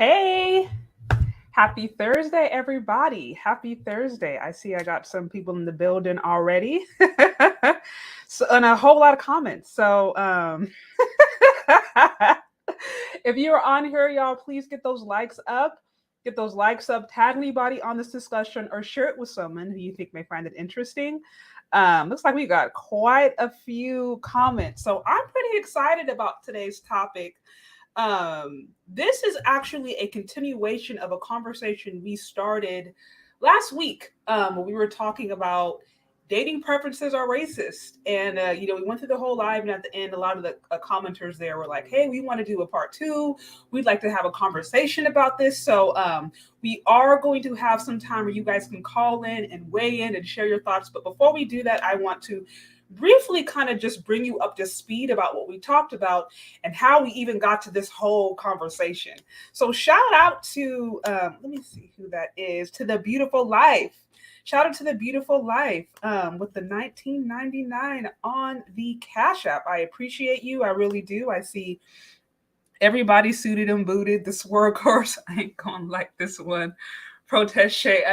Hey, happy Thursday, everybody. Happy Thursday. I see I got some people in the building already. So, and a whole lot of comments. If you're on here, y'all, please get those likes up. Get those likes up. Tag anybody on this discussion or share it with someone who you think may find it interesting. Looks like we got quite a few comments. So I'm pretty excited about today's topic. This is actually a continuation of a conversation we started last week when we were talking about dating preferences are racist. And, we went through the whole live, and at the end, a lot of the commenters there were like, hey, we want to do a part two. We'd like to have a conversation about this. So we are going to have some time where you guys can call in and weigh in and share your thoughts. But before we do that, I want to briefly kind of just bring you up to speed about what we talked about and how we even got to this whole conversation. So shout out to, let me see who that is, to The Beautiful Life. Shout out to The Beautiful Life with the $19.99 on the Cash App. I appreciate you. I really do. I see everybody suited and booted. The swirl course, I ain't gonna like this one. Protest Shay.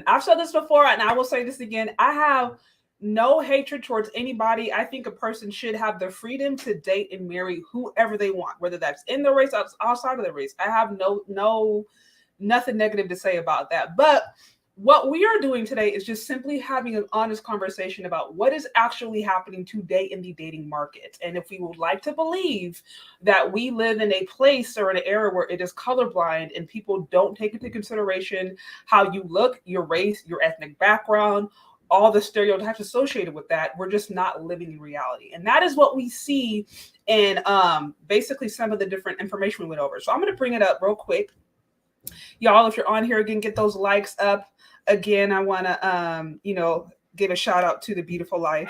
I've said this before, and I will say this again. I have no hatred towards anybody. I think a person should have the freedom to date and marry whoever they want, whether that's in the race or outside of the race. I have nothing negative to say about that. But what we are doing today is just simply having an honest conversation about what is actually happening today in the dating market. And if we would like to believe that we live in a place or an era where it is colorblind and people don't take into consideration how you look, your race, your ethnic background, all the stereotypes associated with that, we're just not living in reality. And that is what we see in basically some of the different information we went over. So I'm going to bring it up real quick. Y'all, if you're on here again, get those likes up. Again, I want to, give a shout out to The Beautiful Life.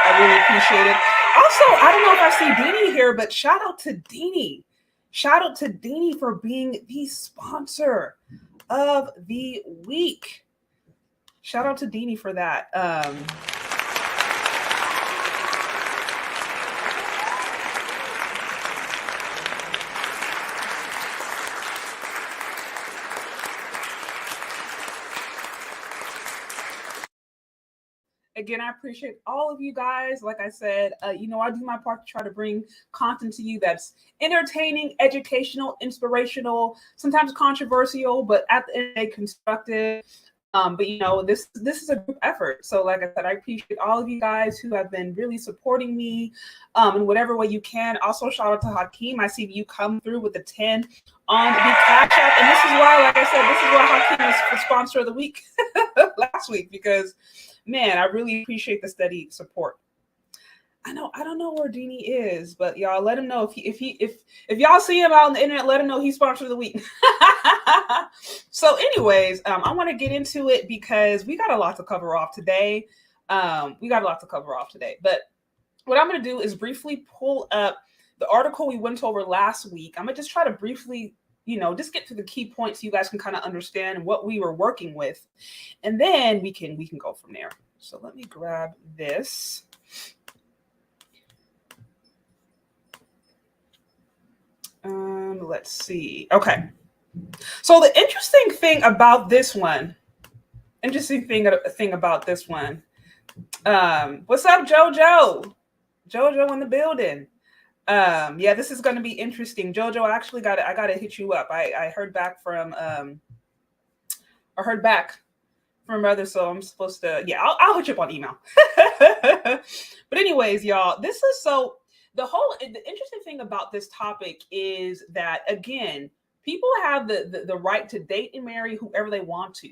I really appreciate it. Also, I don't know if I see Deanie here, but shout out to Deanie. Shout out to Deanie for being the sponsor of the week. Shout out to Deanie for that. Again, I appreciate all of you guys. Like I said, I do my part to try to bring content to you that's entertaining, educational, inspirational, sometimes controversial, but at the end of the day, constructive. But this is a group effort. So like I said, I appreciate all of you guys who have been really supporting me in whatever way you can. Also, shout out to Hakeem. I see you come through with the 10 on the Cash App. And this is why, like I said, this is why Hakeem was the sponsor of the week last week, because man, I really appreciate the steady support. I don't know where Deanie is, but y'all let him know if y'all see him out on the internet, let him know he's sponsor of the week. So anyways, I want to get into it because we got a lot to cover off today. But what I'm going to do is briefly pull up the article we went over last week. I'm going to just try to briefly, just get to the key points so you guys can kind of understand what we were working with. And then we can go from there. So let me grab this. Let's see. Okay. So the interesting thing about this one, what's up, JoJo? JoJo in the building. This is going to be interesting. JoJo, I got to hit you up. I heard back from brother, so I'm supposed to, I'll hit you up on email. But anyways, y'all, the interesting thing about this topic is that, again, people have the right to date and marry whoever they want to.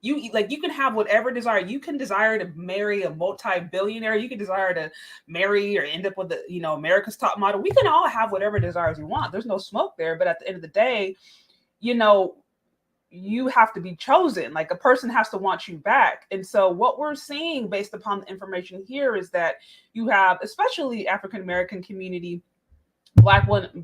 You can have whatever desire. You can desire to marry a multi-billionaire. You can desire to marry or end up with America's top model. We can all have whatever desires we want. There's no smoke there. But at the end of the day, you have to be chosen. Like, a person has to want you back. And so what we're seeing based upon the information here is that you have, especially African-American community, black women,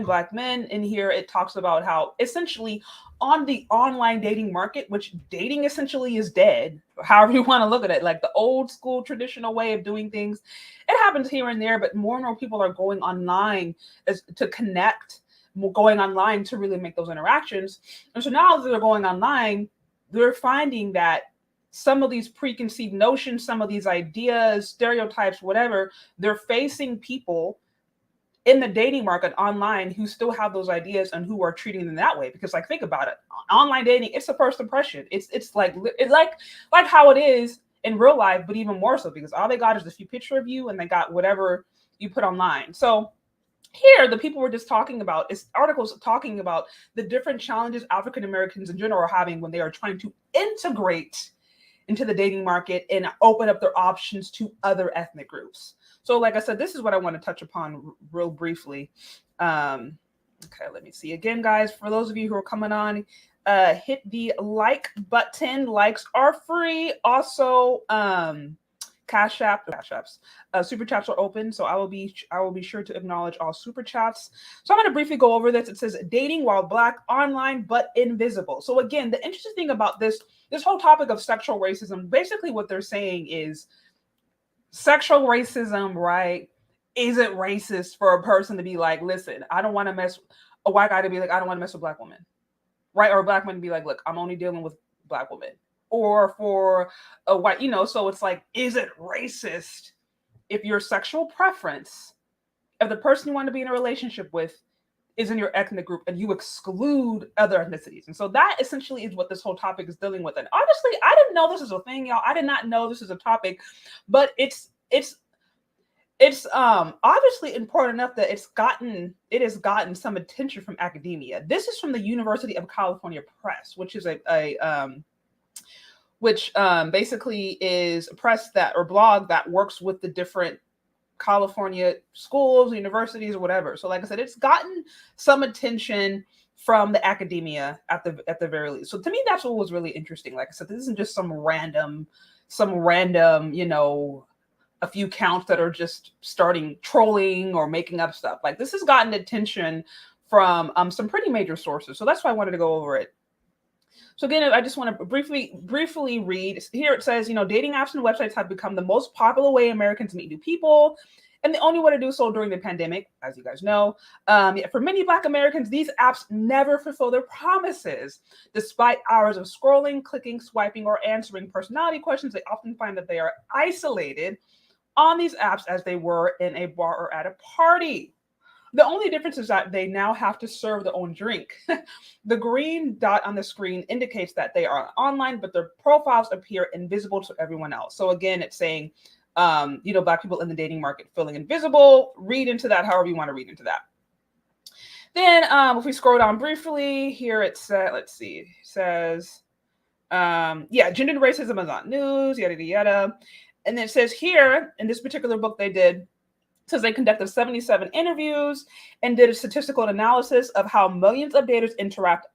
black men. In here, it talks about how essentially on the online dating market, which dating essentially is dead, however you want to look at it, like the old school traditional way of doing things, it happens here and there, but more and more people are going online as to connect, going online to really make those interactions. And so now that they're going online, they're finding that some of these preconceived notions, some of these ideas, stereotypes, whatever, they're facing people in the dating market online who still have those ideas and who are treating them that way. Because like, think about it, online dating, it's a first impression. It's like like how it is in real life, but even more so, because all they got is a few picture of you and they got whatever you put online. So here, the people we're just talking about is articles talking about the different challenges African Americans in general are having when they are trying to integrate into the dating market and open up their options to other ethnic groups. So like I said, this is what I want to touch upon real briefly. Okay, let me see again, guys. For those of you who are coming on, hit the like button. Likes are free. Also, Cash apps, super chats are open, so I will be sure to acknowledge all super chats. So I'm going to briefly go over this. It says dating while Black, online but invisible. So again, the interesting thing about this whole topic of sexual racism, basically what they're saying is sexual racism, right? Is it racist for a person to be like, listen, I don't want to mess, a white guy to be like, I don't want to mess with Black women, right? Or a Black man to be like, look, I'm only dealing with Black women. Or for a white, so it's like, is it racist if your sexual preference, if the person you want to be in a relationship with is in your ethnic group and you exclude other ethnicities? And so that essentially is what this whole topic is dealing with. And honestly, I didn't know this is a thing, y'all. I did not know this is a topic, but it's obviously important enough that it has gotten some attention from academia. This is from the University of California Press, which is which basically is a press that or blog that works with the different California schools, universities, or whatever. So like I said, it's gotten some attention from the academia at the very least. So to me, that's what was really interesting. Like I said, this isn't just some random, a few counts that are just starting trolling or making up stuff. Like this has gotten attention from some pretty major sources. So that's why I wanted to go over it. So again, I just want to briefly read. Here it says, dating apps and websites have become the most popular way Americans meet new people, and the only way to do so during the pandemic, as you guys know. Yet for many Black Americans, these apps never fulfill their promises. Despite hours of scrolling, clicking, swiping, or answering personality questions, they often find that they are isolated on these apps as they were in a bar or at a party. The only difference is that they now have to serve their own drink. The green dot on the screen indicates that they are online, but their profiles appear invisible to everyone else. So again, it's saying, Black people in the dating market feeling invisible. Read into that however you want to read into that. Then if we scroll down briefly, here it says, let's see, it says, gendered racism is not news, yada, yada, yada. And then it says here, in this particular book they did, says they conducted 77 interviews and did a statistical analysis of how millions of daters interact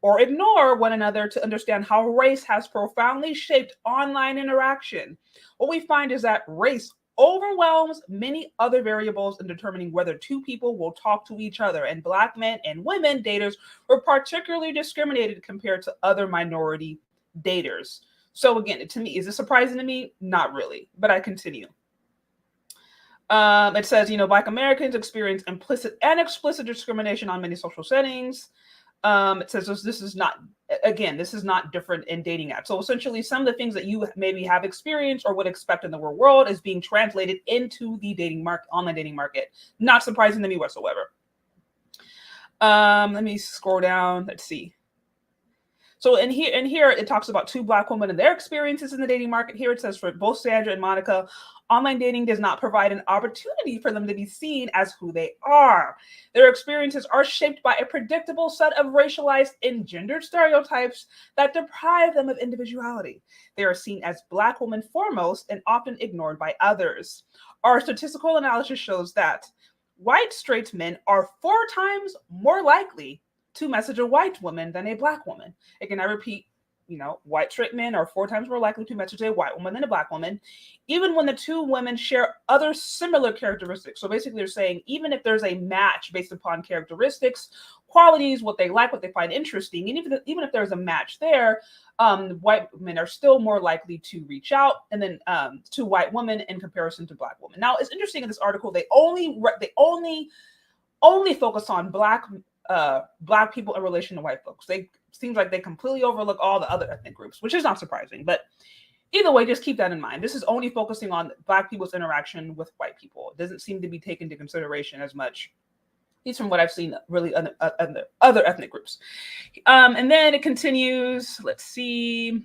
or ignore one another to understand how race has profoundly shaped online interaction. What we find is that race overwhelms many other variables in determining whether two people will talk to each other, and Black men and women daters were particularly discriminated compared to other minority daters. So again, to me, is this surprising to me? Not really, but I continue. It says, Black Americans experience implicit and explicit discrimination on many social settings. It says this is not different in dating apps. So essentially, some of the things that you maybe have experienced or would expect in the real world is being translated into the dating market, online dating market. Not surprising to me whatsoever. Let me scroll down. Let's see. So in here, it talks about two Black women and their experiences in the dating market. Here it says for both Sandra and Monica, online dating does not provide an opportunity for them to be seen as who they are. Their experiences are shaped by a predictable set of racialized and gendered stereotypes that deprive them of individuality. They are seen as Black women foremost and often ignored by others. Our statistical analysis shows that white straight men are 4 times more likely to message a white woman than a Black woman. Again, I repeat, white straight men are 4 times more likely to message a white woman than a black woman, even when the two women share other similar characteristics. So basically they're saying, even if there's a match based upon characteristics, qualities, what they like, what they find interesting, and even if there's a match there, white men are still more likely to reach out and then to white women in comparison to black women. Now, it's interesting in this article, they only focus on black people in relation to white folks. They seems like they completely overlook all the other ethnic groups, which is not surprising. But either way, just keep that in mind. This is only focusing on black people's interaction with white people. It doesn't seem to be taken into consideration as much, at least from what I've seen, really other ethnic groups. And then it continues. Let's see.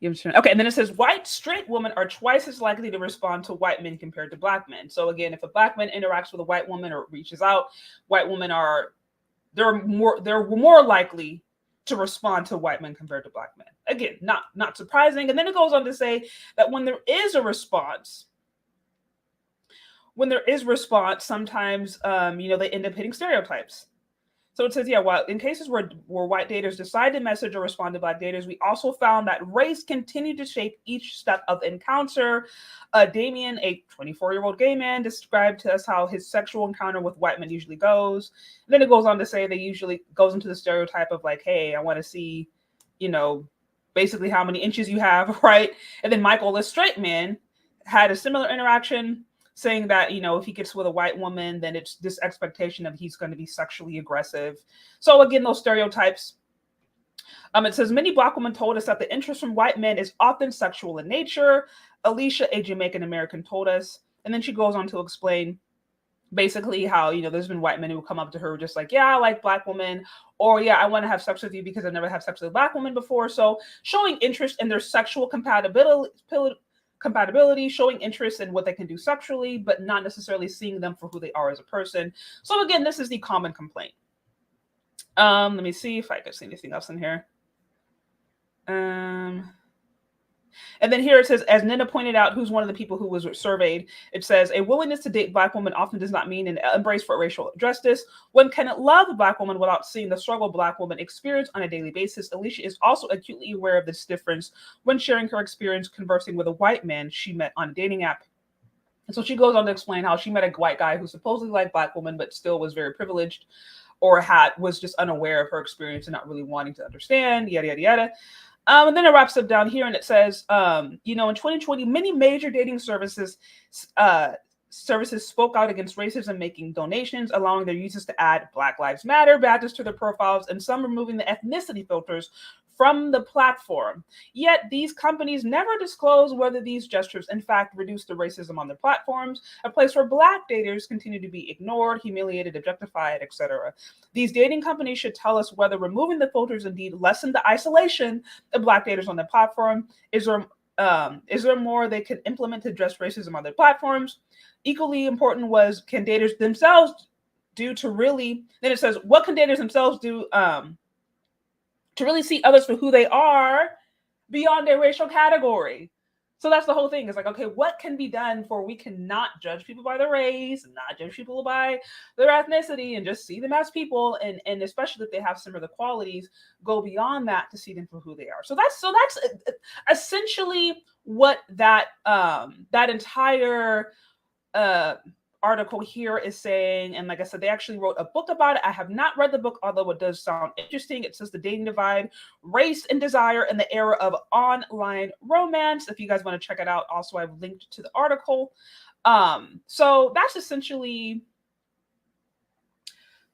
Okay, and then it says white straight women are twice as likely to respond to white men compared to black men. So again, if a black man interacts with a white woman or reaches out, white women they're more likely to respond to white men compared to black men. Again, not surprising. And then it goes on to say that when there is response, sometimes they end up hitting stereotypes. So it says, while in cases where white daters decide to message or respond to black daters, we also found that race continued to shape each step of the encounter. Damien, a 24-year-old gay man, described to us how his sexual encounter with white men usually goes. And then it goes on to say they usually goes into the stereotype of like, hey, I want to see, basically how many inches you have, right? And then Michael, a straight man, had a similar interaction, saying that, if he gets with a white woman, then it's this expectation of he's going to be sexually aggressive. So again, those stereotypes. It says, many black women told us that the interest from white men is often sexual in nature. Alicia, a Jamaican American, told us. And then she goes on to explain basically how, there's been white men who come up to her just like, yeah, I like black women, or yeah, I want to have sex with you because I've never had sex with a black woman before. So showing interest in their sexual compatibility, showing interest in what they can do sexually, but not necessarily seeing them for who they are as a person. So again, this is the common complaint. Let me see if I can see anything else in here. And then here it says, as Nina pointed out, who's one of the people who was surveyed, it says, a willingness to date black women often does not mean an embrace for racial justice. One cannot love a black woman without seeing the struggle black women experience on a daily basis. Alicia is also acutely aware of this difference when sharing her experience conversing with a white man she met on a dating app. And so she goes on to explain how she met a white guy who supposedly liked black women, but still was very privileged or was just unaware of her experience and not really wanting to understand, yada, yada, yada. And then it wraps up down here and it says, in 2020, many major dating services spoke out against racism, making donations, allowing their users to add Black Lives Matter badges to their profiles, and some removing the ethnicity filters from the platform. Yet these companies never disclose whether these gestures in fact reduce the racism on their platforms, a place where black daters continue to be ignored, humiliated, objectified, etc. These dating companies should tell us whether removing the filters indeed lessen the isolation of black daters on the platform. Is there more they could implement to address racism on their platforms? Equally important was, can daters themselves do to really, then it says, what can daters themselves do to really see others for who they are beyond their racial category? So that's the whole thing. It's like, okay, what can be done for we cannot judge people by their race, and not judge people by their ethnicity, and just see them as people, and especially if they have some of the qualities, go beyond that to see them for who they are. So that's essentially what that entire article here is saying. And like I said, they actually wrote a book about it. I have not read the book, although it does sound interesting. It says The Dating Divide, Race and Desire in the Era of Online Romance. If you guys want to check it out, also I've linked to the article. So that's essentially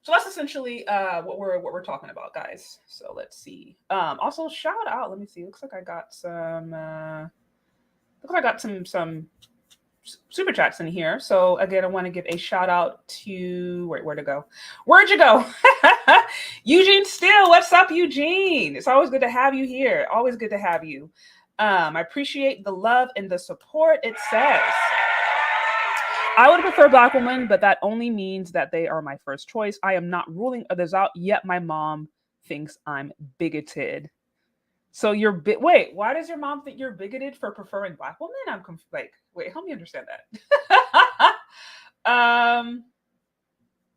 what we're talking about, guys. So let's see. Also shout out, let me see. Looks like I got some super chats in here. So again, I want to give a shout out to where'd you go? Eugene Steele. What's up, Eugene? It's always good to have you here. Always good to have you. I appreciate the love and the support. It says, I would prefer black women, but that only means that they are my first choice. I am not ruling others out, yet my mom thinks I'm bigoted. So wait, why does your mom think you're bigoted for preferring black women? I'm wait, help me understand that.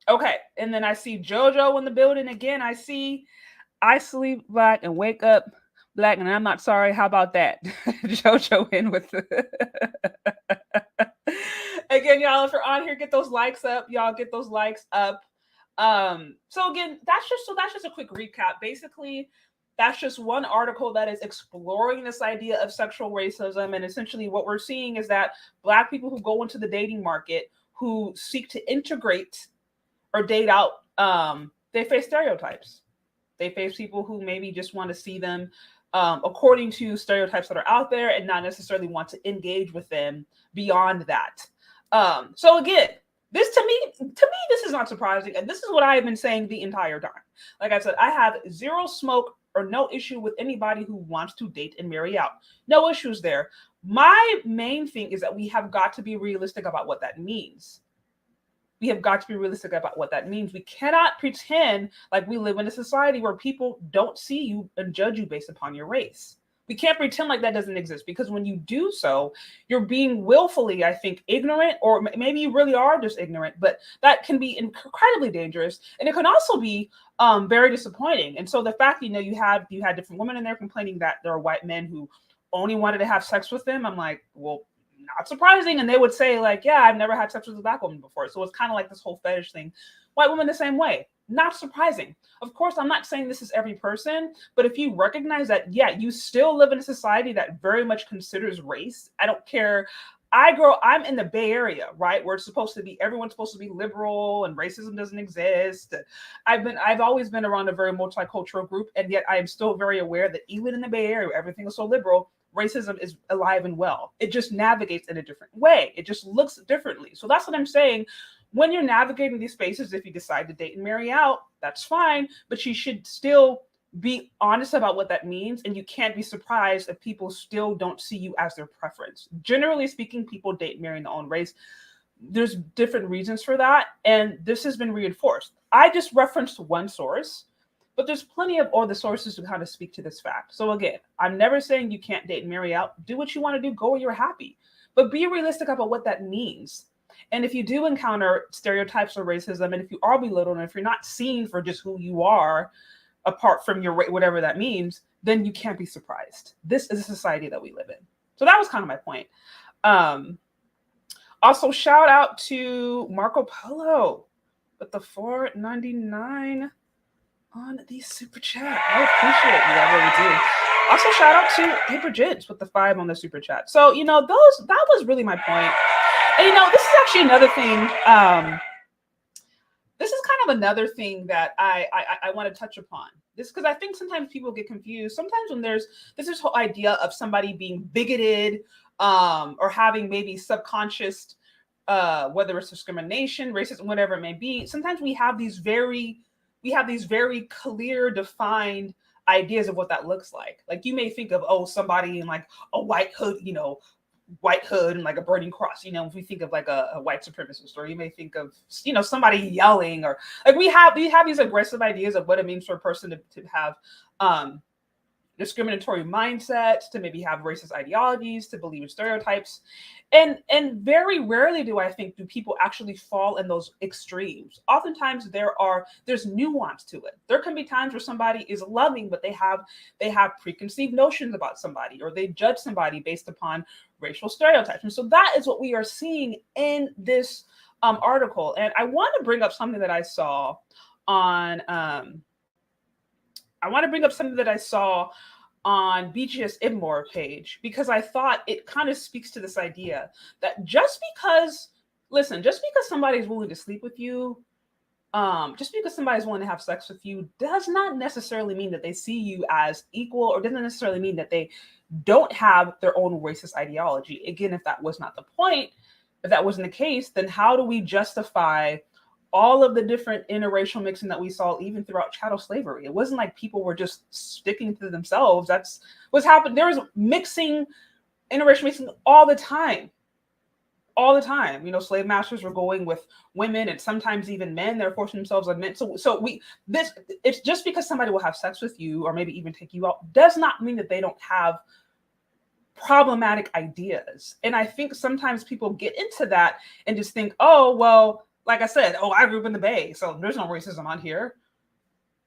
Okay, and then I see JoJo in the building again. I see I sleep black and wake up black, and I'm not sorry. How about that? JoJo in with the again, y'all. If you're on here, get those likes up. Y'all get those likes up. So again, that's just a quick recap. Basically, that's just one article that is exploring this idea of sexual racism, and essentially what we're seeing is that Black people who go into the dating market who seek to integrate or date out, they face stereotypes. They face people who maybe just want to see them according to stereotypes that are out there and not necessarily want to engage with them beyond that. So again, this to me, this is not surprising. And this is what I have been saying the entire time. Like I said, I have zero smoke or no issue with anybody who wants to date and marry out. No issues there. My main thing is that we have got to be realistic about what that means. We have got to be realistic about what that means. We cannot pretend like we live in a society where people don't see you and judge you based upon your race. We can't pretend like that doesn't exist, because when you do so, you're being willfully, I think, ignorant, or maybe you really are just ignorant, but that can be incredibly dangerous. And it can also be very disappointing. And so the fact, you had different women in there complaining that there are white men who only wanted to have sex with them. I'm like, well, not surprising. And they would say like, yeah, I've never had sex with a Black woman before. So it's kind of like this whole fetish thing. White women the same way. Not surprising. Of course, I'm not saying this is every person, but if you recognize that, yeah, you still live in a society that very much considers race. I don't care. I'm in the Bay Area, right? Where everyone's supposed to be liberal and racism doesn't exist. I've always been around a very multicultural group, and yet I am still very aware that even in the Bay Area, everything is so liberal, racism is alive and well. It just navigates in a different way. It just looks differently. So that's what I'm saying. When you're navigating these spaces, if you decide to date and marry out, that's fine, but you should still be honest about what that means. And you can't be surprised if people still don't see you as their preference. Generally speaking, people date and marry in their own race. There's different reasons for that. And this has been reinforced. I just referenced one source, but there's plenty of other sources to kind of speak to this fact. So again, I'm never saying you can't date and marry out. Do what you want to do. Go where you're happy. But be realistic about what that means. And if you do encounter stereotypes or racism, and if you are belittled, and if you're not seen for just who you are, apart from your whatever that means, then you can't be surprised. This is a society that we live in. So that was kind of my point. Also, shout out to Marco Polo with the $4.99 on the super chat. I appreciate it. I really do. Also, shout out to Paper Gents with the 5 on the super chat. So, that was really my point. And, this is actually another thing. This is kind of another thing that I want to touch upon. This, because I think sometimes people get confused. Sometimes when there's this whole idea of somebody being bigoted or having maybe subconscious, whether it's discrimination, racism, whatever it may be, sometimes we have these very clear, defined ideas of what that looks like. Like you may think of, somebody in like a white hood, and like a burning cross, if we think of like a white supremacist, or you may think of, somebody yelling, or like we have these aggressive ideas of what it means for a person to have discriminatory mindsets, to maybe have racist ideologies, to believe in stereotypes. And very rarely do people actually fall in those extremes. Oftentimes there's nuance to it. There can be times where somebody is loving, but they have preconceived notions about somebody, or they judge somebody based upon racial stereotypes. And so that is what we are seeing in this article. And I want to bring up something that I saw on BGS Ibmore page, because I thought it kind of speaks to this idea that just because somebody's willing to sleep with you, just because somebody's willing to have sex with you, does not necessarily mean that they see you as equal, or doesn't necessarily mean that they don't have their own racist ideology. Again, if that was not the point, if that wasn't the case, then how do we justify all of the different interracial mixing that we saw even throughout chattel slavery? It wasn't like people were just sticking to themselves. That's what's happened. There was interracial mixing all the time. Slave masters were going with women, and sometimes even men. They're forcing themselves on men. It's just because somebody will have sex with you, or maybe even take you out, does not mean that they don't have problematic ideas. And I think sometimes people get into that and just think, oh, well, Like I said, oh, I grew up in the Bay, so there's no racism on here.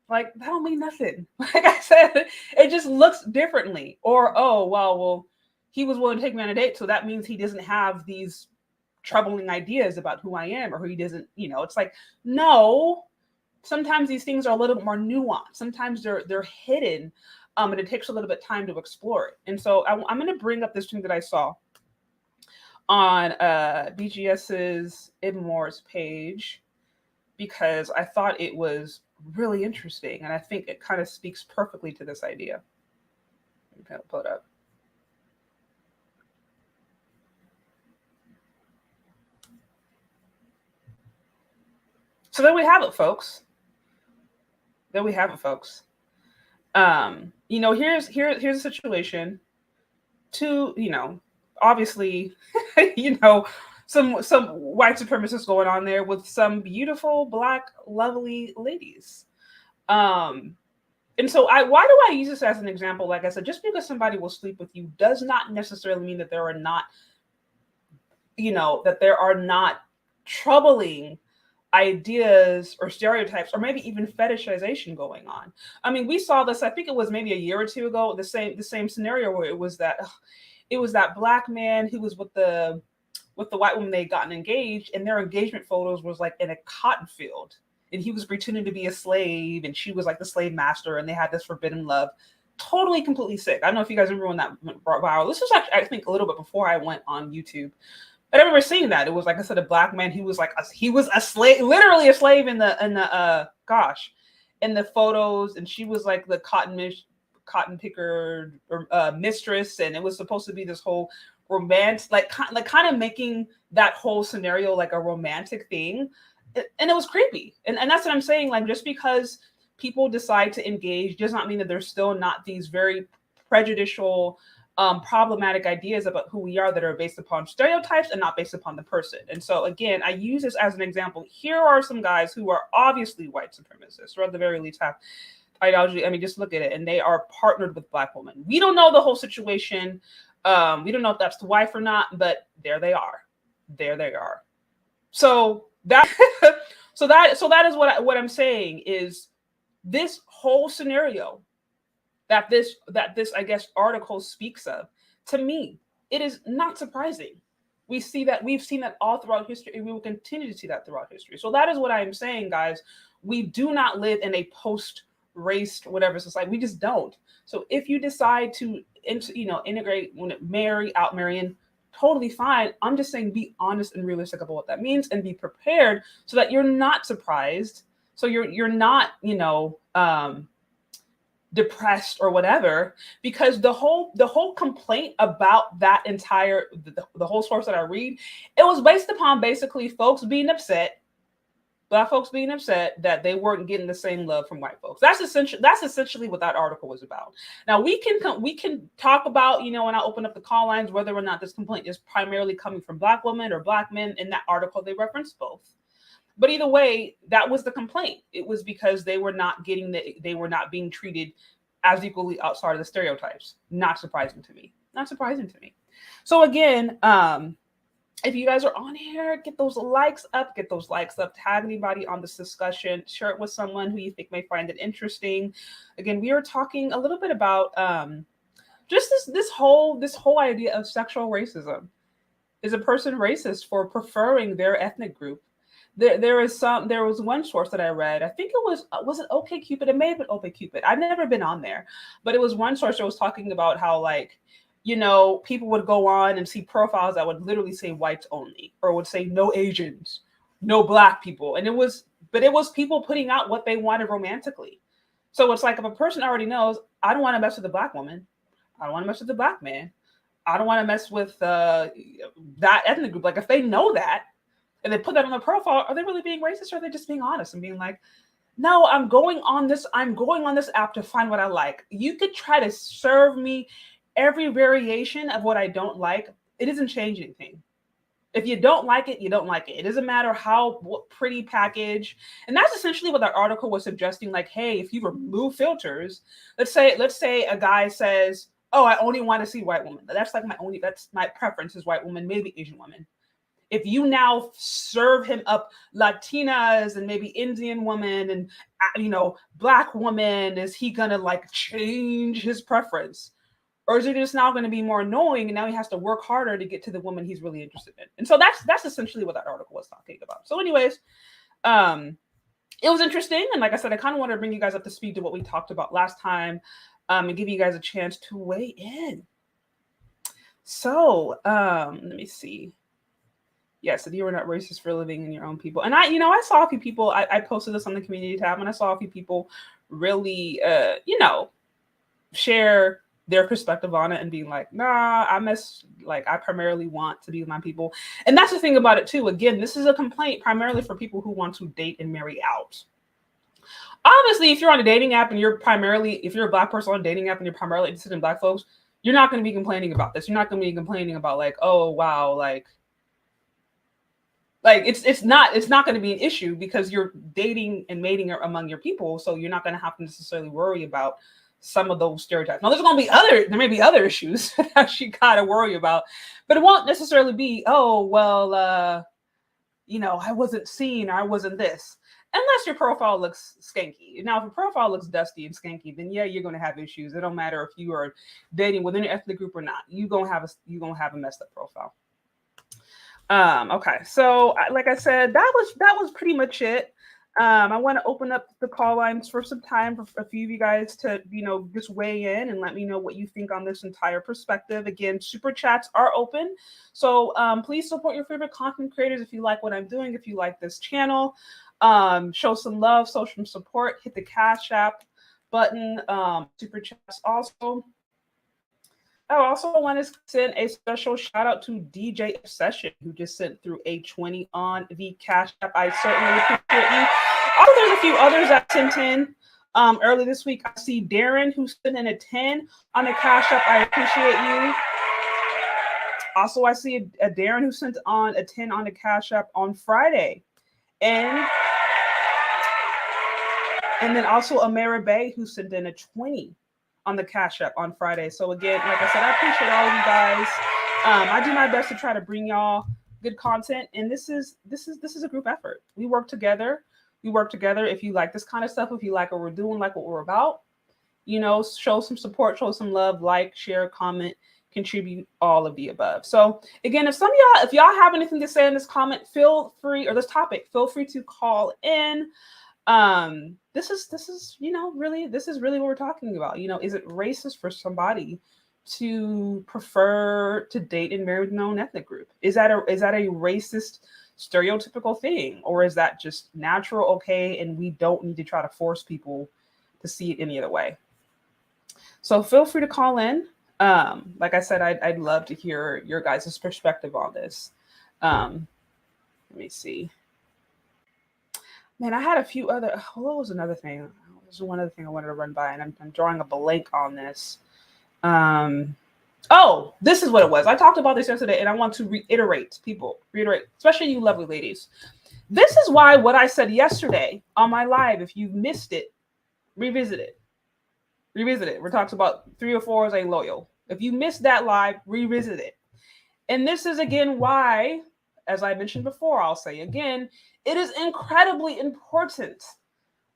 Like, that don't mean nothing. Like I said, it just looks differently. Or, oh, well, he was willing to take me on a date, so that means he doesn't have these troubling ideas about who I am, or who he doesn't, it's like, no. Sometimes these things are a little bit more nuanced. Sometimes they're hidden, and it takes a little bit of time to explore it. And so I'm going to bring up this thing that I saw on BGS's Ibmore's page, because I thought it was really interesting, and I think it kind of speaks perfectly to this idea. Let me kind of pull it up. So there we have it, folks. There we have it, folks. Here's a situation. Obviously, some white supremacists going on there with some beautiful Black lovely ladies. And so why do I use this as an example? Like I said, just because somebody will sleep with you does not necessarily mean that there are not troubling ideas or stereotypes, or maybe even fetishization going on. I mean, we saw this, I think it was maybe a year or two ago, the same scenario where it was that Black man who was with the white woman. They had gotten engaged, and their engagement photos was like in a cotton field, and he was pretending to be a slave, and she was like the slave master, and they had this forbidden love. Totally, completely sick. I don't know if you guys remember when that went viral. This was actually, I think, a little bit before I went on YouTube. I remember seeing that. It was, like I said, a Black man. He was a slave, literally a slave in the photos, and she was like the cotton picker or mistress, and it was supposed to be this whole romance, like kind of making that whole scenario like a romantic thing, and it was creepy. And that's what I'm saying. Like, just because people decide to engage does not mean that there's still not these very prejudicial, problematic ideas about who we are that are based upon stereotypes and not based upon the person. And so again, I use this as an example. Here are some guys who are obviously white supremacists, or at the very least have ideology. I mean, just look at it, and they are partnered with Black women. We don't know the whole situation. We don't know if that's the wife or not, but there they are. There they are. So that is what I'm saying is this whole scenario that this I guess article speaks of. To me, it is not surprising. We've seen that all throughout history, and we will continue to see that throughout history. So that is what I am saying, guys. We do not live in a post-race whatever society. We just don't. So if you decide to integrate, out marrying, totally fine. I'm just saying, be honest and realistic about what that means, and be prepared so that you're not surprised. So you're not depressed or whatever, because the whole complaint about that entire the whole source that I read, it was based upon basically Black folks being upset that they weren't getting the same love from white folks. That's essentially what that article was about. Now we can talk about, when I open up the call lines, whether or not this complaint is primarily coming from Black women or Black men. In that article, they referenced both. But either way, that was the complaint. It was because they were not being treated as equally outside of the stereotypes. Not surprising to me. So again, if you guys are on here, get those likes up, tag anybody on this discussion, share it with someone who you think may find it interesting. Again, we are talking a little bit about just this whole idea of sexual racism. Is a person racist for preferring their ethnic group? There was one source that I read. I think it was it OkCupid? It may have been OkCupid. I've never been on there, but it was one source that was talking about how, people would go on and see profiles that would literally say whites only, or would say no Asians, no Black people. And it was people putting out what they wanted romantically. So it's like, if a person already knows, I don't want to mess with a Black woman, I don't want to mess with a Black man, I don't want to mess with that ethnic group. Like, if they know that and they put that on their profile, are they really being racist, or are they just being honest and being like, no, I'm going on this app to find what I like. You could try to serve me every variation of what I don't like. It doesn't change anything. If you don't like it, you don't like it. It doesn't matter what pretty package. And that's essentially what that article was suggesting. Like, hey, if you remove filters, let's say a guy says, oh, I only want to see white women. That's my preference is white woman, maybe Asian woman. If you now serve him up Latinas and maybe Indian woman and, Black woman, is he gonna like change his preference? Or is it just now going to be more annoying and now he has to work harder to get to the woman he's really interested in? And so that's essentially what that article was talking about. So anyways, it was interesting. And like I said, I kind of wanted to bring you guys up to speed to what we talked about last time, and give you guys a chance to weigh in. So let me see. Yes, if you were not racist for living in your own people. And I saw a few people, I posted this on the community tab, and I saw a few people really, share their perspective on it and being like, nah, I primarily want to be with my people. And that's the thing about it too. Again, this is a complaint primarily for people who want to date and marry out. Obviously, if you're on a dating app and if you're a Black person on a dating app and you're primarily interested in Black folks, you're not going to be complaining about this. You're not going to be complaining about like, oh, wow, like it's not going to be an issue because you're dating and mating among your people. So you're not going to have to necessarily worry about some of those stereotypes. Now there may be other issues that you got to worry about, but it won't necessarily be, oh, well, I wasn't seen, or I wasn't this, unless your profile looks skanky. Now, if your profile looks dusty and skanky, then yeah, you're going to have issues. It don't matter if you are dating within your ethnic group or not. You're going to have a messed up profile. Okay, so like I said, that was pretty much it. I want to open up the call lines for some time for a few of you guys to, just weigh in and let me know what you think on this entire perspective. Again, super chats are open. So please support your favorite content creators if you like what I'm doing, if you like this channel. Show some love, show some support, hit the Cash App button, super chats also. I also want to send a special shout out to DJ Obsession, who just sent through a 20 on the Cash App. I certainly appreciate you. Also, there's a few others that sent in early this week. I see Darren, who sent in a 10 on the Cash App. I appreciate you. Also, I see a Darren who sent on a 10 on the Cash App on Friday. And then also Amara Bay, who sent in a 20 on the Cash App on Friday. So again, like I said, I appreciate all of you guys. I do my best to try to bring y'all good content, and this is a group effort. We work together. If you like this kind of stuff, if you like what we're doing, like what we're about, show some support, show some love, like, share, comment, contribute, all of the above. So again, if y'all have anything to say in this comment, feel free to call in. This is really what we're talking about. Is it racist for somebody to prefer to date and marry their own ethnic group? Is that a racist stereotypical thing, or is that just natural, okay, and we don't need to try to force people to see it any other way? So feel free to call in. Like I said, I'd love to hear your guys' perspective on this. Let me see. Man, I had a few other. What was another thing? There's one other thing I wanted to run by, and I'm drawing a blank on this. Oh, this is what it was. I talked about this yesterday, and I want to reiterate, especially you lovely ladies. This is why what I said yesterday on my live, if you missed it, revisit it. We're talking about 304s ain't loyal. If you missed that live, revisit it. And this is again why, as I mentioned before, I'll say again, it is incredibly important,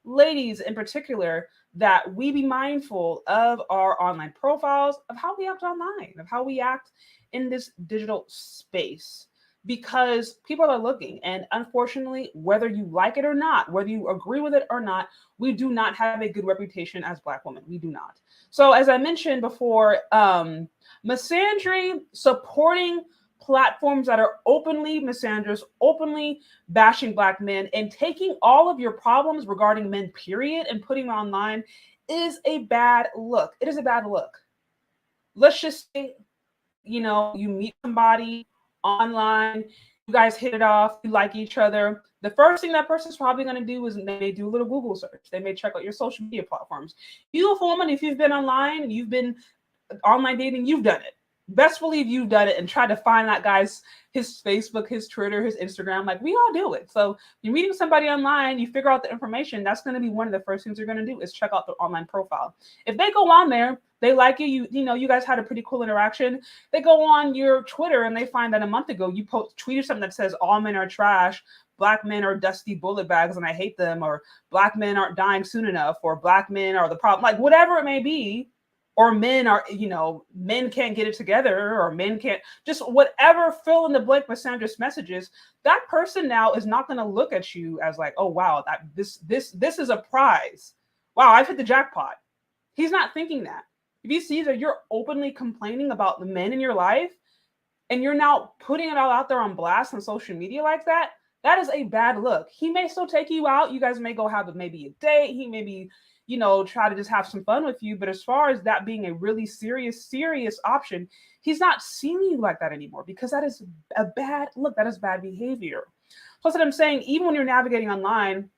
ladies in particular, that we be mindful of our online profiles, of how we act online, of how we act in this digital space, because people are looking. And unfortunately, whether you like it or not, whether you agree with it or not, we do not have a good reputation as Black women. We do not. So as I mentioned before, misandry, supporting platforms that are openly misandrous, openly bashing Black men, and taking all of your problems regarding men, period, and putting them online is a bad look. It is a bad look. Let's just say, you meet somebody online, you guys hit it off, you like each other. The first thing that person's probably going to do is they may do a little Google search. They may check out your social media platforms. You, a woman, if you've been online, you've been online dating, you've done it. Best believe you've done it and tried to find that guy's his Facebook, his Twitter, his Instagram. Like, we all do it. So you're meeting somebody online, you figure out the information. That's going to be one of the first things you're going to do is check out their online profile. If they go on there, they like you, you know, you guys had a pretty cool interaction. They go on your Twitter and they find that a month ago you tweeted something that says all men are trash, Black men are dusty bullet bags and I hate them, or Black men aren't dying soon enough, or Black men are the problem, like whatever it may be. Or men are, you know, men can't get it together, or men can't, just whatever fill in the blank with Sandra's messages, that person now is not going to look at you as like, oh wow, that this is a prize. Wow, I've hit the jackpot. He's not thinking that. If he sees that you're openly complaining about the men in your life and you're now putting it all out there on blast on social media like that, that is a bad look. He may still take you out. You guys may go have maybe a date. He may be, you know, try to just have some fun with you. But as far as that being a really serious option, he's not seeing you like that anymore, because that is a bad look. That is bad behavior. So that's what I'm saying. Even when you're navigating online,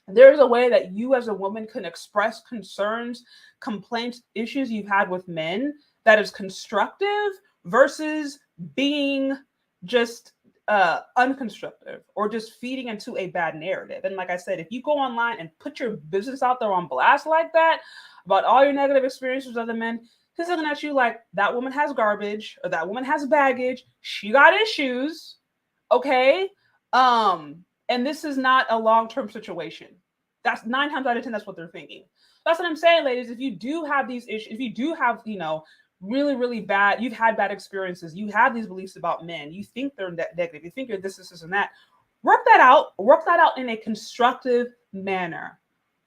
there's a way that you as a woman can express concerns, complaints, issues you've had with men that is constructive versus being just unconstructive or just feeding into a bad narrative. And like I said, if you go online and put your business out there on blast like that about all your negative experiences with other men, he's looking at you like that woman has garbage, or that woman has baggage, she got issues, okay? And this is not a long-term situation. That's 9 times out of 10, that's what they're thinking. That's what I'm saying, ladies. If you do have these issues, if you do have, you know, really bad, you've had bad experiences, you have these beliefs about men, you think they're negative, you think you're this and that, work that out in a constructive manner.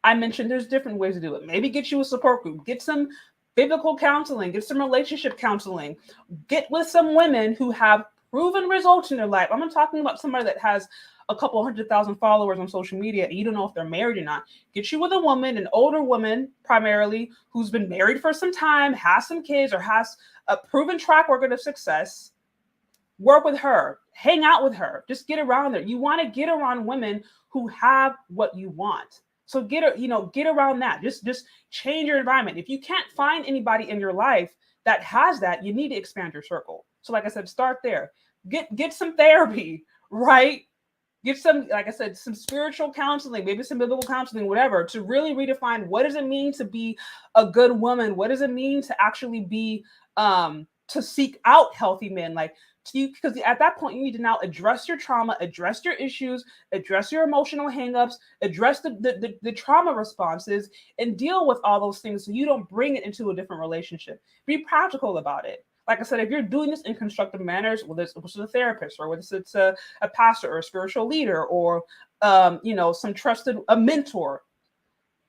I mentioned there's different ways to do it. Maybe get you a support group, get some biblical counseling, get some relationship counseling, get with some women who have proven results in their life. I'm not talking about somebody that has a couple 100,000 followers on social media and you don't know if they're married or not. Get you with a woman, an older woman primarily, who's been married for some time, has some kids, or has a proven track record of success. Work with her, hang out with her, just get around her. You want to get around women who have what you want. So get around that. Just change your environment. If you can't find anybody in your life that has that, you need to expand your circle. So like I said, start there. Get some therapy, right? Get some, like I said, some spiritual counseling, maybe some biblical counseling, whatever, to really redefine what does it mean to be a good woman? What does it mean to actually be, to seek out healthy men? Like, because at that point, you need to now address your trauma, address your issues, address your emotional hangups, address the trauma responses, and deal with all those things so you don't bring it into a different relationship. Be practical about it. Like I said, if you're doing this in constructive manners, whether it's a therapist, or whether it's a pastor or a spiritual leader, or some trusted a mentor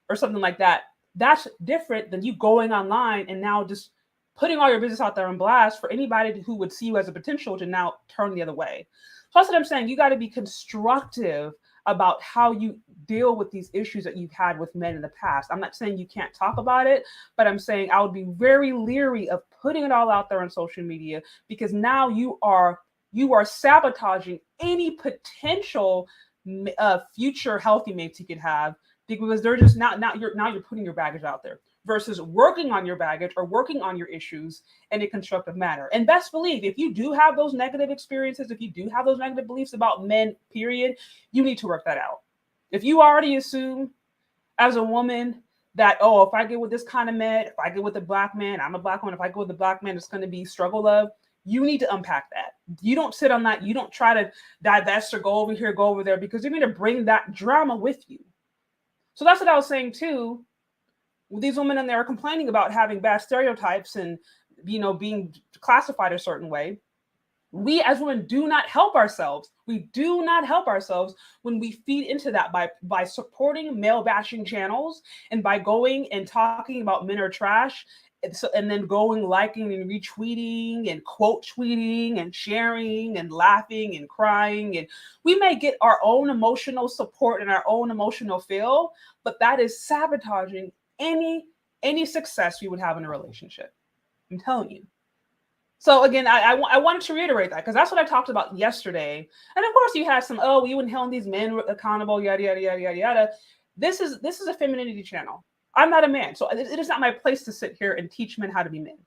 or something like that, that's different than you going online and now just putting all your business out there on blast for anybody who would see you as a potential to now turn the other way. So that's what I'm saying. You got to be constructive about how you deal with these issues that you've had with men in the past. I'm not saying you can't talk about it, but I'm saying I would be very leery of putting it all out there on social media, because now you are sabotaging any potential future healthy mates you could have, because they're just now you're putting your baggage out there versus working on your baggage or working on your issues in a constructive manner. And best believe, if you do have those negative experiences, if you do have those negative beliefs about men, period, you need to work that out. If you already assume as a woman that, oh, if I get with this kind of man, if I get with a Black man, I'm a Black woman, if I go with a Black man, it's going to be struggle love. You need to unpack that. You don't sit on that. You don't try to divest or go over here, go over there, because you're going to bring that drama with you. So that's what I was saying too. These women in there are complaining about having bad stereotypes and, being classified a certain way. We as women do not help ourselves. We do not help ourselves when we feed into that by supporting male bashing channels and by going and talking about men are trash. And then going, liking and retweeting and quote tweeting and sharing and laughing and crying. And we may get our own emotional support and our own emotional fill, but that is sabotaging any success we would have in a relationship. I'm telling you. So again, I wanted to reiterate that, because that's what I talked about yesterday. And of course you had some, oh, you wouldn't hold these men accountable, yada, yada, yada, yada, yada. This is a femininity channel. I'm not a man. So it is not my place to sit here and teach men how to be men.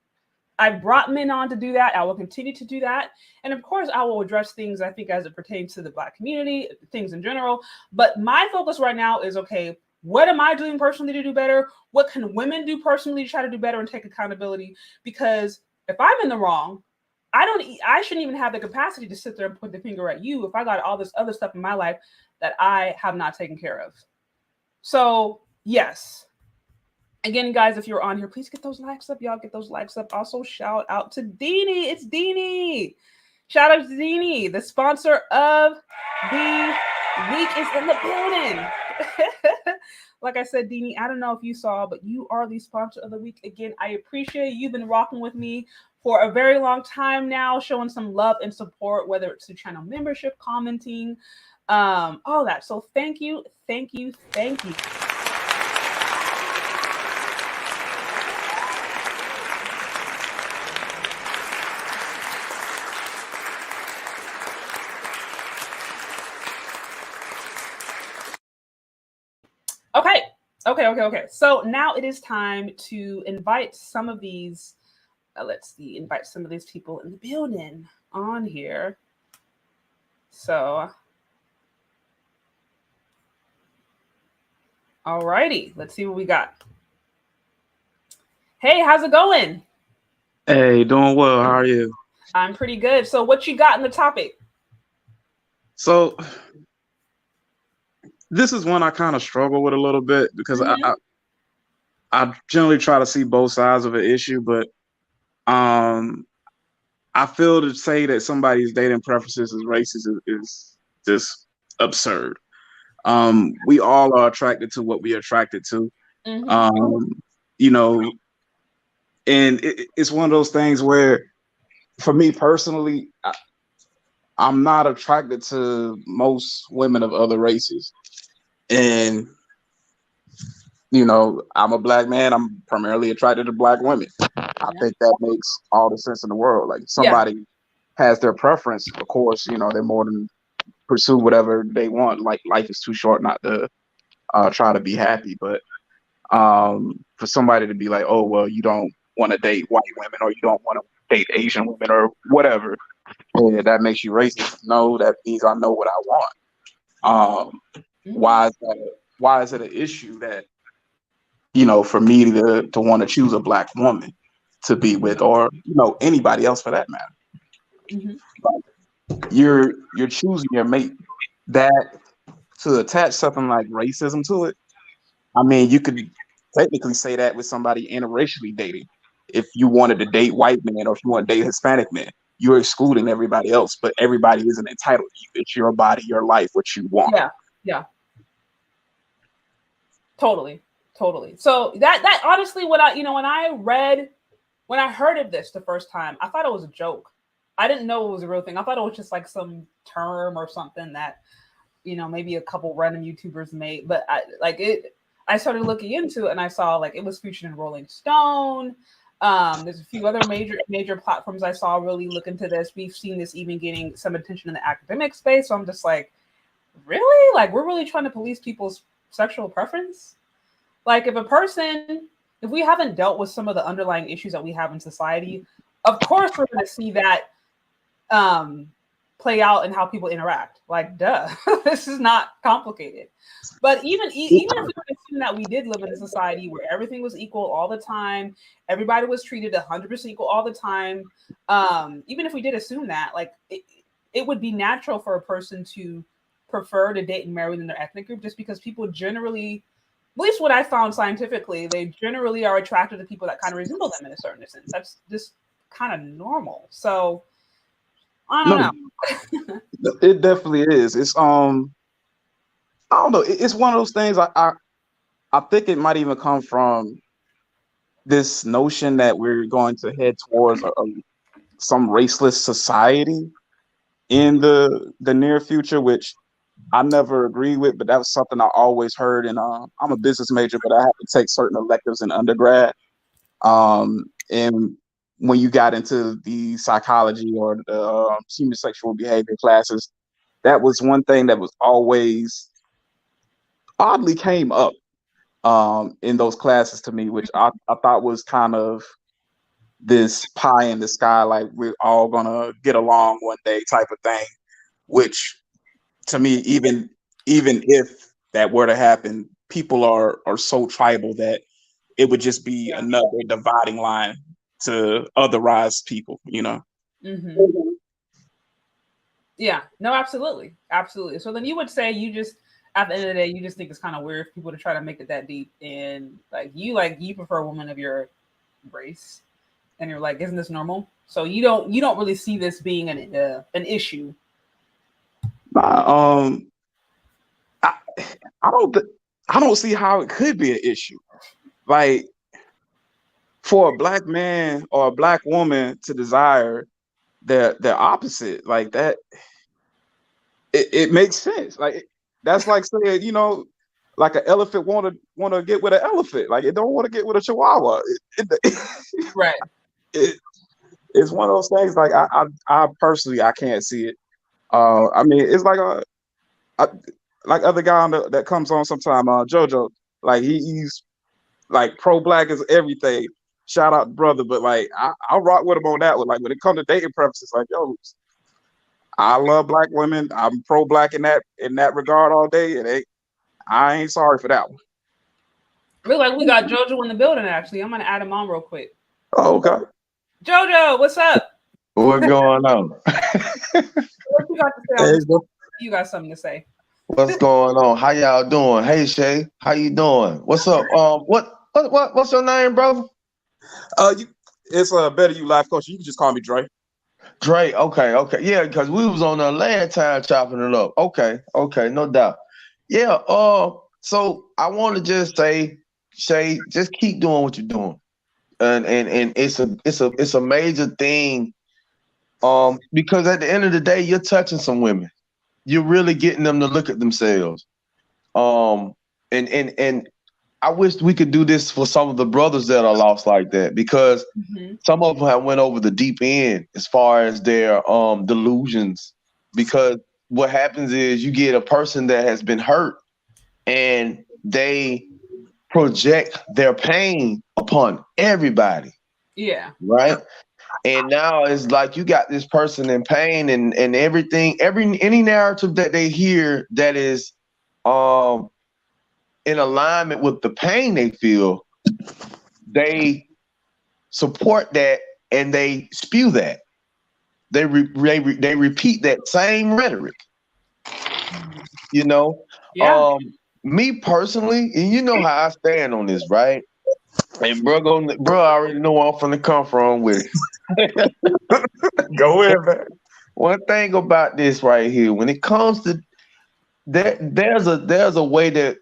I've brought men on to do that. I will continue to do that. And of course, I will address things I think as it pertains to the Black community, things in general. But my focus right now is, okay, what am I doing personally to do better? What can women do personally to try to do better and take accountability? Because if I'm in the wrong, I shouldn't even have the capacity to sit there and point the finger at you if I got all this other stuff in my life that I have not taken care of. So, yes. Again, guys, if you're on here, please get those likes up. Y'all get those likes up. Also, shout out to Deanie. It's Deanie. Shout out to Deanie. The sponsor of the week is in the building. Like I said, Deanie, I don't know if you saw, but you are the sponsor of the week. Again, I appreciate you've been rocking with me for a very long time now, showing some love and support, whether it's the channel membership, commenting, all that. So thank you, thank you, thank you. Okay. So now it is time to invite some of these, invite some of these people in the building on here. So, alrighty, let's see what we got. Hey, how's it going? Hey, doing well. How are you? I'm pretty good. So what you got in the topic? So this is one I kind of struggle with a little bit because I generally try to see both sides of an issue, but I feel to say that somebody's dating preferences is racist is just absurd. We all are attracted to what we are attracted to. You know, and it's one of those things where, for me personally, I'm not attracted to most women of other races. And, I'm a Black man. I'm primarily attracted to Black women. I think that makes all the sense in the world. Like, somebody has their preference, of course, they're more than pursue whatever they want. Like, life is too short not to try to be happy. But for somebody to be like, oh, well, you don't want to date white women, or you don't want to date Asian women, or whatever, that makes you racist. No, that means I know what I want. Why is it an issue that, for me to want to choose a Black woman to be with, or anybody else for that matter? You're choosing your mate. That, to attach something like racism to it, I mean, you could technically say that with somebody interracially dating. If you wanted to date white men, or if you want to date Hispanic men, you're excluding everybody else, but everybody isn't entitled to you. It's your body, your life, what you want. Yeah. Totally. So that honestly, when I heard of this the first time, I thought it was a joke. I didn't know it was a real thing. I thought it was just like some term or something that, maybe a couple random YouTubers made. But I started looking into it, and I saw like it was featured in Rolling Stone. There's a few other major platforms I saw really look into this. We've seen this even getting some attention in the academic space. So I'm just like, really? Like, we're really trying to police people's sexual preference? Like, if we haven't dealt with some of the underlying issues that we have in society, of course we're going to see that play out in how people interact. Like, duh, this is not complicated. But even if we assume that we did live in a society where everything was equal all the time, everybody was treated 100% equal all the time, even if we did assume that, like, it would be natural for a person to prefer to date and marry within their ethnic group, just because people generally, at least what I found scientifically, they generally are attracted to people that kind of resemble them in a certain sense. That's just kind of normal. So I don't know. It definitely is. It's I don't know. It's one of those things. I think it might even come from this notion that we're going to head towards some raceless society in the near future, which I never agreed with, but that was something I always heard. And I'm a business major, but I had to take certain electives in undergrad. And when you got into the psychology or the human sexual behavior classes, that was one thing that was always oddly came up in those classes to me, which I thought was kind of this pie in the sky, like we're all gonna get along one day type of thing. Which to me, even if that were to happen, people are so tribal that it would just be another dividing line to otherize people, you know. Mm-hmm. Yeah, no, absolutely, absolutely. So then you would say you just at the end of the day, you just think it's kind of weird for people to try to make it that deep, and like you prefer a woman of your race, and you're like, isn't this normal? So you don't really see this being an issue. I, I, I don't see how it could be an issue. Like for a black man or a black woman to desire their opposite, like that, it makes sense. Like that's like saying, you know, like an elephant want to get with an elephant, like it don't want to get with a chihuahua. Right. It's one of those things. Like I personally I can't see it. I mean, it's like like other guy that comes on sometime, JoJo. Like he's like pro black is everything. Shout out brother, but like I'll rock with him on that one. Like when it comes to dating preferences, like yo, I love black women. I'm pro black in that regard all day, and I ain't sorry for that one. Look like we got JoJo in the building. Actually, I'm gonna add him on real quick. Oh, okay. JoJo, what's up? What's going on? What you got to say? You got something to say? What's going on? How y'all doing? Hey Shay, how you doing? What's up? What's your name, brother? It's Better You Life Coach. You can just call me Dre. Dre. Okay. Yeah, because we was on the last time chopping it up. Okay, no doubt. Yeah. So I want to just say, Shay, just keep doing what you're doing, and it's a major thing. Because at the end of the day, you're touching some women. You're really getting them to look at themselves. And I wish we could do this for some of the brothers that are lost like that, because some of them have went over the deep end as far as their delusions. Because what happens is you get a person that has been hurt and they project their pain upon everybody. Yeah. Right. And now it's like you got this person in pain and everything, any narrative that they hear that is in alignment with the pain they feel, they support that and they spew that. They repeat that same rhetoric. You know, yeah. Me personally, and you know how I stand on this, right? And bro, I already know where I'm finna come from with it. Go ahead, man. One thing about this right here, when it comes to there's a way that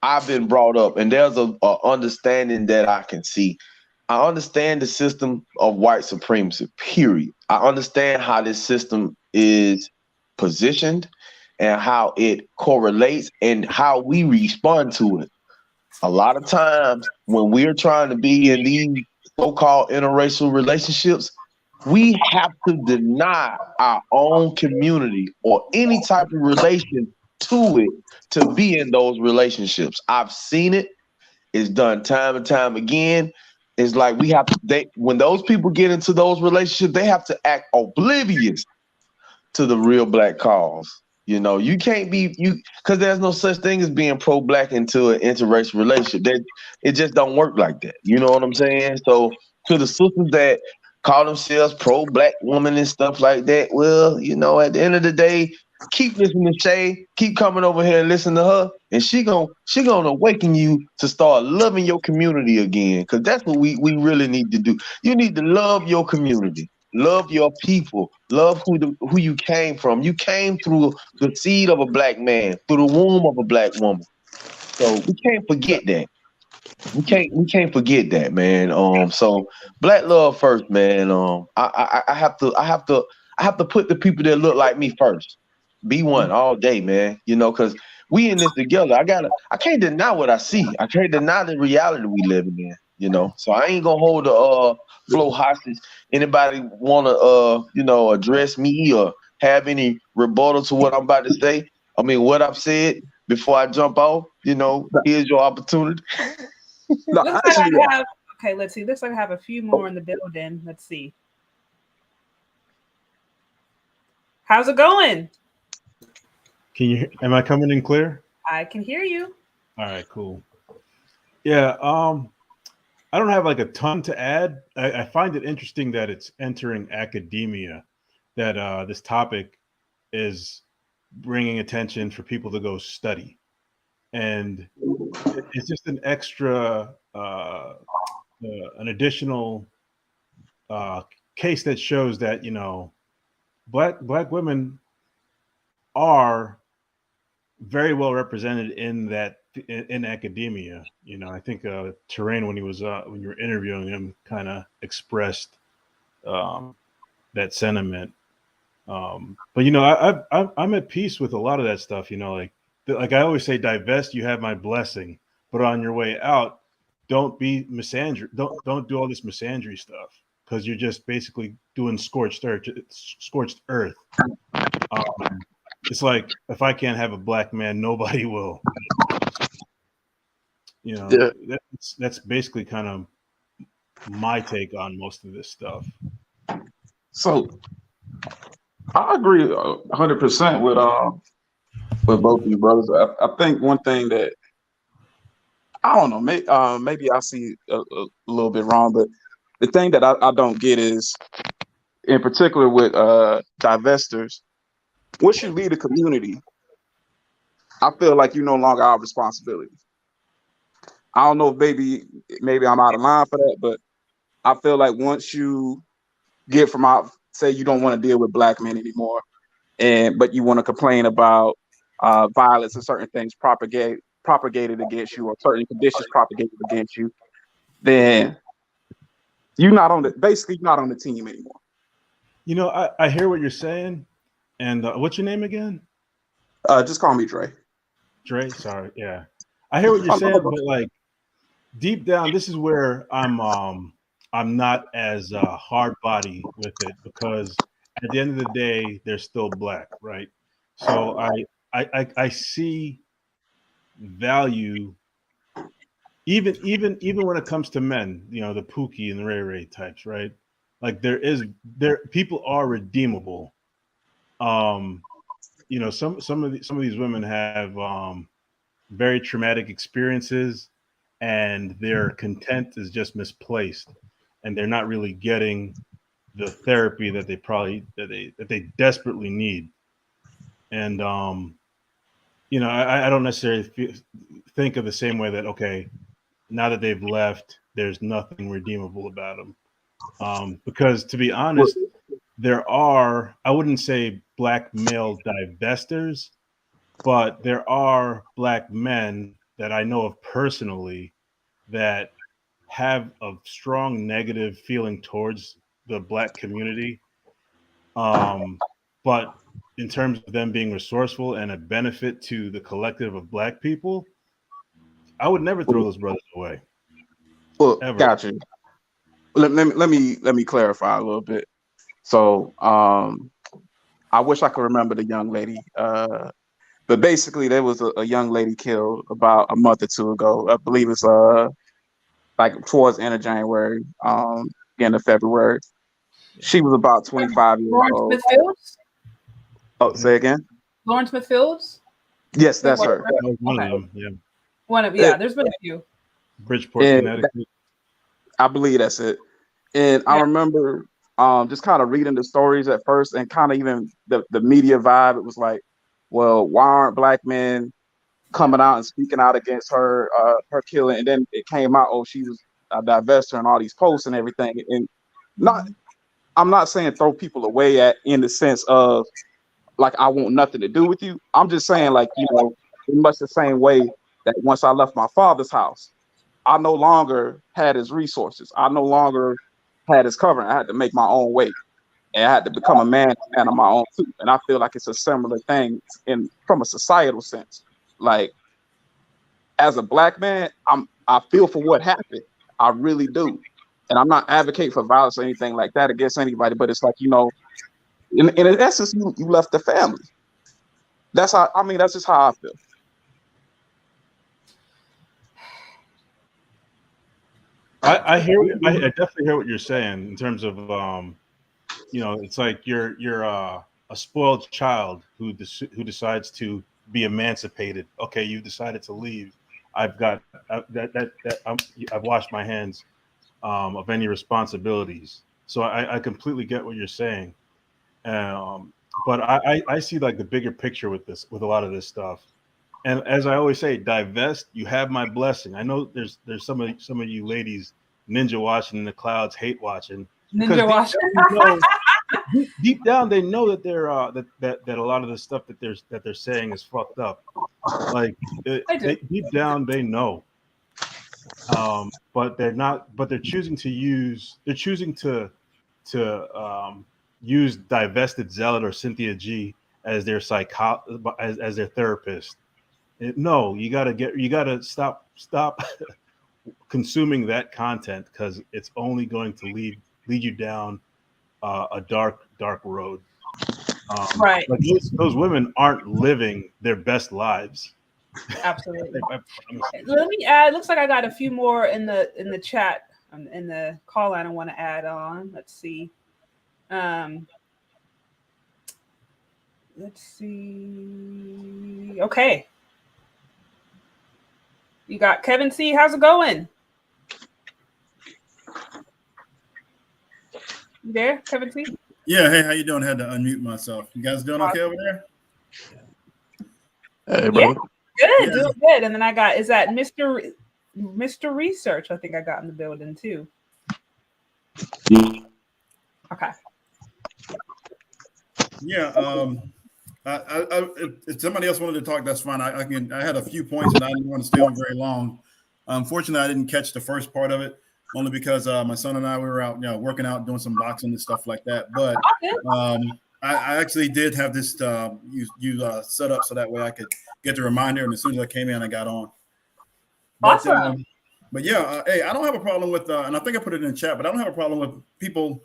I've been brought up, and there's a understanding that I can see. I understand the system of white supremacy, period. I understand how this system is positioned and how it correlates and how we respond to it. A lot of times when we're trying to be in these so-called interracial relationships, we have to deny our own community or any type of relation to it to be in those relationships. I've seen it. It's done time and time again. It's like when those people get into those relationships, they have to act oblivious to the real black cause. You know, you can't be because there's no such thing as being pro-black into an interracial relationship. It just don't work like that. You know what I'm saying? So to the sisters that call themselves pro-black woman and stuff like that, well, you know, at the end of the day, keep listening to Shay, keep coming over here and listen to her, and she gonna awaken you to start loving your community again. Because that's what we really need to do. You need to love your community. Love your people. Love who you came from. You came through the seed of a black man, through the womb of a black woman. So we can't forget that. We can't forget that, man. So black love first, man. I have to put the people that look like me first. Be one all day, man. You know, because we in this together. I can't deny what I see. I can't deny the reality we living in. You know, so I ain't gonna hold the flow hostage. Anybody wanna address me or have any rebuttal to what I'm about to say? I mean, what I've said before I jump off. You know, here's your opportunity. No, Looks actually, like I have Okay, let's see. Looks like I have a few more in the building. Let's see. How's it going? Can you? Am I coming in clear? I can hear you. All right, cool. Yeah. I don't have like a ton to add. I find it interesting that it's entering academia, that this topic is bringing attention for people to go study, and it's just an extra, an additional case that shows that black women are very well represented in academia. I think Terrain, when you were interviewing him, kind of expressed that sentiment. But I'm at peace with a lot of that stuff. Like I always say, divest. You have my blessing, but on your way out, don't be misandry. Don't do all this misandry stuff, because you're just basically doing scorched earth. It's like, if I can't have a black man, nobody will. Yeah. That's basically kind of my take on most of this stuff. So I agree 100% with both of you brothers. I think one thing that I don't know, maybe I see a little bit wrong, but the thing that I don't get is, in particular with divesters, once you lead a community, I feel like you're no longer our responsibility. I don't know if maybe I'm out of line for that, but I feel like once you get from out, say you don't want to deal with black men anymore, but you want to complain about violence and certain things propagated against you, or certain conditions propagated against you, then you're not on the team anymore. I hear what you're saying. And what's your name again? Just call me Dre. Dre, sorry. Yeah. I hear what you're saying, but like deep down, this is where I'm not as hard body with it, because at the end of the day, they're still black, right? So I see value even when it comes to men, the Pookie and the Ray Ray types, right? Like people are redeemable. Some of these women have very traumatic experiences, and their content is just misplaced, and they're not really getting the therapy that they desperately need. And I don't necessarily think of the same way that, okay, now that they've left, there's nothing redeemable about them. Because to be honest, there are, I wouldn't say black male divesters, but there are black men that I know of personally that have a strong negative feeling towards the black community. But in terms of them being resourceful and a benefit to the collective of black people, I would never throw those brothers away. Well, ever. Gotcha. Let me clarify a little bit. So I wish I could remember the young lady, but basically there was a young lady killed about a month or two ago. I believe it's like towards the end of January, end of February. She was about 25 years Lawrence old. Smith Fields? Oh, say again? Lawrence Smith Fields? Yes, that's her. That was one of them, yeah. There's been a few. Bridgeport, Connecticut. I believe that's it. And I remember just kind of reading the stories at first, and kind of even the media vibe. It was like, well, why aren't black men coming out and speaking out against her killing? And then it came out, oh, she was a divester and all these posts and everything. And I'm not saying throw people away in the sense of like I want nothing to do with you. I'm just saying, like, in much the same way that once I left my father's house, I no longer had his resources. I no longer had his covering. I had to make my own way, and I had to become a man of my own too. And I feel like it's a similar thing from a societal sense. Like, as a black man, I feel for what happened. I really do. And I'm not advocating for violence or anything like that against anybody, but it's like, in essence, you left the family. That's just how I feel. I hear. I definitely hear what you're saying in terms of it's like you're a spoiled child who decides to be emancipated. Okay, you decided to leave. I've got I've washed my hands of any responsibilities. So I completely get what you're saying. But I see like the bigger picture with a lot of this stuff. And as I always say, divest. You have my blessing. I know there's some of you ladies ninja watching in the clouds, hate watching. Ninja watching. Deep down, they know that they're that a lot of the stuff that they're saying is fucked up. Like deep down, they know. But they're not. But they're choosing to use. They're choosing to use divested zealot or Cynthia G as their as their therapist. No, you gotta stop consuming that content because it's only going to lead you down a dark road. Right. Like those women aren't living their best lives. Absolutely. Let me add. Looks like I got a few more in the chat in the call line I want to add on. Let's see. Let's see. Okay. You got Kevin C. How's it going? You there, Kevin C? Yeah. Hey, how you doing? I had to unmute myself. You guys doing okay over there? Hey, brother. Good, doing good. And then I got, is that Mr. Research? I think I got in the building too. Okay. Yeah. If somebody else wanted to talk, that's fine. I had a few points and I didn't want to stay on very long. Unfortunately, I didn't catch the first part of it, only because my son and I, we were out, working out, doing some boxing and stuff like that. But I actually did have this set up so that way I could get the reminder, and as soon as I came in, I got on. But, awesome. But yeah, hey, I don't have a problem with, and I think I put it in the chat, but I don't have a problem with people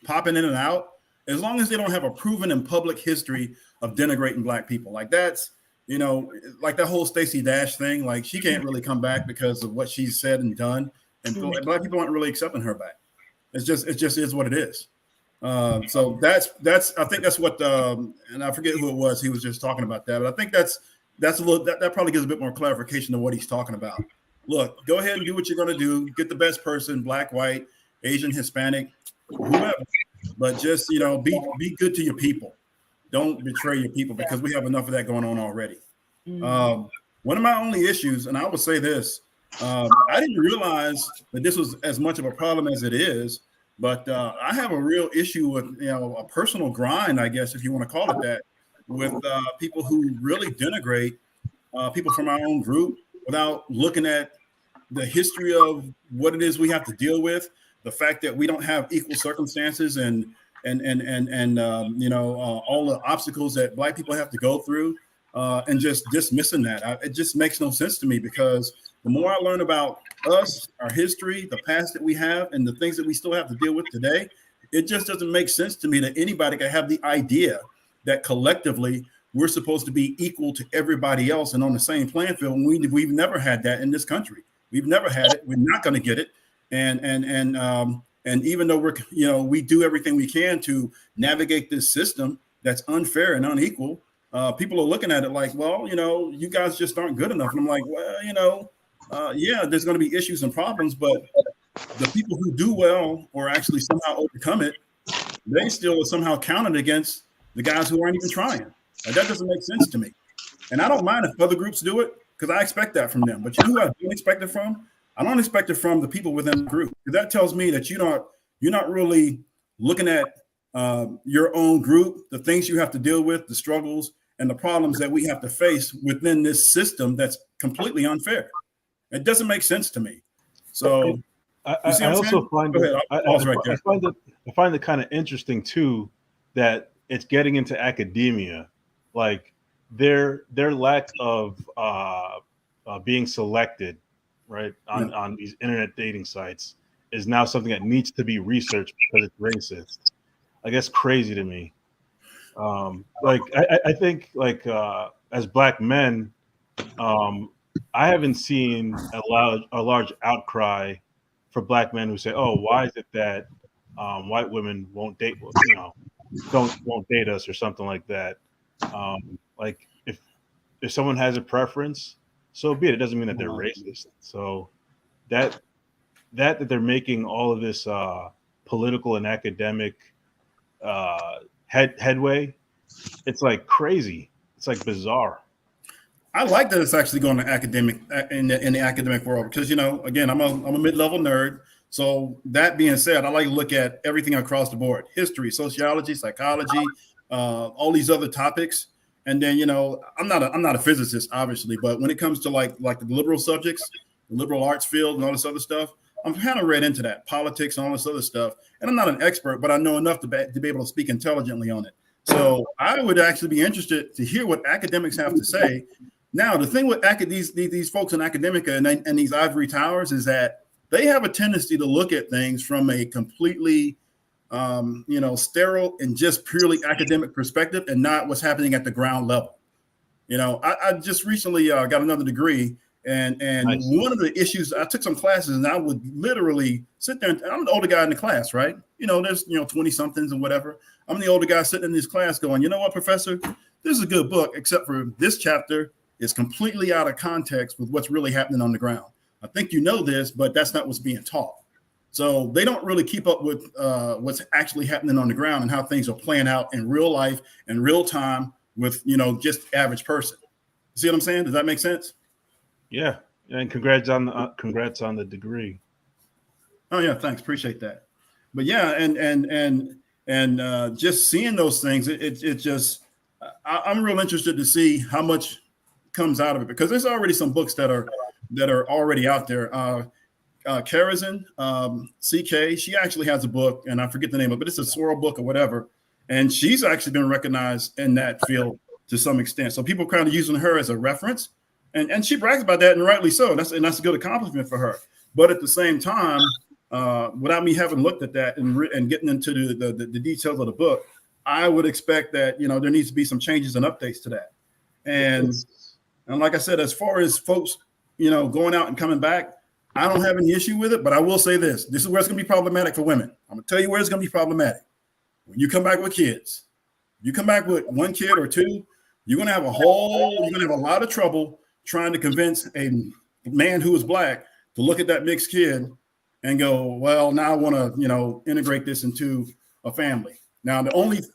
popping in and out as long as they don't have a proven and public history of denigrating Black people. Like that's, like that whole Stacey Dash thing. Like she can't really come back because of what she's said and done, and Black people aren't really accepting her back. It just is what it is. So that's I think that's what and I forget who it was. He was just talking about that, but I think that's a little that probably gives a bit more clarification to what he's talking about. Look, go ahead and do what you're going to do. Get the best person, Black, white, Asian, Hispanic, whoever. But just be good to your people. Don't betray your people because we have enough of that going on already. One of my only issues, and I will say this, I didn't realize that this was as much of a problem as it is. But I have a real issue with, a personal grind, I guess, if you want to call it that, with people who really denigrate people from our own group without looking at the history of what it is we have to deal with, the fact that we don't have equal circumstances and all the obstacles that Black people have to go through, and just dismissing that. It just makes no sense to me because the more I learn about us, our history, the past that we have, and the things that we still have to deal with today, it just doesn't make sense to me that anybody can have the idea that collectively we're supposed to be equal to everybody else and on the same playing field. And we've never had that in this country. We've never had it. We're not going to get it. And even though we do everything we can to navigate this system that's unfair and unequal, people are looking at it like, well, you guys just aren't good enough. And I'm like, well, yeah, there's going to be issues and problems, but the people who do well or actually somehow overcome it, they still are somehow counted against the guys who aren't even trying. Like, that doesn't make sense to me. And I don't mind if other groups do it because I expect that from them. But you know who I don't expect it from? I don't expect it from the people within the group. That tells me that you're not really looking at your own group, the things you have to deal with, the struggles and the problems that we have to face within this system that's completely unfair. It doesn't make sense to me. So I also find I find it kind of interesting too that it's getting into academia, like their lack of being selected, right, on these internet dating sites is now something that needs to be researched because it's racist. I guess crazy to me. Like I think like as Black men, I haven't seen a large outcry for Black men who say, "Oh, why is it that white women won't date? Won't date us or something like that." Like if someone has a preference, so be it. It doesn't mean that they're racist. So that they're making all of this political and academic headway, it's like crazy. It's like bizarre. I like that it's actually going to academic in the academic world because again, I'm a mid-level nerd. So that being said, I like to look at everything across the board: history, sociology, psychology, all these other topics. And then I'm not a physicist, obviously, but when it comes to like the liberal subjects, the liberal arts field, and all this other stuff, I'm kind of read into that, politics and all this other stuff. And I'm not an expert, but I know enough to be able to speak intelligently on it. So I would actually be interested to hear what academics have to say. Now, the thing with these folks in academia and these ivory towers is that they have a tendency to look at things from a completely, sterile and just purely academic perspective and not what's happening at the ground level. I just recently got another degree. And nice. One of the issues, I took some classes and I would literally sit there, and I'm the older guy in the class, right? There's 20 somethings and whatever. I'm the older guy sitting in this class going, you know what, professor, this is a good book, except for this chapter is completely out of context with what's really happening on the ground. I think you know this, but that's not what's being taught. So they don't really keep up with what's actually happening on the ground and how things are playing out in real life and real time with, just average person. See what I'm saying? Does that make sense? Yeah, and congrats on the degree. Oh yeah, thanks, appreciate that. But yeah, and just seeing those things, it just I'm real interested to see how much comes out of it because there's already some books that are already out there. Karazin, CK, she actually has a book, and I forget the name of it, but it's a swirl book or whatever, and she's actually been recognized in that field to some extent. So people kind of using her as a reference. And she brags about that, and rightly so. That's a good accomplishment for her. But at the same time, without me having looked at that and getting into the details of the book, I would expect that there needs to be some changes and updates to that. And like I said, as far as folks going out and coming back, I don't have any issue with it. But I will say this: this is where it's going to be problematic for women. I'm going to tell you where it's going to be problematic. When you come back with kids, you come back with one kid or two, you're going to have a lot of trouble trying to convince a man who is Black to look at that mixed kid and go, well, now I want to, integrate this into a family. Now,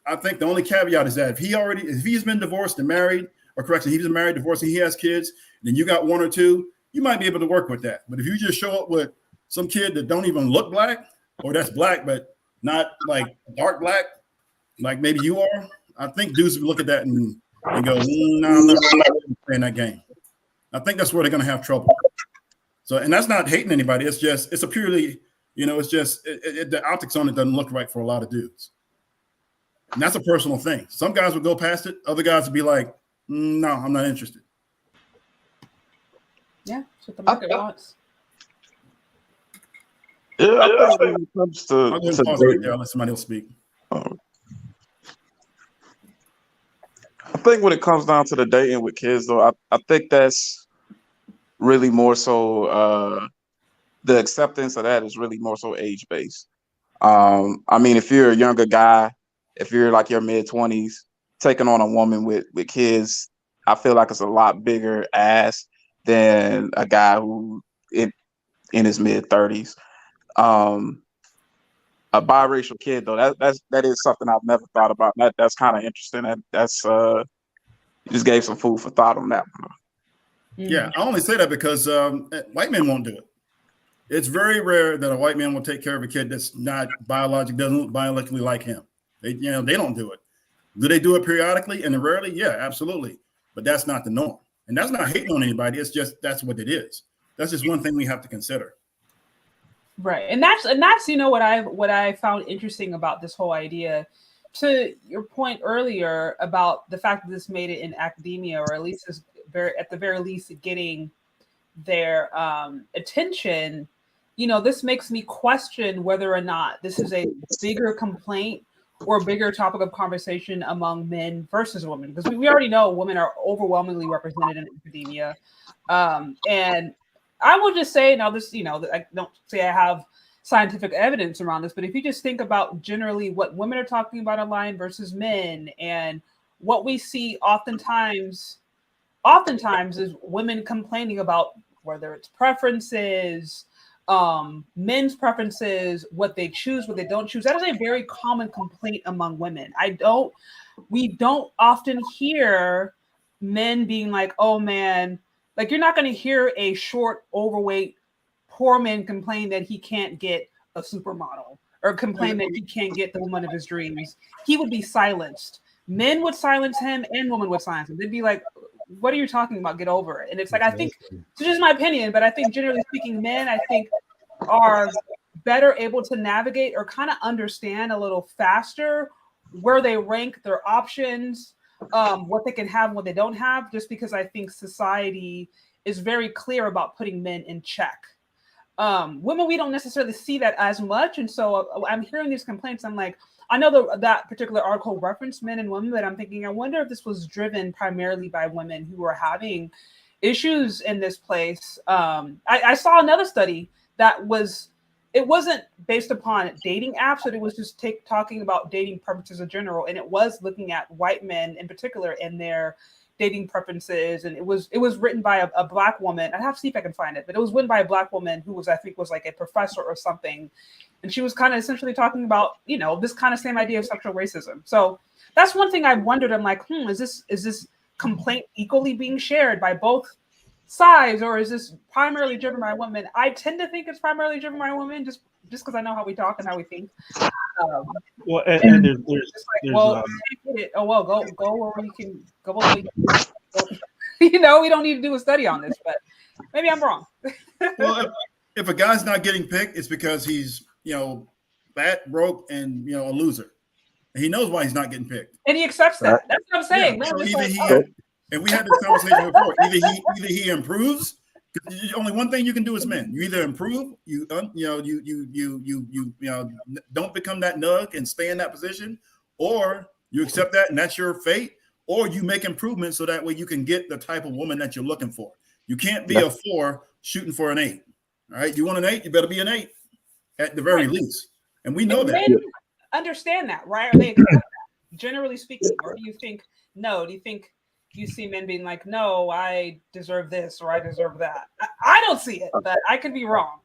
I think the only caveat is that if he's been divorced and married, or correction, he's been married, divorced, and he has kids, then you got one or two, you might be able to work with that. But if you just show up with some kid that don't even look Black, or that's Black, but not like dark Black, like maybe you are, I think dudes would look at that and go, no, I'm not playing that game. I think that's where they're going to have trouble. So, and that's not hating anybody. It's a purely, it's just the optics on it doesn't look right for a lot of dudes. And that's a personal thing. Some guys would go past it. Other guys would be like, no, I'm not interested. Yeah, that's what the market wants. Yeah, I think when it comes to right, let somebody else speak. I think when it comes down to the dating with kids, though, I think that's really more so the acceptance of that is really more so age based. I mean, if you're a younger guy, if you're like your mid-20s, taking on a woman with kids, I feel like it's a lot bigger ass than a guy who in his mid-30s. A biracial kid, though, that is something I've never thought about. That's kind of interesting. That's you just gave some food for thought on that one. Yeah, I only say that because white men won't do it. It's very rare that a white man will take care of a kid that's not doesn't look biologically like him. They don't do it. Do they do it periodically and rarely? Yeah, absolutely. But that's not the norm. And that's not hating on anybody. It's just that's what it is. That's just one thing we have to consider. Right. And that's what I found interesting about this whole idea. To your point earlier about the fact that this made it in academia, or at least is at the very least getting their attention, this makes me question whether or not this is a bigger complaint or a bigger topic of conversation among men versus women, because we already know women are overwhelmingly represented in academia. And I will just say, now this, I don't say I have scientific evidence around this, but if you just think about generally what women are talking about online versus men, and what we see oftentimes is women complaining about whether it's preferences, men's preferences, what they choose, what they don't choose. That is a very common complaint among women. We don't often hear men being like, oh man, like you're not going to hear a short, overweight, poor man complain that he can't get a supermodel or complain that he can't get the woman of his dreams. He would be silenced. Men would silence him and women would silence him. They'd be like, what are you talking about? Get over it. And it's like, I think, this is my opinion, but I think generally speaking, men, I think, are better able to navigate or kind of understand a little faster where they rank their options, what they can have and what they don't have, just because I think society is very clear about putting men in check. Women, we don't necessarily see that as much. And so I'm hearing these complaints. I'm like, I know that particular article referenced men and women, but I'm thinking, I wonder if this was driven primarily by women who were having issues in this place. I saw another study that it wasn't based upon dating apps, but it was just talking about dating preferences in general. And it was looking at white men in particular and their dating preferences. And it was written by a Black woman. I'd have to see if I can find it, but it was written by a Black woman who was, I think, was like a professor or something. And she was kind of essentially talking about, this kind of same idea of sexual racism. So that's one thing I wondered. I'm like, is this complaint equally being shared by both sides, or is this primarily driven by women? I tend to think it's primarily driven by women, just because I know how we talk and how we think. Well, and there's well, go where you can go. We don't need to do a study on this, but maybe I'm wrong. Well, if a guy's not getting picked, it's because he's fat, broke, and a loser. And he knows why he's not getting picked, and he accepts that. That's what I'm saying. Yeah. So either and we had this conversation before. Either he improves. Only one thing you can do as men: you either improve, you don't become that nug and stay in that position, or you accept that and that's your fate, or you make improvements so that way you can get the type of woman that you're looking for. You can't be a 4 shooting for an 8. All right, you want an 8, you better be an 8 at the very least, and we know and that. Men understand that, right? Are they accept that, generally speaking, or do you think no? Do you think you see men being like, no, I deserve this or I deserve that? I don't see it, but I could be wrong.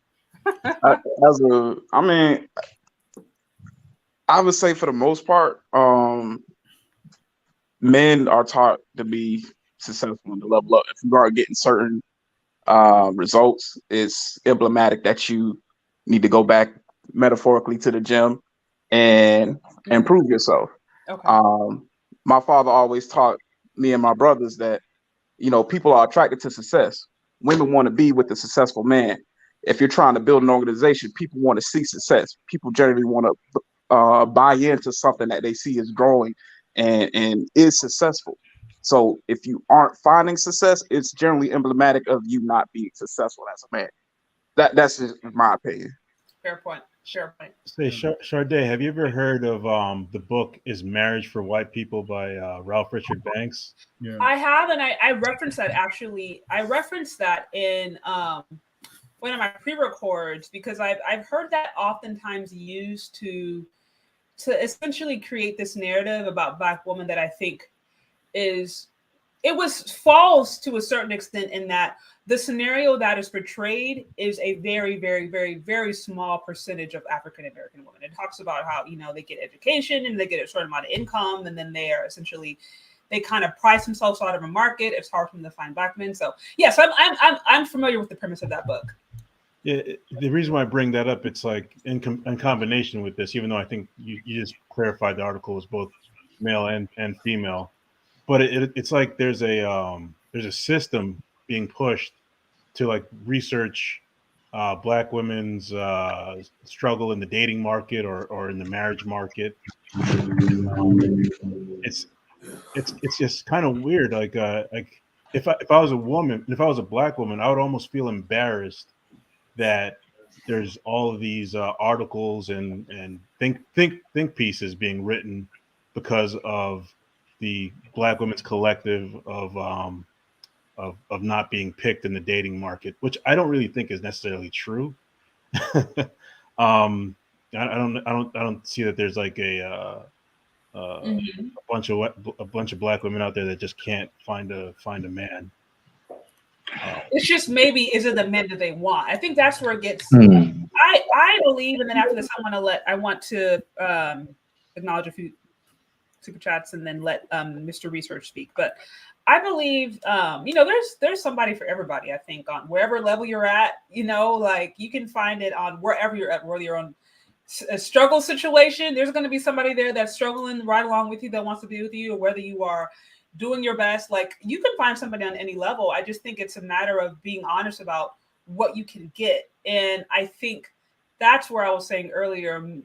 I would say for the most part, men are taught to be successful and to level up. If you are getting certain results, it's emblematic that you need to go back metaphorically to the gym and improve yourself. Okay. My father always taught me and my brothers that, people are attracted to success. Women want to be with a successful man. If you're trying to build an organization, people want to see success. People generally want to buy into something that they see is growing and is successful. So if you aren't finding success, it's generally emblematic of you not being successful as a man. That's just my opinion. Fair point. Sure. Say, Sade, have you ever heard of the book "Is Marriage for White People" by Ralph Richard Banks? Yeah. I have, and I referenced that actually. I referenced that in one of my pre-records because I've heard that oftentimes used to essentially create this narrative about Black women that I think falls to a certain extent in that the scenario that is portrayed is a very, very, very, very small percentage of African American women. It talks about how, they get education and they get a certain amount of income, and then they kind of price themselves out of a market. It's hard for them to find Black men. So yes, I'm familiar with the premise of that book. Yeah, the reason why I bring that up, it's like in combination with this, even though I think you just clarified the article was both male and female, but it's like there's a system being pushed to like research Black women's struggle in the dating market or in the marriage market. It's just kind of weird. Like if I was a woman, if I was a Black woman, I would almost feel embarrassed that there's all of these articles and think pieces being written because of the Black Women's Collective of not being picked in the dating market, which I don't really think is necessarily true. I don't see that there's like a bunch of black women out there that just can't find a man. It's just maybe is it the men that they want? I think that's where it gets. I believe, and then after this, I want to acknowledge a few super chats and then let Mr. Research speak. But I believe, there's somebody for everybody. I think on wherever level you're at, like you can find it on wherever you're at, whether you're on a struggle situation, there's going to be somebody there that's struggling right along with you that wants to be with you, or whether you are doing your best, like you can find somebody on any level. I just think it's a matter of being honest about what you can get. And I think that's where I was saying earlier,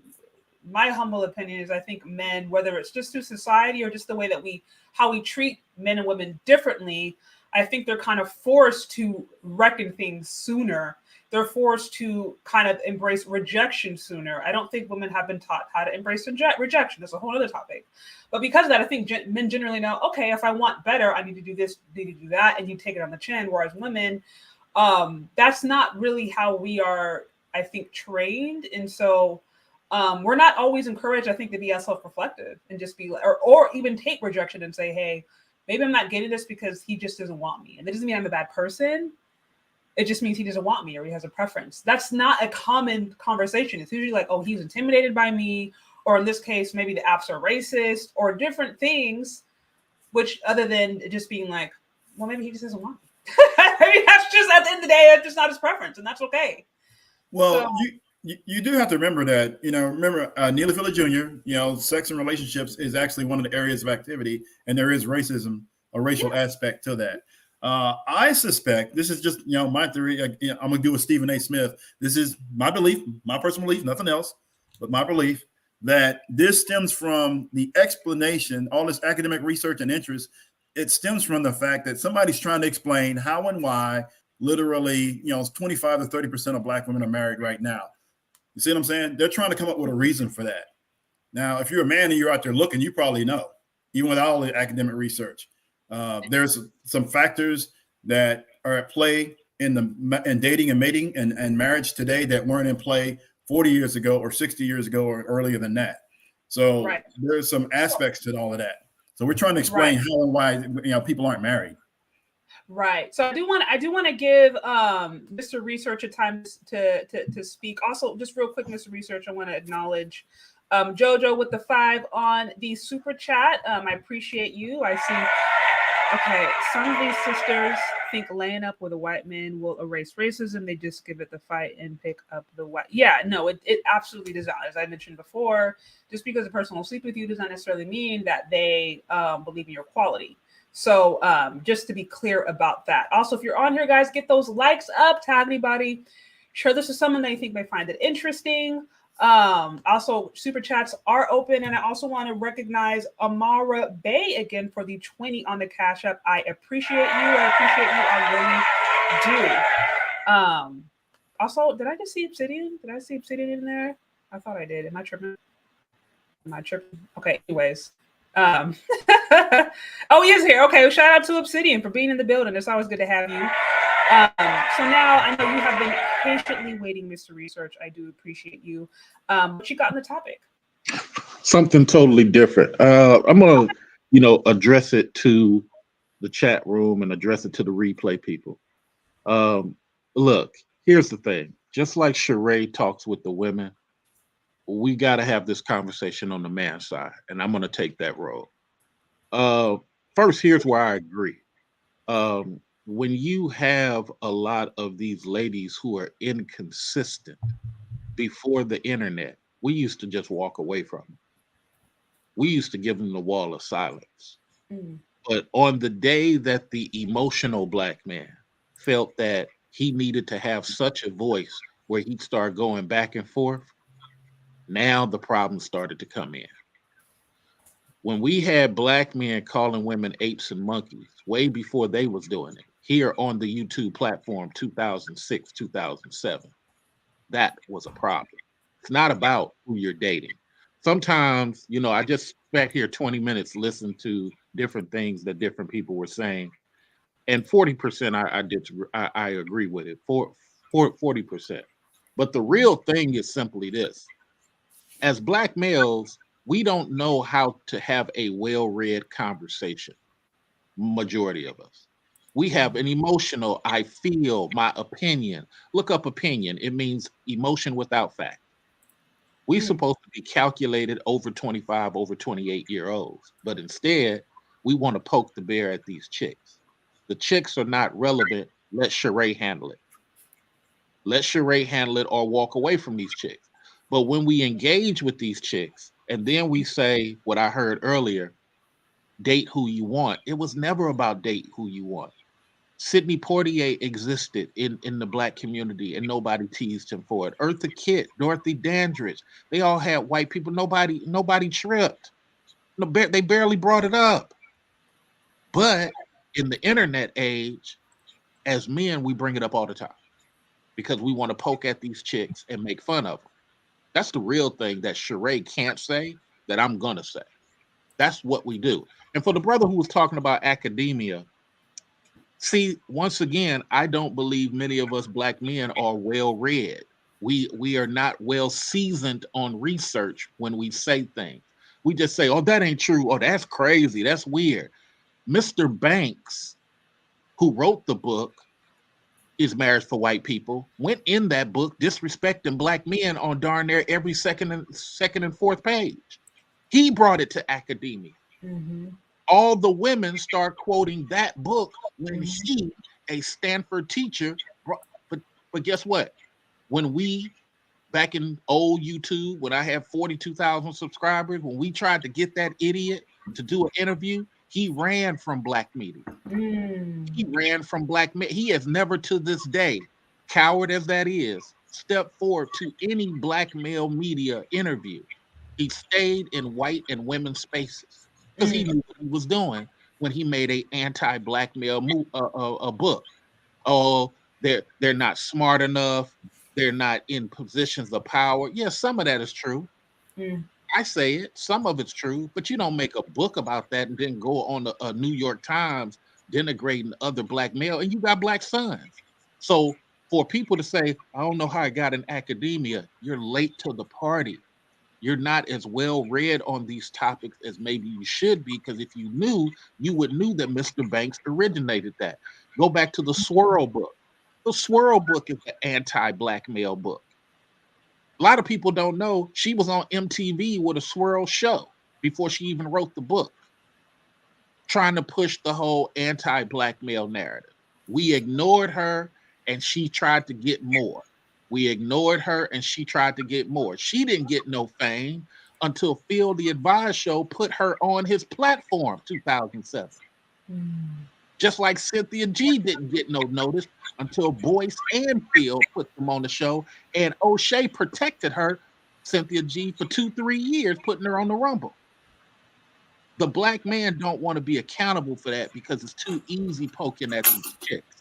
my humble opinion is I think men, whether it's just through society or just the way that how we treat men and women differently, I think they're kind of forced to reckon things sooner. They're forced to kind of embrace rejection sooner. I don't think women have been taught how to embrace rejection. That's a whole other topic. But because of that, I think men generally know, okay, if I want better, I need to do this, need to do that, and you take it on the chin. Whereas women, that's not really how we are, I think, trained. And so we're not always encouraged, I think, to be as self-reflective and just be, or even take rejection and say, hey, maybe I'm not getting this because he just doesn't want me. And that doesn't mean I'm a bad person. It just means he doesn't want me or he has a preference. That's not a common conversation. It's usually like, oh, he's intimidated by me. Or in this case, maybe the apps are racist or different things, which other than just being like, well, maybe he just doesn't want me. I mean, that's just at the end of the day, that's just not his preference, and that's okay. Well, so, you do have to remember that, remember Neely Fuller Jr., sex and relationships is actually one of the areas of activity, and there is racism, a racial aspect to that. I suspect, this is just, my theory, I'm going to do with Stephen A. Smith. This is my belief, my personal belief, nothing else, but my belief that this stems from the explanation, all this academic research and interest, it stems from the fact that somebody's trying to explain how and why literally, 25 to 30% of Black women are married right now. You see what I'm saying? They're trying to come up with a reason for that. Now, if you're a man and you're out there looking, you probably know, even with all the academic research. There's some factors that are at play in dating and mating and marriage today that weren't in play 40 years ago or 60 years ago or earlier than that. So there's some aspects to all of that. So we're trying to explain how and why people aren't married. Right. So I do want to give Mr. Research a time to speak. Also, just real quick, Mr. Research, I want to acknowledge Jojo with the 5 on the super chat. I appreciate you. I see. Okay, some of these sisters think laying up with a white man will erase racism. They just give it the fight and pick up the white. Yeah, no, it absolutely does not. As I mentioned before, just because a person will sleep with you does not necessarily mean that they believe in your quality. So just to be clear about that. Also, if you're on here, guys, get those likes up, tag anybody, share this with someone that you think may find it interesting. Also, super chats are open, and I also want to recognize Amara Bay again for the 20 on the Cash App. I appreciate you. I really do. Also, did I just see Obsidian? Did I see Obsidian in there? I thought I did. Am I tripping? Okay, anyways. Oh, he is here. Okay, well, shout out to Obsidian for being in the building. It's always good to have you. So now I know you have been patiently waiting, Mr. Research. I do appreciate you. What you got on the topic? Something totally different. I'm gonna, address it to the chat room and address it to the replay people. Look, here's the thing. Just like Sheree talks with the women, we got to have this conversation on the man side, and I'm going to take that role. First, here's where I agree. When you have a lot of these ladies who are inconsistent before the internet, we used to just walk away from them. We used to give them the wall of silence. But on the day that the emotional Black man felt that he needed to have such a voice where he'd start going back and forth, now the problems started to come in. When we had Black men calling women apes and monkeys, way before they was doing it, here on the YouTube platform, 2006, 2007, that was a problem. It's not about who you're dating. Sometimes, I just sat here 20 minutes, listened to different things that different people were saying. And 40% I agree with it. 40%. But the real thing is simply this. As Black males, we don't know how to have a well-read conversation. Majority of us. We have an emotional, I feel, my opinion. Look up opinion. It means emotion without fact. We supposed to be calculated over 25, over 28-year-olds. But instead, we want to poke the bear at these chicks. The chicks are not relevant. Let Sheree handle it. Let Sheree handle it or walk away from these chicks. But when we engage with these chicks, and then we say what I heard earlier, date who you want. It was never about date who you want. Sidney Poitier existed in the Black community and nobody teased him for it. Eartha Kitt, Dorothy Dandridge, they all had white people. Nobody tripped. No, they barely brought it up. But in the internet age, as men, we bring it up all the time because we want to poke at these chicks and make fun of them. That's the real thing that Sheree can't say that I'm going to say. That's what we do. And for the brother who was talking about academia, see, once again, I don't believe many of us Black men are well read. We are not well seasoned on research when we say things. We just say, oh, that ain't true. Oh, that's crazy. That's weird. Mr. Banks, who wrote the book, Is Marriage for White People, went in that book disrespecting Black men on darn near every second and fourth page. He brought it to academia. Mm-hmm. All the women start quoting that book when he, a Stanford teacher, but guess what? When we, back in old YouTube, when I had 42,000 subscribers, when we tried to get that idiot to do an interview, he ran from Black media. He ran from Black media. He has never to this day, coward as that is, stepped forward to any Black male media interview. He stayed in white and women's spaces because he knew what he was doing when he made a anti-Black male a book. Oh, they're not smart enough. They're not in positions of power. Yeah, some of that is true. I say it. Some of it's true, but you don't make a book about that and then go on a New York Times denigrating other Black male, and you got Black sons. So for people to say, I don't know how I got in academia, you're late to the party. You're not as well read on these topics as maybe you should be, because if you knew, you would knew that Mr. Banks originated that. Go back to the Swirl book. The Swirl book is an anti-Black male book. A lot of people don't know she was on MTV with a Swirl show before she even wrote the book, trying to push the whole anti-Black male narrative. We ignored her and she tried to get more. We ignored her and she tried to get more. She didn't get no fame until Phil the Advised Show put her on his platform, 2007. Just like Cynthia G didn't get no notice until Boyce and Phil put them on the show, and O'Shea protected her, Cynthia G, for 2-3 years, putting her on the Rumble. The Black man don't want to be accountable for that because it's too easy poking at these chicks.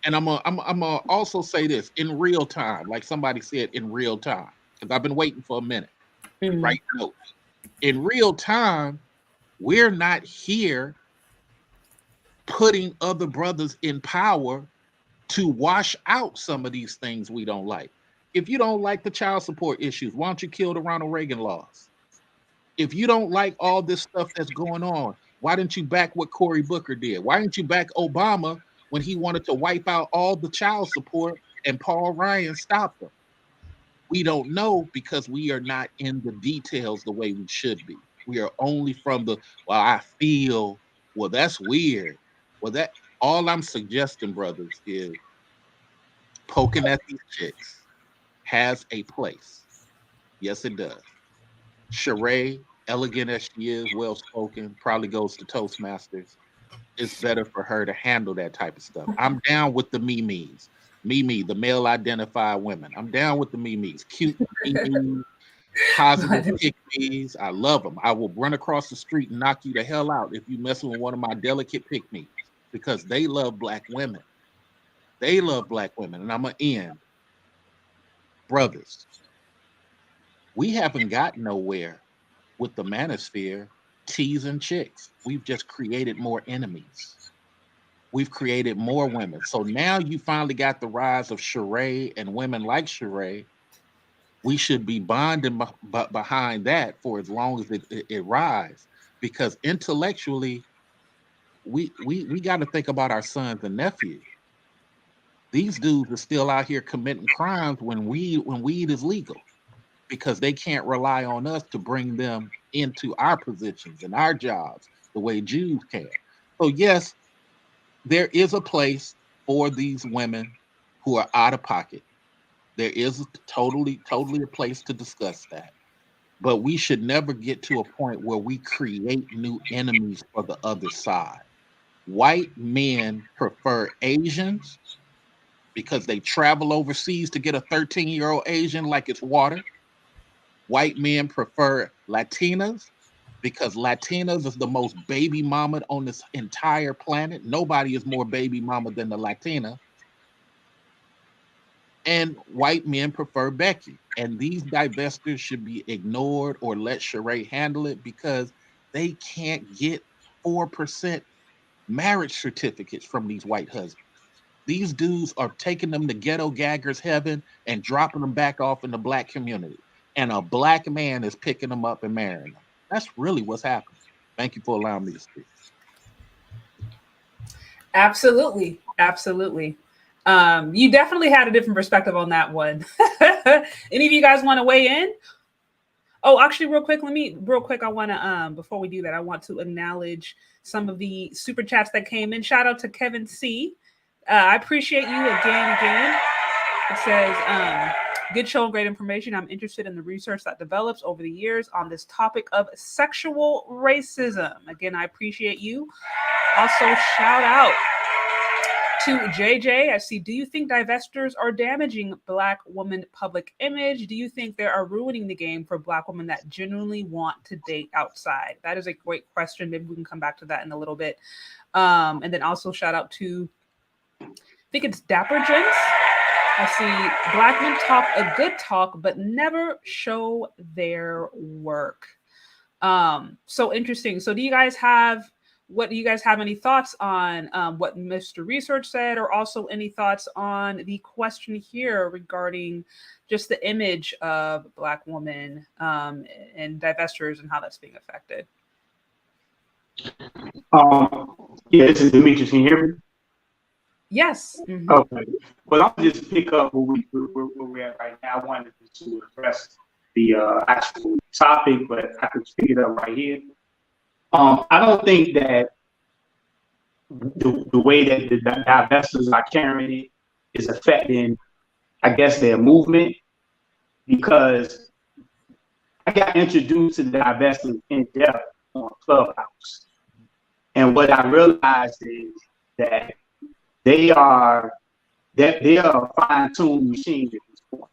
And I'm gonna also say this in real time, like somebody said, in real time, because I've been waiting for a minute. Right notes. In real time, we're not here putting other brothers in power to wash out some of these things we don't like. If you don't like the child support issues, why don't you kill the Ronald Reagan laws? If you don't like all this stuff that's going on, why didn't you back what Cory Booker did? Why didn't you back Obama when he wanted to wipe out all the child support and Paul Ryan stopped them? We don't know because we are not in the details the way we should be. We are only from the, well, I feel, well, that's weird. Well, that all I'm suggesting, brothers, is poking at these chicks has a place. Yes, it does. Sheree, elegant as she is, well-spoken, probably goes to Toastmasters. It's better for her to handle that type of stuff. I'm down with the Mimis. Mimi, the male-identified women. I'm down with the Mimis. Cute Mimis, positive pick-me's. I love them. I will run across the street and knock you the hell out if you messing with one of my delicate pick-me's, because they love Black women. They love Black women. And I'm going to end. Brothers, we haven't got nowhere with the manosphere teasing chicks. We've just created more enemies. we've created more women. So now you finally got the rise of Sheree and women like Sheree. We should be bonding behind that for as long as it rises, because intellectually, we got to think about our sons and nephews. These dudes are still out here committing crimes when weed is legal, because they can't rely on us to bring them into our positions and our jobs the way Jews can. So yes, there is a place for these women who are out of pocket. There is totally a place to discuss that. But we should never get to a point where we create new enemies for the other side. White men prefer Asians because they travel overseas to get a 13-year-old Asian like it's water. White men prefer Latinas because Latinas is the most baby mama on this entire planet. Nobody is more baby mama than the Latina. And white men prefer Becky. And these divestors should be ignored or let Sheree handle it, because they can't get 4% marriage certificates from these white husbands. These dudes are taking them to ghetto gaggers heaven and dropping them back off in the black community. And a black man is picking them up and marrying them. That's really what's happening. Thank you for allowing me to speak. Absolutely. Absolutely. You definitely had a different perspective on that one. Any of you guys want to weigh in? Oh, actually, real quick, I want to, before we do that, I want to acknowledge some of the super chats that came in. Shout out to Kevin C. I appreciate you again. It says, good show and great information. I'm interested in the research that develops over the years on this topic of sexual racism. Again, I appreciate you. Also, shout out to JJ. I see, do you think divestors are damaging Black woman public image? Do you think they are ruining the game for Black women that genuinely want to date outside? That is a great question. Maybe we can come back to that in a little bit. And then also shout out to, I think it's Dapper Gents. I see Black men talk a good talk, but never show their work. So interesting. So do you guys have any thoughts on what Mr. Research said, or also any thoughts on the question here regarding just the image of Black women and divestors and how that's being affected? Yeah, this is Demetrius. Can you hear me? Yes. Mm-hmm. Okay. Well, I'll just pick up where we're at right now. I wanted to address the actual topic, but I could pick it up right here. I don't think that the way that the divestors are carrying it is affecting, I guess, their movement, because I got introduced to the divestors in depth on Clubhouse. And what I realized is that they are a fine-tuned machine at this point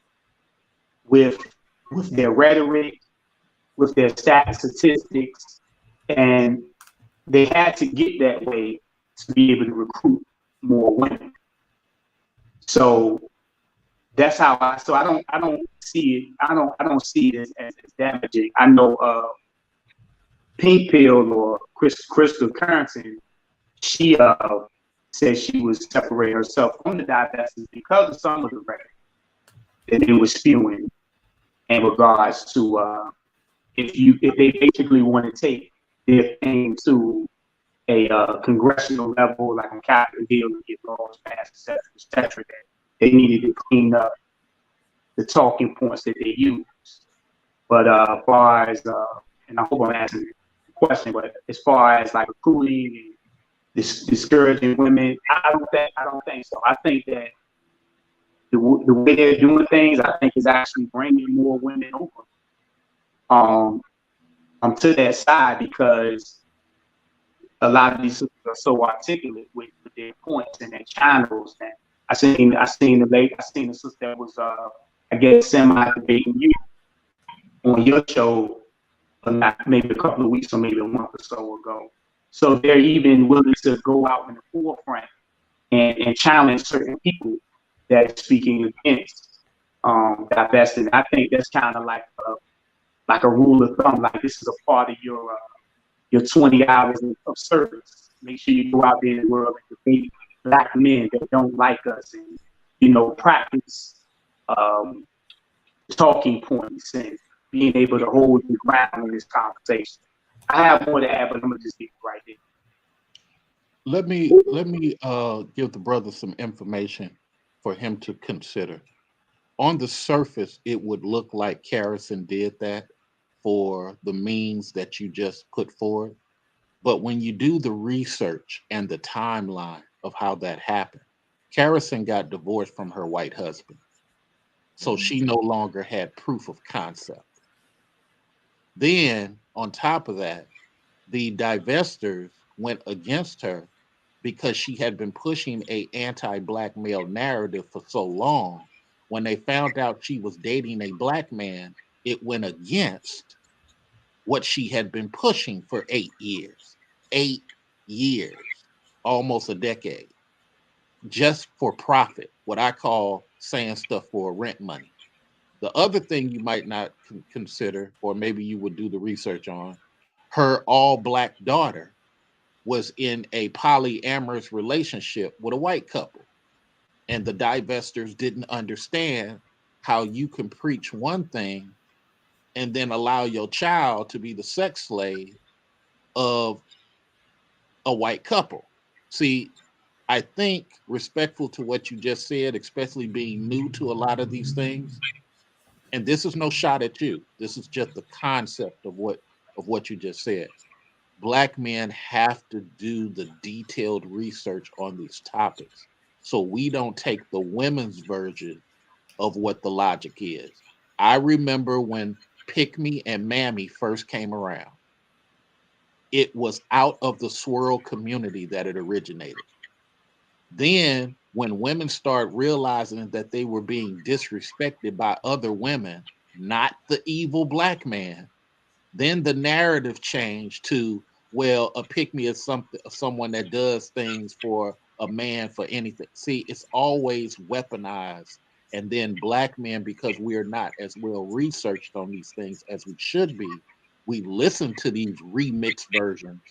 with their rhetoric, with their statistics, and they had to get that way to be able to recruit more women. So that's how I don't see it. I don't see it as damaging. I know Pink Pill or Crystal Carrington, she said she was separating herself from the divestors because of some of the rhetoric that they were spewing in regards to if they basically want to take their thing to a congressional level, like on Capitol Hill, and get laws passed, et cetera, that they needed to clean up the talking points that they use. But as far as, and I hope I'm answering the question, but as far as like recruiting and discouraging women, I don't think so. I think that the way they're doing things, I think is actually bringing more women over. I'm to that side because a lot of these sisters are so articulate with their points and their channels. And I seen a sister that was I guess semi-debating you on your show, maybe a couple of weeks or maybe a month or so ago. So they're even willing to go out in the forefront and challenge certain people that are speaking against divesting. I think that's kind of like a rule of thumb. Like, this is a part of your 20 hours of service. Make sure you go out there in the world and debate Black men that don't like us, and practice talking points and being able to hold the ground in this conversation. I have more to add, but I'm gonna just leave it right there. Let me give the brother some information for him to consider. On the surface, it would look like Carrison did that for the means that you just put forward. But when you do the research and the timeline of how that happened, Carrison got divorced from her white husband. So she no longer had proof of concept. Then, on top of that, the Divesters went against her because she had been pushing a anti-Black male narrative for so long. When they found out she was dating a Black man, it went against what she had been pushing for 8 years. 8 years, almost a decade, just for profit, what I call saying stuff for rent money. The other thing you might not consider, or maybe you would do the research on, her all-Black daughter was in a polyamorous relationship with a white couple. And the Divesters didn't understand how you can preach one thing and then allow your child to be the sex slave of a white couple. See, I think, respectful to what you just said, especially being new to a lot of these things, and this is no shot at you, this is just the concept of what you just said. Black men have to do the detailed research on these topics so we don't take the women's version of what the logic is. I remember when Pick Me and Mammy first came around. It was out of the swirl community that it originated. Then when women start realizing that they were being disrespected by other women, not the evil Black man, then the narrative changed to, well, a pick me is someone that does things for a man for anything. See, it's always weaponized. And then Black men, because we are not as well researched on these things as we should be, we listen to these remixed versions.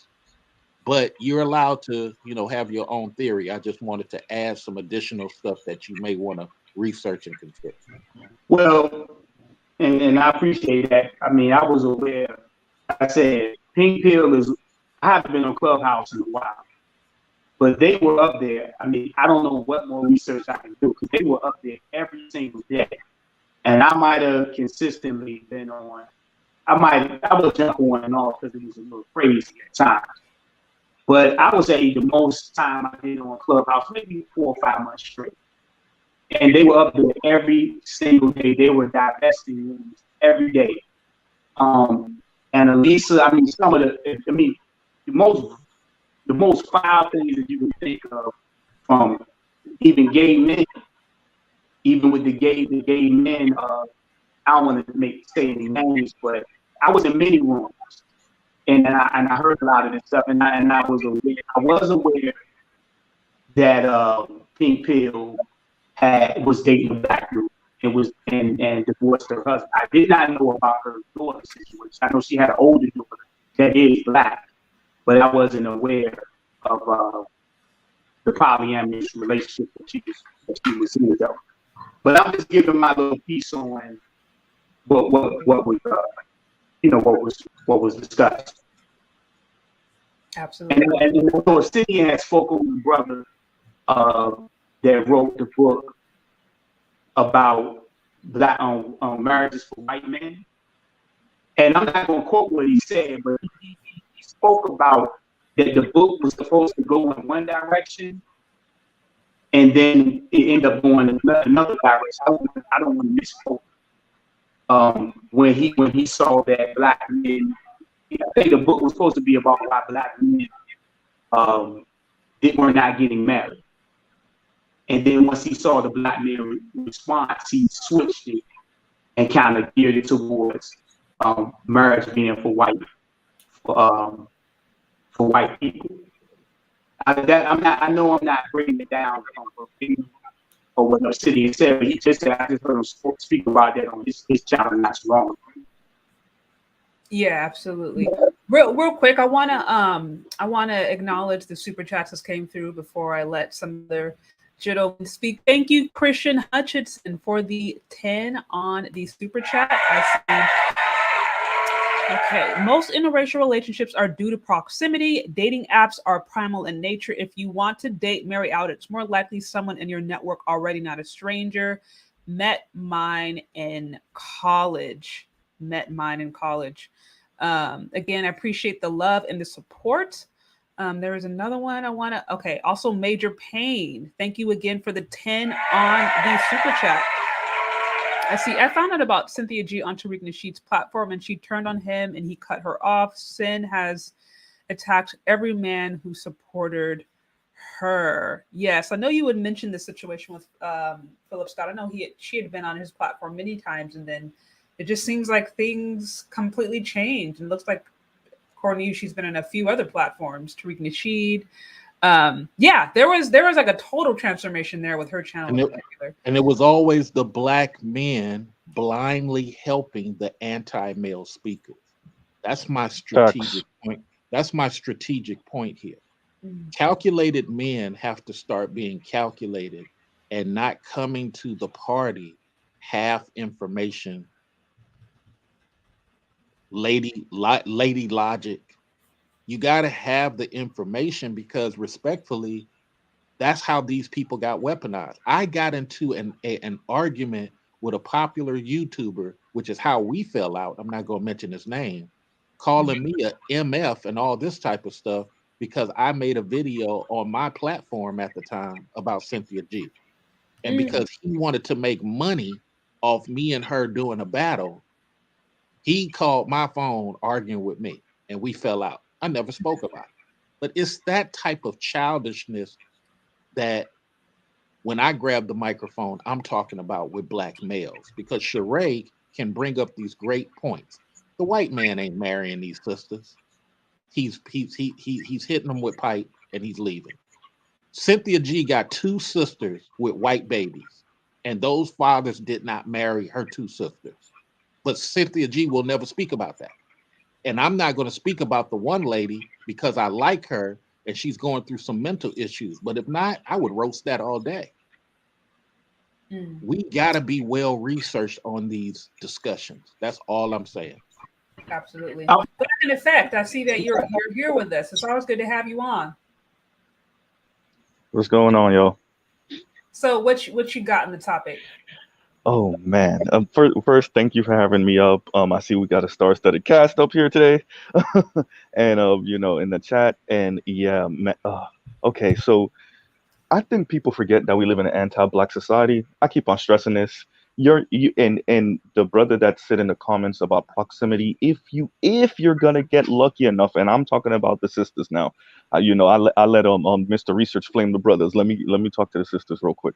But you're allowed to, have your own theory. I just wanted to add some additional stuff that you may want to research and consider. Well, and I appreciate that. I mean, I was aware. I said, Pink Pill I haven't been on Clubhouse in a while, but they were up there. I mean, I don't know what more research I can do because they were up there every single day. And I might have consistently been on. I would jump on and off because it was a little crazy at times. But I would say the most time I did on Clubhouse, maybe 4 or 5 months straight. And they were up there every single day. They were divesting rooms every day. And Elisa, I mean, the most foul things that you can think of from even gay men, even with the gay men, I don't want to say any names, but I was in many rooms. And I heard a lot of this stuff, and I was aware that Pink Pill was dating a Black dude and divorced her husband. I did not know about her daughter situation. I know she had an older daughter that is Black, but I wasn't aware of the polyamorous relationship that she was in though. But I'm just giving my little piece on what was discussed. Absolutely. And City has spoken with a brother that wrote the book about Black marriages for white men. And I'm not going to quote what he said, but he spoke about that the book was supposed to go in one direction, and then it ended up going in another direction. I don't want to misquote. When he saw that Black men, I think the book was supposed to be about why Black men were not getting married. And then once he saw the Black men response, he switched it and kind of geared it towards marriage being for white people. I know I'm not breaking it down or what the city said, but he just said I just heard him speak about that on his channel not too long. Yeah, absolutely. Real quick, I wanna acknowledge the super chats that came through before I let some other gentlemen speak. Thank you, Christian Hutchinson, for the 10 on the super chat. I see. Okay, most interracial relationships are due to proximity. Dating apps are primal in nature. If you want to date, marry out, it's more likely someone in your network already, not a stranger. Met mine in college. Again, I appreciate the love and the support. There is another one I want to. Okay, also Major Pain. Thank you again for the 10 on the super chat. I found out about Cynthia G on Tariq Nasheed's platform, and she turned on him, and he cut her off. Sin has attacked every man who supported her. Yes, I know you would mention the situation with Philip Scott. I know she had been on his platform many times, and then it just seems like things completely changed. And it looks like, according to you, she's been on a few other platforms. Tariq Nasheed. There was like a total transformation there with her channel in particular. And it was always the black men blindly helping the anti-male speakers. That's my strategic point. That's my strategic point here. Calculated men have to start being calculated and not coming to the party half information, lady logic. You got to have the information, because respectfully, that's how these people got weaponized. I got into an argument with a popular YouTuber, which is how we fell out. I'm not going to mention his name, calling me a MF and all this type of stuff because I made a video on my platform at the time about Cynthia G. And because he wanted to make money off me and her doing a battle, he called my phone arguing with me, and we fell out. I never spoke about it. But it's that type of childishness that when I grab the microphone, I'm talking about with black males, because Sheree can bring up these great points. The white man ain't marrying these sisters. He's hitting them with pipe and he's leaving. Cynthia G got 2 sisters with white babies, and those fathers did not marry her 2 sisters. But Cynthia G will never speak about that. And I'm not going to speak about the one lady because I like her and she's going through some mental issues. But if not, I would roast that all day. We got to be well researched on these discussions. That's all I'm saying. Absolutely. But in effect, I see that you're here with us. It's always good to have you on. What's going on, y'all? So what you got in the topic? Oh man! First, thank you for having me up. I see we got a star-studded cast up here today, and in the chat. And yeah, okay. So I think people forget that we live in an anti-black society. I keep on stressing this. And the brother that said in the comments about proximity, if you're gonna get lucky enough, and I'm talking about the sisters now. I let Mr. Research flame the brothers. Let me talk to the sisters real quick.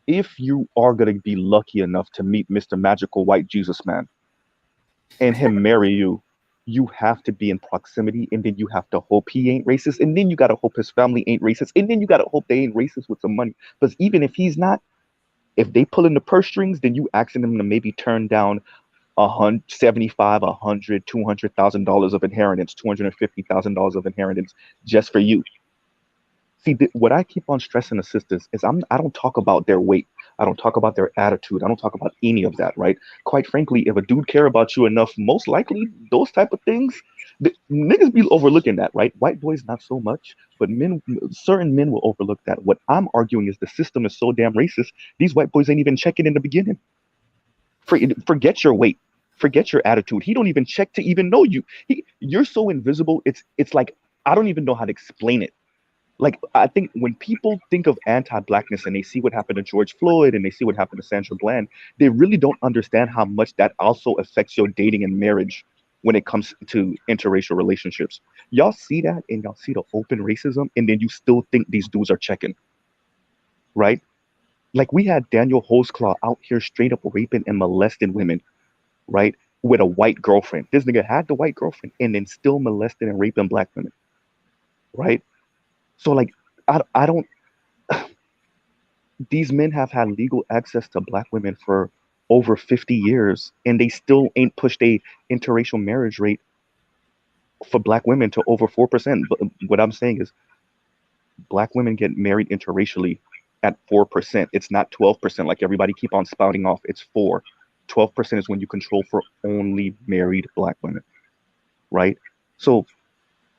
If you are going to be lucky enough to meet Mr. Magical White Jesus Man and him marry you, you have to be in proximity, and then you have to hope he ain't racist, and then you got to hope his family ain't racist, and then you got to hope they ain't racist with some money. Because even if he's not, if they pull in the purse strings, then you asking them to maybe turn down $75, $100, $200,000 of inheritance, $250,000 of inheritance just for you. See, what I keep on stressing to sisters is I don't talk about their weight. I don't talk about their attitude. I don't talk about any of that, right? Quite frankly, if a dude care about you enough, most likely those type of things, niggas be overlooking that, right? White boys, not so much, but certain men will overlook that. What I'm arguing is the system is so damn racist, these white boys ain't even checking in the beginning. Forget your weight. Forget your attitude. He don't even check to even know you. You're so invisible, it's like, I don't even know how to explain it. Like, I think when people think of anti-blackness and they see what happened to George Floyd and they see what happened to Sandra Bland, they really don't understand how much that also affects your dating and marriage when it comes to interracial relationships. Y'all see that, and y'all see the open racism, and then you still think these dudes are checking, right? Like, we had Daniel Holzclaw out here straight up raping and molesting women, right, with a white girlfriend. This nigga had the white girlfriend and then still molesting and raping black women, right? So, like, I don't, these men have had legal access to black women for over 50 years, and they still ain't pushed a interracial marriage rate for Black women to over 4%. But what I'm saying is Black women get married interracially at 4%. It's not 12% like everybody keep on spouting off. It's 4. 12% is when you control for only married Black women, right? So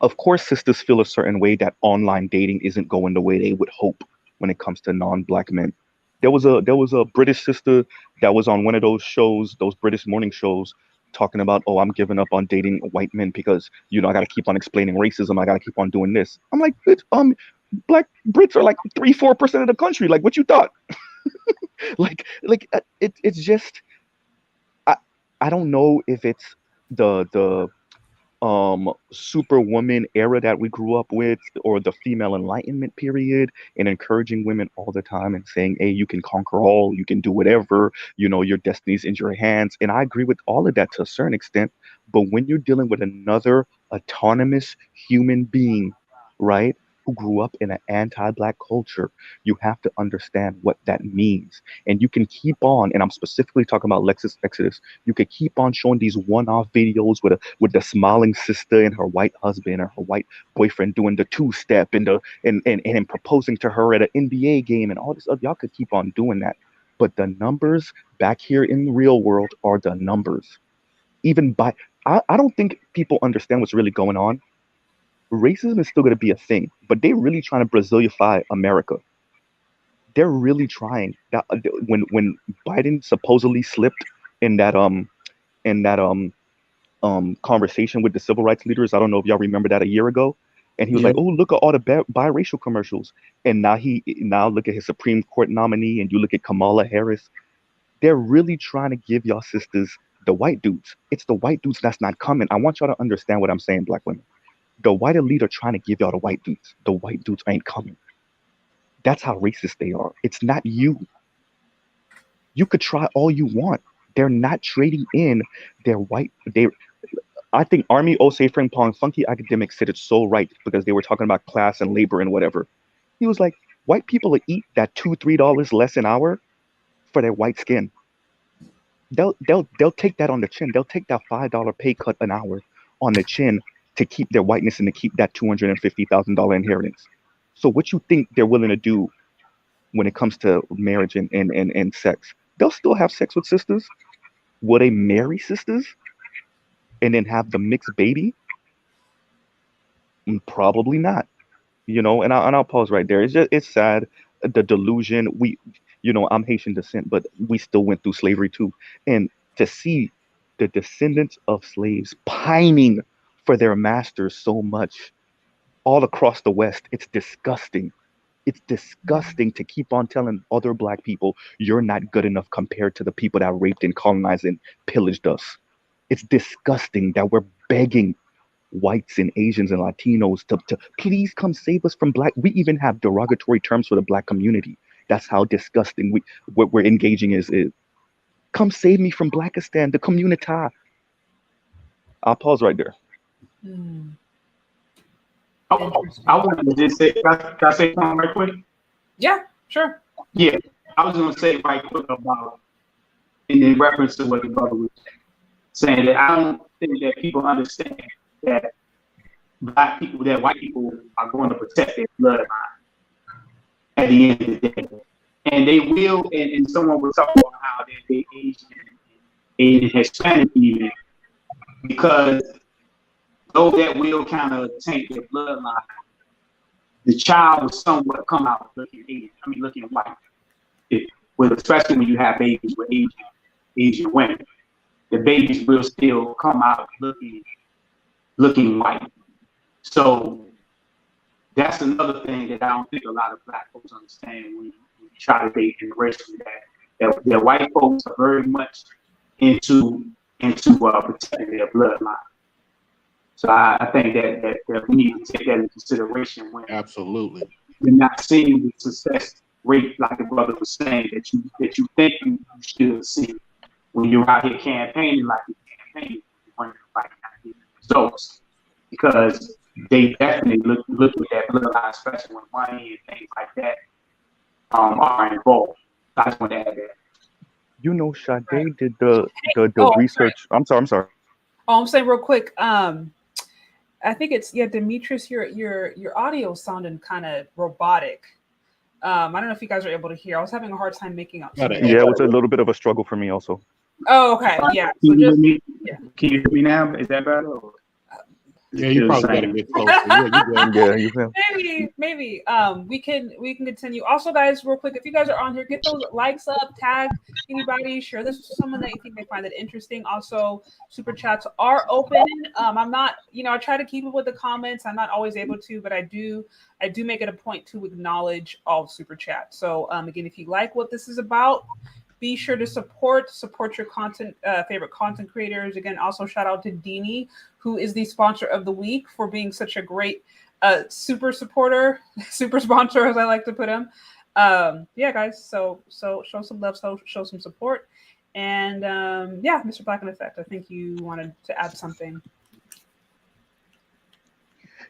of course sisters feel a certain way that online dating isn't going the way they would hope when it comes to non-Black men. There was a British sister that was on one of those shows, those British morning shows, talking about, oh, I'm giving up on dating white men because, you know, I got to keep on explaining racism. I got to keep on doing this. I'm like, bitch, Black Brits are like 3-4% of the country. Like, what you thought? It's just, I don't know if it's the superwoman era that we grew up with, or the female enlightenment period, and encouraging women all the time and saying, hey, you can conquer all, you can do whatever, you know, your destiny's in your hands. And I agree with all of that to a certain extent. But when you're dealing with another autonomous human being, right, who grew up in an anti-Black culture, you have to understand what that means. And you can keep on, and I'm specifically talking about Lexus Exodus, you could keep on showing these one-off videos with the smiling sister and her white husband or her white boyfriend doing the two-step and proposing to her at an NBA game and all this other. Y'all could keep on doing that. But the numbers back here in the real world are the numbers. I don't think people understand what's really going on. Racism is still going to be a thing, but they're really trying to Brazilify America. They're really trying. That when Biden supposedly slipped in that conversation with the civil rights leaders, I don't know if y'all remember that a year ago, and he was like, "Oh, look at all the biracial commercials," and now look at his Supreme Court nominee, and you look at Kamala Harris. They're really trying to give y'all sisters the white dudes. It's the white dudes that's not coming. I want y'all to understand what I'm saying, Black women. The white elite are trying to give y'all the white dudes. The white dudes ain't coming. That's how racist they are. It's not you. You could try all you want. They're not trading in their white. I think Army Osei Frimpong Funky Academics said it so right, because they were talking about class and labor and whatever. He was like, white people will eat that $2-3 less an hour for their white skin. They'll take that on the chin. They'll take that $5 pay cut an hour on the chin to keep their whiteness and to keep that $250,000 inheritance. So what you think they're willing to do when it comes to marriage and sex? They'll still have sex with sisters. Will they marry sisters and then have the mixed baby? Probably not. You know, and I'll pause right there. It's sad, the delusion. I'm Haitian descent, but we still went through slavery too. And to see the descendants of slaves pining for their masters so much all across the West, it's disgusting. It's disgusting to keep on telling other Black people you're not good enough compared to the people that raped and colonized and pillaged us. It's disgusting that we're begging whites and Asians and Latinos to please come save us from Black. We even have derogatory terms for the Black community. That's how disgusting what we're engaging is. Come save me from Blackistan, the community. I'll pause right there. I wanted to just say, can I say something right quick? Yeah, sure. Yeah, I was going to say right quick about, in reference to what the brother was saying, that I don't think that people understand that Black people, that white people are going to protect their bloodline at the end of the day. And they will, and someone was talking about how they Asian, Hispanic even, because though that will kind of taint their bloodline, the child will somewhat come out looking Asian. Looking white. Especially when you have babies with Asian women, the babies will still come out looking white. So that's another thing that I don't think a lot of Black folks understand when you try to date interracially, that white folks are very much into protecting their bloodline. So I think that we need to take that into consideration when absolutely you're not seeing the success rate like the brother was saying that you think you should see when you're out here campaigning like you're campaigning when you're right now results, because they definitely look at that bloodline, especially when money and things like that are involved. I just want to add that. You know, Sade did the research. I'm sorry. Oh, I'm saying real quick. I think it's Demetrius, your audio sounded kind of robotic. I don't know if you guys are able to hear. I was having a hard time making out. Yeah, it was a little bit of a struggle for me also. Oh, okay. Yeah. Can So you just hear me? Can you hear me now? Is that better? Yeah, you probably got to get closer. Yeah, you good. Yeah, you feel? maybe. We can continue. Also, guys, real quick, if you guys are on here, get those likes up, tag anybody, share this with someone that you think may find it interesting. Also, super chats are open. I'm not, I try to keep it with the comments. I'm not always able to, but I do make it a point to acknowledge all super chats. So again, if you like what this is about, be sure to support your content, favorite content creators. Again, also shout out to Deanie, who is the sponsor of the week, for being such a great super supporter, super sponsor, as I like to put him. Yeah, guys. So show some love, show some support, and Mr. Blackneffect, I think you wanted to add something.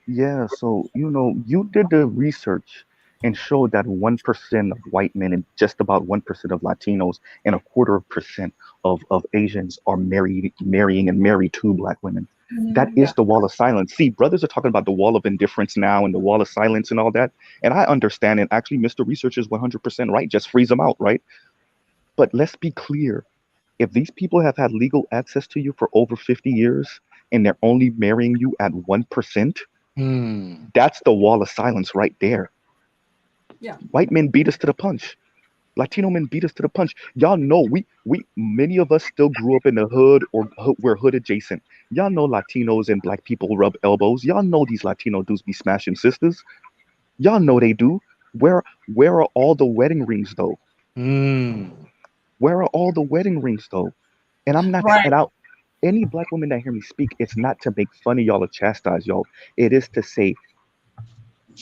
Yeah, so you did the research and showed that 1% of white men and just about 1% of Latinos and 1/4% of Asians are marrying and married to Black women. That is the wall of silence. See, brothers are talking about the wall of indifference now and the wall of silence and all that. And I understand. And actually, Mr. Research is 100% right. Just freeze them out, right? But let's be clear. If these people have had legal access to you for over 50 years and they're only marrying you at 1%, that's the wall of silence right there. Yeah. White men beat us to the punch. Latino men beat us to the punch. Y'all know we many of us still grew up in the hood or we're hood adjacent. Y'all know Latinos and Black people rub elbows. Y'all know these Latino dudes be smashing sisters. Y'all know they do. Where are all the wedding rings though? Where are all the wedding rings though? And I'm not right. and out. Any Black woman that hear me speak, it's not to make fun of y'all or chastise y'all. It is to say,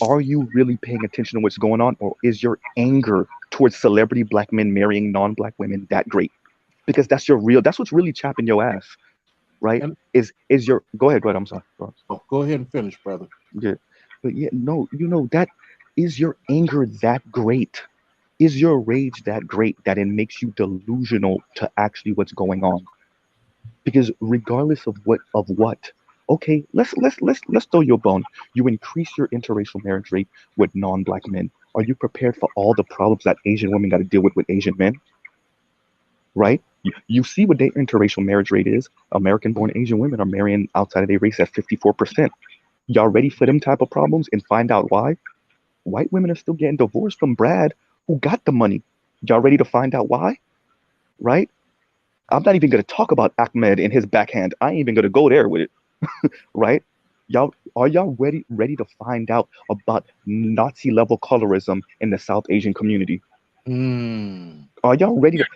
are you really paying attention to what's going on, or is your anger towards celebrity Black men marrying non-Black women that great? Because that's what's really chapping your ass, right? Is your go ahead, I'm sorry. Go ahead and finish, brother. Yeah, but no, that is your anger that great? Is your rage that great that it makes you delusional to actually what's going on? Because regardless of what, okay, let's throw you a bone. You increase your interracial marriage rate with non-Black men. Are you prepared for all the problems that Asian women got to deal with Asian men? Right? You see what their interracial marriage rate is. American-born Asian women are marrying outside of their race at 54%. Y'all ready for them type of problems and find out why? White women are still getting divorced from Brad, who got the money. Y'all ready to find out why? Right? I'm not even going to talk about Ahmed and his backhand. I ain't even going to go there with it, right? Are y'all ready to find out about Nazi level colorism in the South Asian community? Are y'all ready to?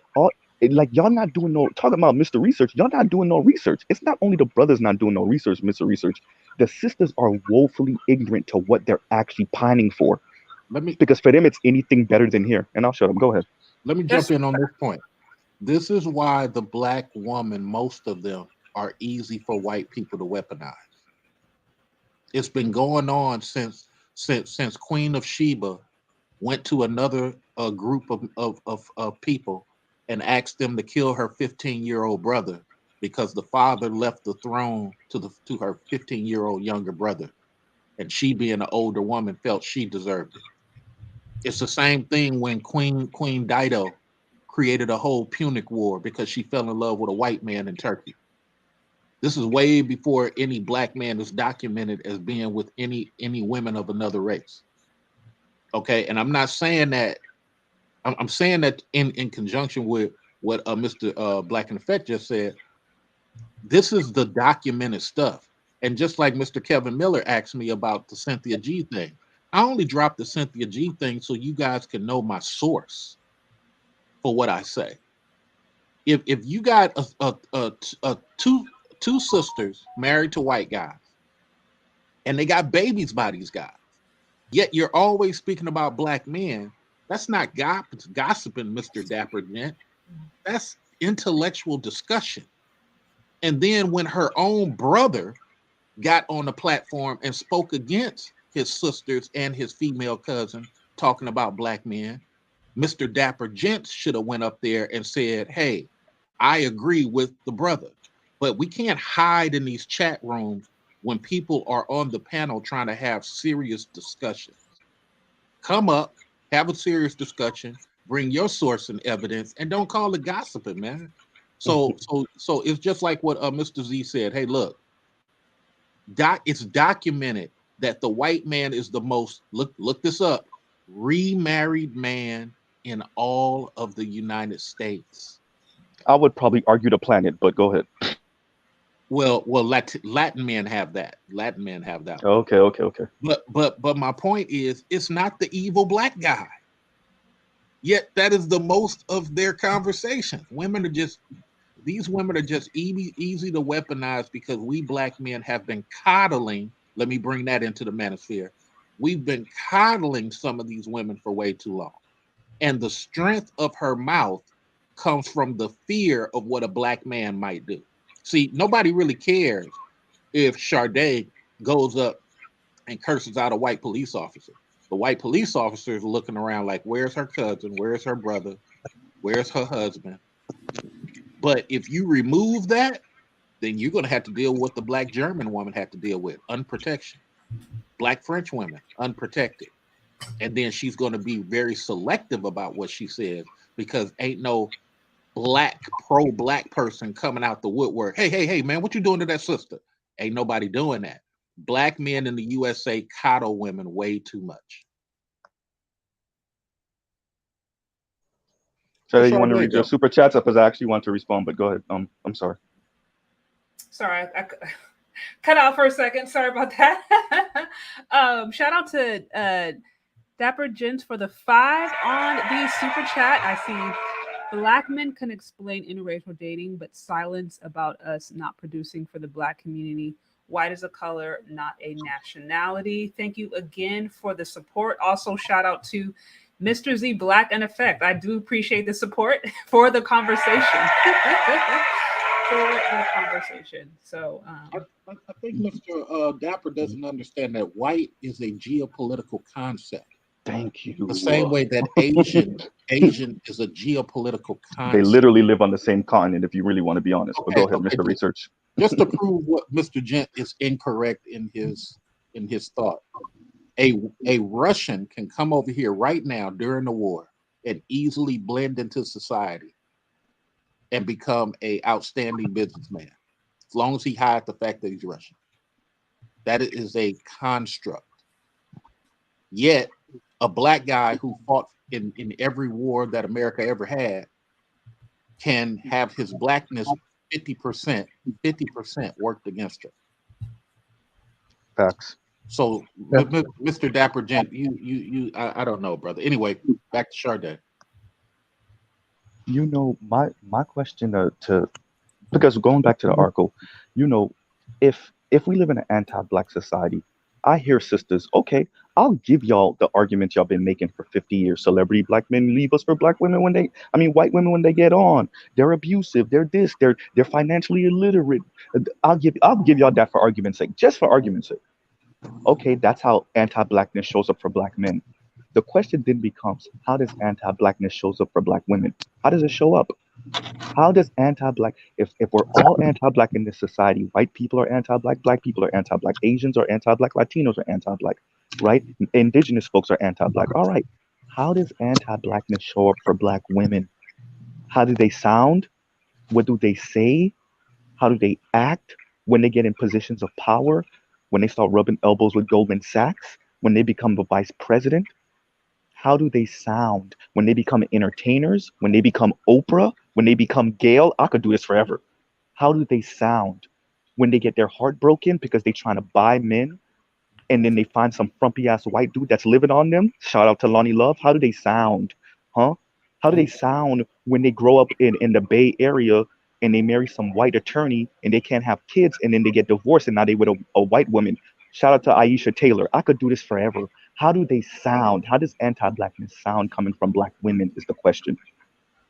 Y'all not doing talking about Mr. Research. Y'all not doing no research. It's not only the brothers not doing no research, Mr. Research. The sisters are woefully ignorant to what they're actually pining for. Because for them it's anything better than here. And I'll shut up. Go ahead. Let me jump in on this point. This is why the Black woman, most of them, are easy for white people to weaponize. It's been going on since Queen of Sheba went to another group of people and asked them to kill her 15-year-old brother because the father left the throne to her 15-year-old younger brother, and she, being an older woman, felt she deserved it. It's the same thing when Queen Dido created a whole Punic War because she fell in love with a white man in Turkey. This is way before any Black man is documented as being with any women of another race. Okay, and I'm not saying that. I'm saying that in conjunction with what Mr. Blackneffect just said. This is the documented stuff. And just like Mr. Kevin Miller asked me about the Cynthia G thing, I only dropped the Cynthia G thing so you guys can know my source for what I say. If you got two sisters married to white guys and they got babies by these guys, yet you're always speaking about Black men, that's not gossiping, Mr. Dapper Gent. That's intellectual discussion. And then when her own brother got on the platform and spoke against his sisters and his female cousin talking about Black men, Mr. Dapper Gent should have went up there and said, hey, I agree with the brother. But we can't hide in these chat rooms when people are on the panel trying to have serious discussions. Come up, have a serious discussion, bring your source and evidence, and don't call it gossiping, man. So it's just like what Mr. Z said. Hey, look, it's documented that the white man is the most, look this up, remarried man in all of the United States. I would probably argue the planet, but go ahead. Well, Latin men have that. Latin men have that. Okay. But my point is, it's not the evil black guy. Yet that is the most of their conversation. These women are just easy to weaponize because we black men have been coddling. Let me bring that into the manosphere. We've been coddling some of these women for way too long. And the strength of her mouth comes from the fear of what a black man might do. See, nobody really cares if Sade goes up and curses out a white police officer. The white police officer is looking around like, where's her cousin? Where's her brother? Where's her husband? But if you remove that, then you're going to have to deal with what the black German woman had to deal with, unprotection. Black French women, unprotected. And then she's going to be very selective about what she says because ain't no pro-black person coming out the woodwork. Hey, man, what you doing to that sister? Ain't nobody doing that. Black men in the USA coddle women way too much. So you want to read your super chats up? Because I actually want to respond, but go ahead. I'm sorry. Sorry, I cut out for a second. Sorry about that. Shout out to Dapper Gents for the 5 on the super chat. I see Black men can explain interracial dating, but silence about us not producing for the Black community. White is a color, not a nationality. Thank you again for the support. Also, shout out to MrZBlackneffect. I do appreciate the support for the conversation. So I think Mr. Dapper doesn't understand that white is a geopolitical concept. Thank you. The same way that Asian is a geopolitical concept. They literally live on the same continent, if you really want to be honest. But go ahead, Mr. Research. Just to prove what Mr. Gent is incorrect in his thought. A Russian can come over here right now during the war and easily blend into society and become an outstanding businessman, as long as he hides the fact that he's Russian. That is a construct. Yet, a black guy who fought in every war that America ever had can have his blackness 50% worked against her. Facts. So, Mr. Dapper Gent, I don't know, brother. Anyway, back to Sade. You know, my question to because going back to the article, you know, if we live in an anti-black society, I hear sisters, okay, I'll give y'all the arguments y'all been making for 50 years. Celebrity black men leave us for black women white women when they get on. They're abusive, they're this, they're financially illiterate. I'll give y'all that for argument's sake, just for argument's sake. Okay, that's how anti-blackness shows up for black men. The question then becomes, how does anti-blackness shows up for black women? How does it show up? How does anti-black, if we're all anti-black in this society, white people are anti-black, black people are anti-black, Asians are anti-black, Latinos are anti-black, right? Indigenous folks are anti-black. All right. How does anti-blackness show up for black women? How do they sound? What do they say? How do they act when they get in positions of power? When they start rubbing elbows with Goldman Sachs? When they become the vice president? How do they sound when they become entertainers? When they become Oprah? When they become Gail? I could do this forever. How do they sound when they get their heart broken because they're trying to buy men and then they find some frumpy ass white dude that's living on them? Shout out to Lonnie Love. How do they sound? Huh? How do they sound when they grow up in the Bay Area and they marry some white attorney and they can't have kids and then they get divorced and now they with a white woman? Shout out to Aisha Taylor. I could do this forever. How do they sound? How does anti-blackness sound coming from black women is the question.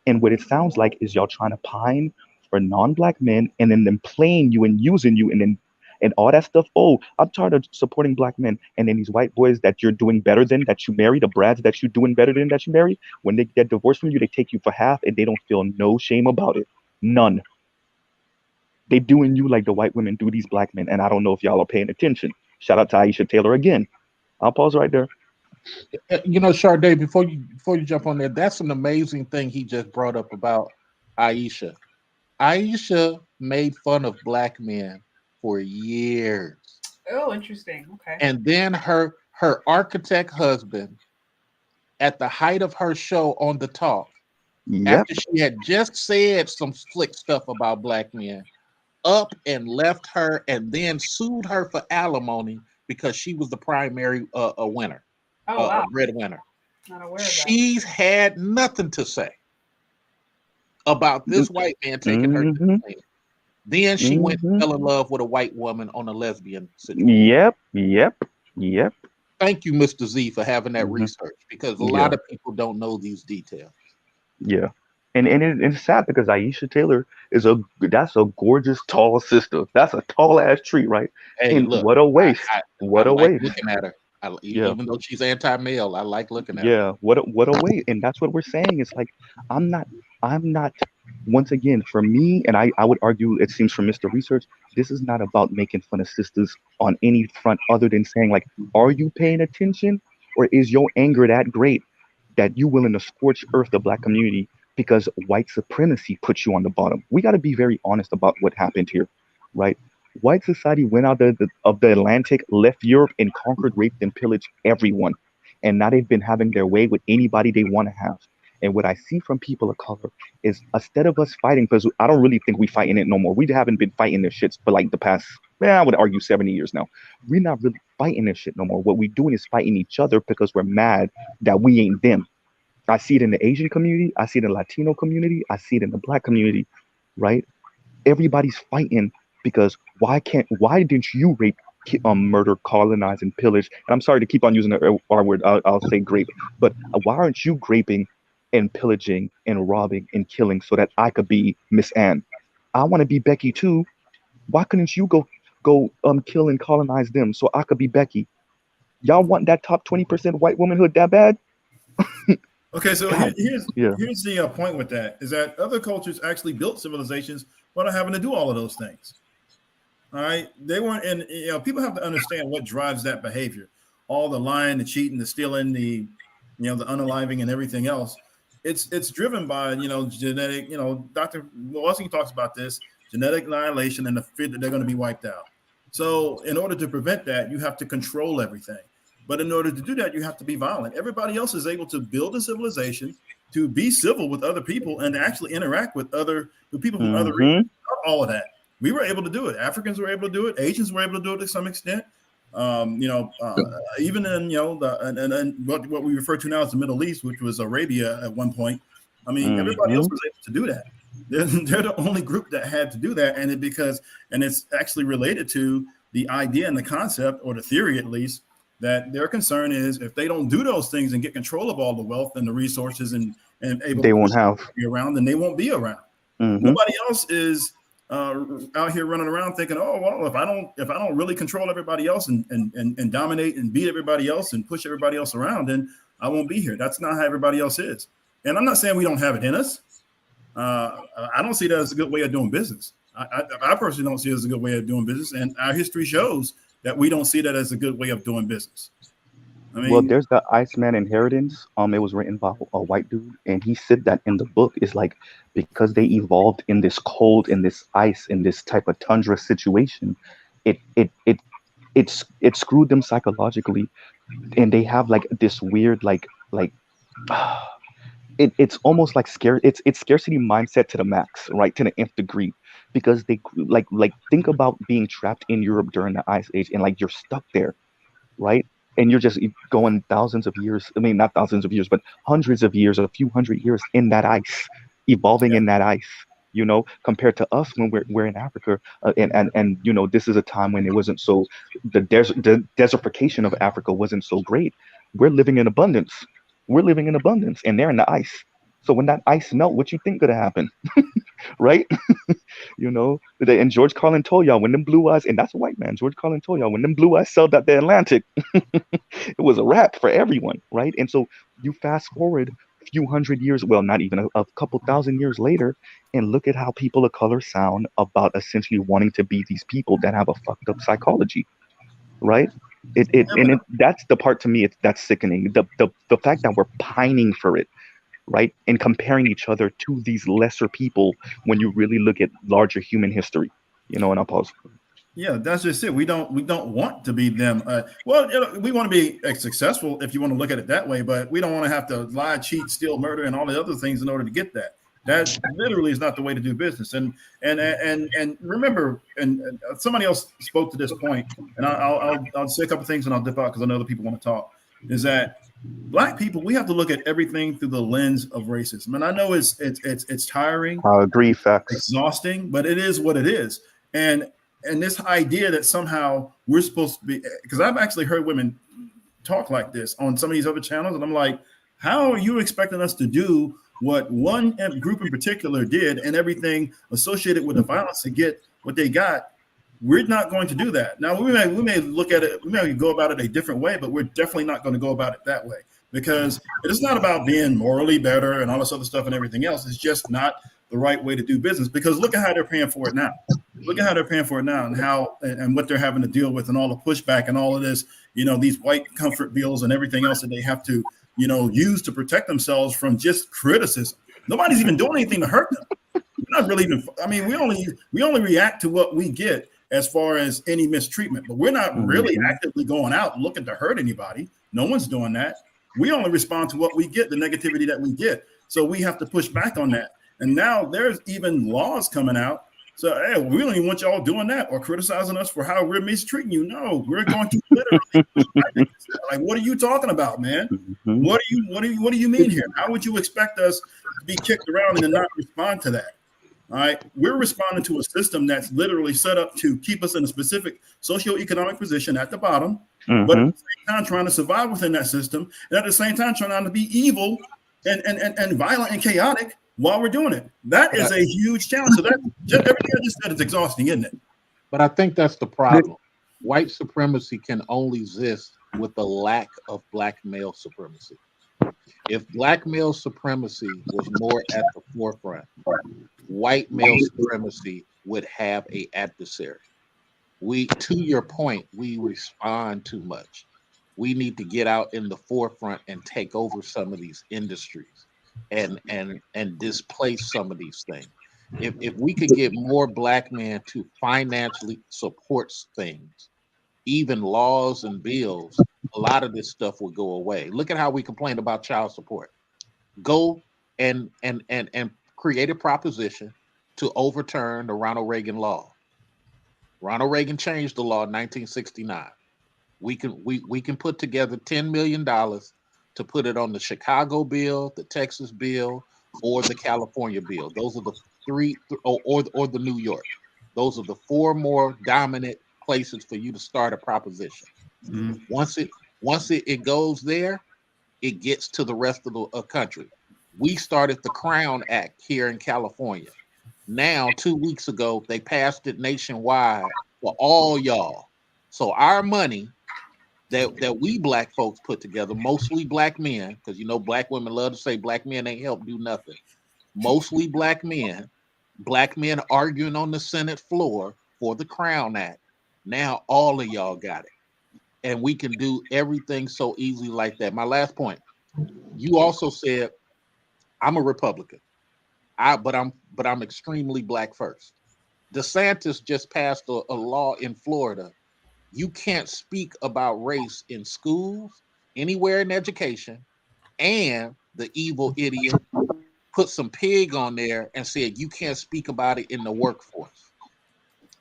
And what it sounds like is y'all trying to pine for non-black men and then them playing you and using you and all that stuff. Oh, I'm tired of supporting black men. And then these white boys that you're doing better than, that you marry, the Brads that you're doing better than, that you marry, when they get divorced from you, they take you for half and they don't feel no shame about it. None. They doing you like the white women do these black men, and I don't know if y'all are paying attention. Shout out to Aisha Taylor again. I'll pause right there. You know, Sade, before you jump on there, that's an amazing thing he just brought up about Aisha. Aisha made fun of black men for years. Oh, interesting. Okay. And then her architect husband, at the height of her show on The Talk, after she had just said some slick stuff about black men, up and left her and then sued her for alimony because she was the primary winner. Oh, wow. Breadwinner. Not aware of that. She's had nothing to say about this white man taking her to the plane. Then she went and fell in love with a white woman on a lesbian situation. Yep. Thank you, Mr. Z, for having that research, because a lot of people don't know these details. Yeah. And it's sad because Aisha Taylor that's a gorgeous tall sister. That's a tall ass tree, right? Hey, and look, what a waste. What a waste. Looking at her. Even though she's anti-male, I like looking at her. Yeah, what a waste. And that's what we're saying. It's like I'm not once again, for me, and I would argue, it seems from Mr. Research, this is not about making fun of sisters on any front other than saying, like, are you paying attention, or is your anger that great that you willing to scorch earth the black community because white supremacy puts you on the bottom? We got to be very honest about what happened here, right? White society went out of the Atlantic, left Europe, and conquered, raped, and pillaged everyone. And now they've been having their way with anybody they want to have. And what I see from people of color is, instead of us fighting, because I don't really think we fighting it no more. We haven't been fighting this shit for like the past, I would argue 70 years now. We're not really fighting this shit no more. What we're doing is fighting each other because we're mad that we ain't them. I see it in the Asian community. I see it in the Latino community. I see it in the black community, right? Everybody's fighting because why didn't you rape, murder, colonize, and pillage? And I'm sorry to keep on using the R word. I'll say grape, but why aren't you graping and pillaging and robbing and killing so that I could be Miss Anne? I want to be Becky too. Why couldn't you go kill and colonize them so I could be Becky? Y'all want that top 20% white womanhood that bad? Okay, so here's the point with that, is that other cultures actually built civilizations without having to do all of those things. All right, they weren't, and people have to understand what drives that behavior. All the lying, the cheating, the stealing, the unaliving, and everything else. It's driven by genetic. Dr. Wilson talks about this genetic annihilation and the fear that they're going to be wiped out. So in order to prevent that, you have to control everything. But in order to do that, you have to be violent. Everybody else is able to build a civilization, to be civil with other people, and to actually interact with people from other regions. Not all of that. We were able to do it. Africans were able to do it. Asians were able to do it to some extent. Even in what we refer to now as the Middle East, which was Arabia at one point. I mean, everybody else was able to do that. They're the only group that had to do that, and it's actually related to the idea and the concept, or the theory at least, that their concern is if they don't do those things and get control of all the wealth and the resources and able they to won't have be around, then they won't be around. Nobody else is out here running around thinking, oh well, if I don't really control everybody else and dominate and beat everybody else and push everybody else around, then I won't be here. That's not how everybody else is. And I'm not saying we don't have it in us. I don't see that as a good way of doing business. I personally don't see it as a good way of doing business, and our history shows that we don't see that as a good way of doing business. I mean, well, there's the Iceman Inheritance. It was written by a white dude, and he said that in the book. It's like, because they evolved in this cold, in this ice, in this type of tundra situation, it screwed them psychologically, and they have like this weird it's almost like it's scarcity mindset to the max, right, to the nth degree, because they like think about being trapped in Europe during the Ice Age, and like you're stuck there, right? And you're just going thousands of years. I mean, not thousands of years, but hundreds of years, a few hundred years in that ice, evolving in that ice. Compared to us when we're in Africa, and this is a time when it wasn't so, the desertification of Africa wasn't so great. We're living in abundance. And they're in the ice. So when that ice melt, what you think gonna happen, right? And George Carlin told y'all, when them blue eyes, and that's a white man, George Carlin told y'all, when them blue eyes sailed out the Atlantic, it was a wrap for everyone, right? And so you fast forward a few hundred years, well, not even a couple thousand years later, and look at how people of color sound about essentially wanting to be these people that have a fucked up psychology, right? That's the part to me. That's sickening. The fact that we're pining for it, right, and comparing each other to these lesser people when you really look at larger human history, and I'll pause. Yeah, that's just it. We don't want to be them. Well, we want to be successful if you want to look at it that way, but we don't want to have to lie, cheat, steal, murder, and all the other things in order to get that. That literally is not the way to do business. And remember, and somebody else spoke to this point, and I'll say a couple things and I'll dip out because I know other people want to talk. Is that Black people, we have to look at everything through the lens of racism. And I know it's tiring, I agree, facts, exhausting, but it is what it is. And this idea that somehow we're supposed to be, because I've actually heard women talk like this on some of these other channels, and I'm like, how are you expecting us to do what one group in particular did and everything associated with the violence to get what they got? We're not going to do that. Now, we may look at it, we may go about it a different way, but we're definitely not going to go about it that way, because it's not about being morally better and all this other stuff and everything else. It's just not the right way to do business, because look at how they're paying for it now. Look at how they're paying for it now, and how and what they're having to deal with, and all the pushback and all of this, these white comfort bills and everything else that they have to, use to protect themselves from just criticism. Nobody's even doing anything to hurt them. We're not really even, I mean, we only react to what we get as far as any mistreatment, but we're not really actively going out looking to hurt anybody. No one's doing that. We only respond to what we get, the negativity that we get. So we have to push back on that. And now there's even laws coming out. So, hey, we don't even want y'all doing that or criticizing us for how we're mistreating you. No, we're going to literally like, what are you talking about, man? What do you mean here? How would you expect us to be kicked around and not respond to that? All right, we're responding to a system that's literally set up to keep us in a specific socioeconomic position at the bottom, but at the same time trying to survive within that system, and at the same time trying not to be evil and violent and chaotic while we're doing it. That is a huge challenge. So that everything I just said is exhausting, isn't it? But I think that's the problem. White supremacy can only exist with the lack of Black male supremacy. If Black male supremacy was more at the forefront, white male supremacy would have an adversary. To your point, we respond too much. We need to get out in the forefront and take over some of these industries and displace some of these things. If we could get more Black men to financially support things, even laws and bills, a lot of this stuff will go away. Look at how we complain about child support. Go and create a proposition to overturn the Ronald Reagan law. Ronald Reagan changed the law in 1969. We can put together $10 million to put it on the Chicago bill, the Texas bill, or the California bill. Those are the three, or the New York. Those are the four more dominant places for you to start a proposition. Once it goes there, it gets to the rest of the country. We started the Crown Act here in California. Now, 2 weeks ago, they passed it nationwide for all y'all. So our money that we Black folks put together, mostly Black men, because Black women love to say Black men ain't helped do nothing. Mostly Black men arguing on the Senate floor for the Crown Act. Now all of y'all got it. And we can do everything so easily like that. My last point, you also said, I'm a Republican. But I'm extremely Black first. DeSantis just passed a law in Florida. You can't speak about race in schools, anywhere in education, and the evil idiot put some pig on there and said you can't speak about it in the workforce.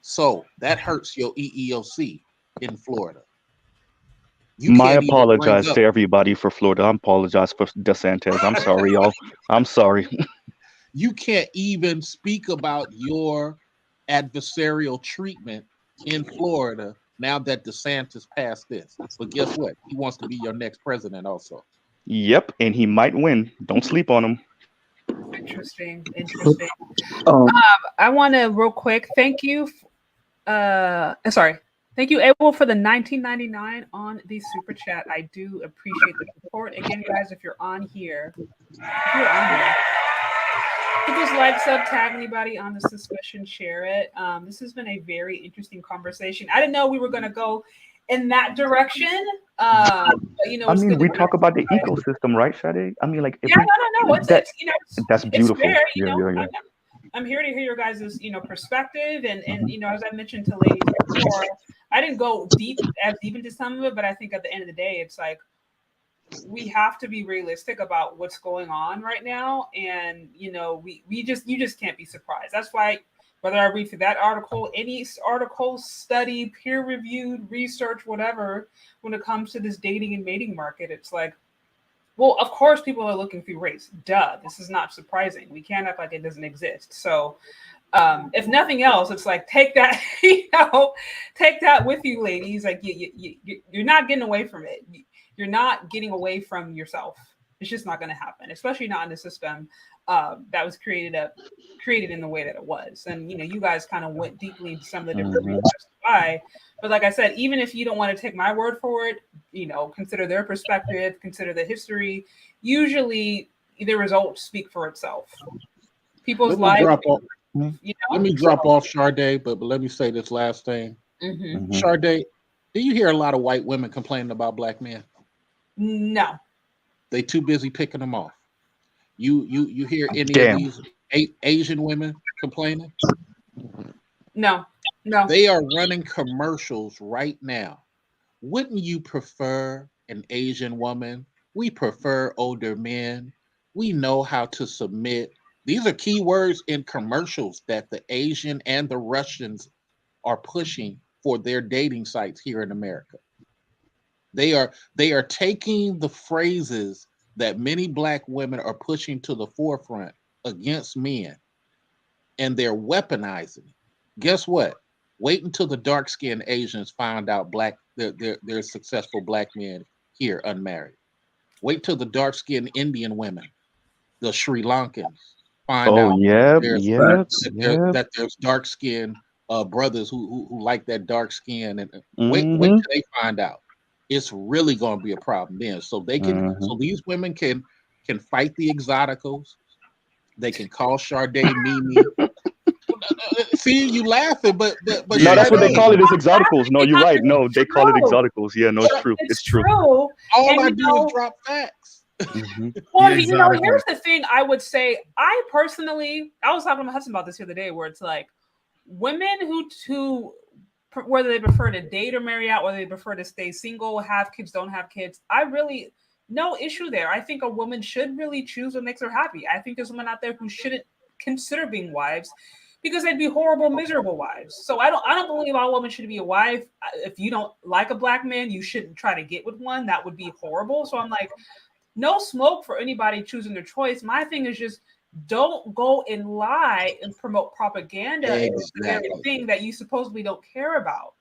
So that hurts your EEOC in Florida. My apologize to everybody for Florida. I apologize for DeSantis. I'm sorry, y'all. I'm sorry. You can't even speak about your adversarial treatment in Florida now that DeSantis passed this. But guess what? He wants to be your next president also. Yep, and he might win. Don't sleep on him. Interesting. I want to real quick thank you. Sorry. Thank you, Abel, for the 19.99 on the super chat. I do appreciate the support. Again, guys, if you're on here, hit those likes up, tag anybody on this discussion, share it. This has been a very interesting conversation. I didn't know we were going to go in that direction. But, you know, I mean, we talk about the ecosystem, right, Sade? I mean, like, yeah, no. It's you know, that's beautiful. It's fair, you know. Yeah. I'm here to hear your guys' perspective, and you know, as I mentioned to ladies before, I didn't go as deep into some of it, but I think at the end of the day, it's like we have to be realistic about what's going on right now, and you know, you just can't be surprised. That's why whether I read through that article, any article, study, peer-reviewed research, whatever, when it comes to this dating and mating market, it's like, well, of course, people are looking through race. Duh, this is not surprising. We can't act like it doesn't exist. So, if nothing else, it's like take that, take that with you, ladies. Like you're not getting away from it. You're not getting away from yourself. It's just not going to happen, especially not in the system that was created in the way that it was. And you know, you guys kind of went deeply into some of the different reasons why. But like I said, even if you don't want to take my word for it, you know, consider their perspective, consider the history. Usually, the results speak for itself. People's lives. Let me drop off Sade, but let me say this last thing. Sade, do you hear a lot of white women complaining about black men? No. They too busy picking them off. You hear any of these Asian women complaining? No. They are running commercials right now. Wouldn't you prefer an Asian woman? We prefer older men. We know how to submit. These are key words in commercials that the Asian and the Russians are pushing for their dating sites here in America. They are taking the phrases that many black women are pushing to the forefront against men, and they're weaponizing it. Guess what? Wait until the dark-skinned Asians find out they're successful black men here unmarried. Wait till the dark-skinned Indian women, the Sri Lankans, find out that there's dark-skinned brothers who like that dark skin, and wait till they find out. It's really going to be a problem then. So they can, so these women can fight the exoticals. They can call Sade Mimi. See, you laughing, but no, that's what they call it, is exoticals. No, you're right. No, they call it exoticals. Yeah, no, it's true. It's true. All I do is drop facts. Well, you know, here's the thing. I would say, I was talking to my husband about this the other day, where it's like women who whether they prefer to date or marry out, whether they prefer to stay single, have kids, don't have kids, no issue there. I think a woman should really choose what makes her happy. I think there's women out there who shouldn't consider being wives because they'd be horrible, miserable wives. So I don't believe all women should be a wife. If you don't like a black man, you shouldn't try to get with one. That would be horrible. So I'm like, no smoke for anybody choosing their choice. My thing is just don't go and lie and promote propaganda. It's the very thing that you supposedly don't care about.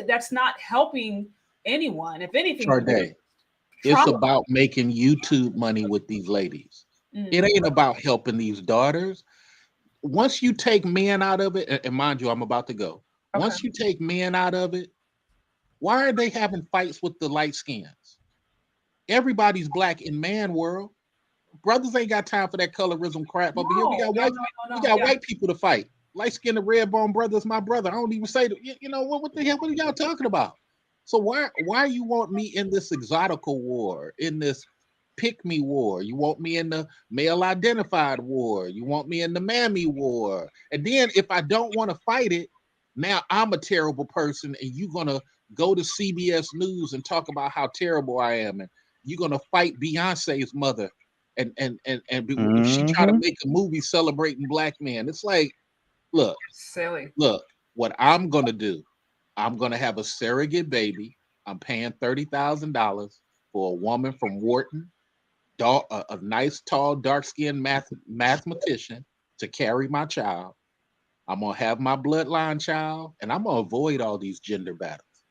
That's not helping anyone. If anything, it's about making YouTube money with these ladies. It ain't about helping these daughters. Once you take men out of it, and mind you, I'm about to go. Okay. Once you take men out of it, why are they having fights with the light skins? Everybody's black in man world. Brothers ain't got time for that colorism crap over here. We got white people to fight. Light-skinned red bone brother's my brother. I don't even say that. You know what the hell? What are y'all talking about? So why you want me in this exotical war, in this pick me war? You want me in the male identified war? You want me in the mammy war? And then if I don't want to fight it, now I'm a terrible person, and you're gonna go to CBS News and talk about how terrible I am, and you're gonna fight Beyonce's mother. And if she try to make a movie celebrating black men, it's like, look, silly. Look, what I'm gonna do, I'm gonna have a surrogate baby. I'm paying $30,000 for a woman from Wharton, a nice, tall, dark-skinned mathematician to carry my child. I'm gonna have my bloodline child, and I'm gonna avoid all these gender battles.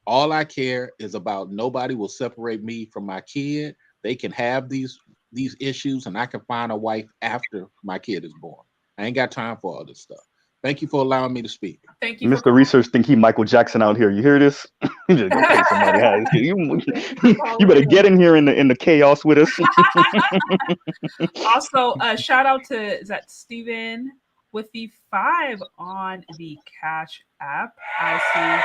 All I care is about nobody will separate me from my kid. They can have these issues, and I can find a wife after my kid is born. I ain't got time for all this stuff. Thank you for allowing me to speak. Thank you. Mr. Research think he Michael Jackson out here. You hear this? Just go pay somebody. You better get in here in the chaos with us. Also, shout out to, is that Steven with the 5 on the Cash app. I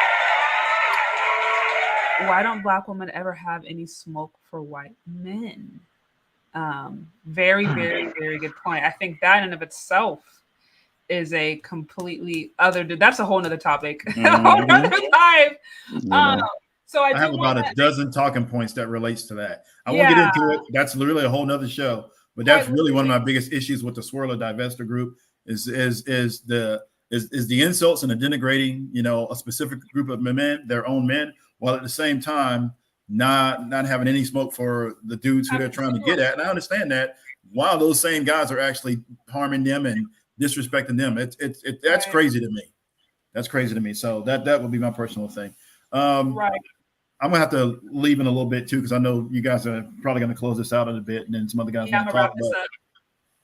see. Why don't Black women ever have any smoke for white men? Very, very, very good point. I think that in and of itself is a completely other. That's a whole nother topic. So I have about a dozen talking points that relates to that. I won't get into it. That's literally a whole nother show. But that's really one of my biggest issues with the Swirler Divester group is the insults and the denigrating, you know, a specific group of men, their own men, while at the same time not having any smoke for the dudes who they're trying to get at. And I understand that while those same guys are actually harming them and disrespecting them. That's crazy to me. That's crazy to me. So that would be my personal thing. Right. I'm gonna have to leave in a little bit too, because I know you guys are probably gonna close this out in a bit, and then some other guys want to talk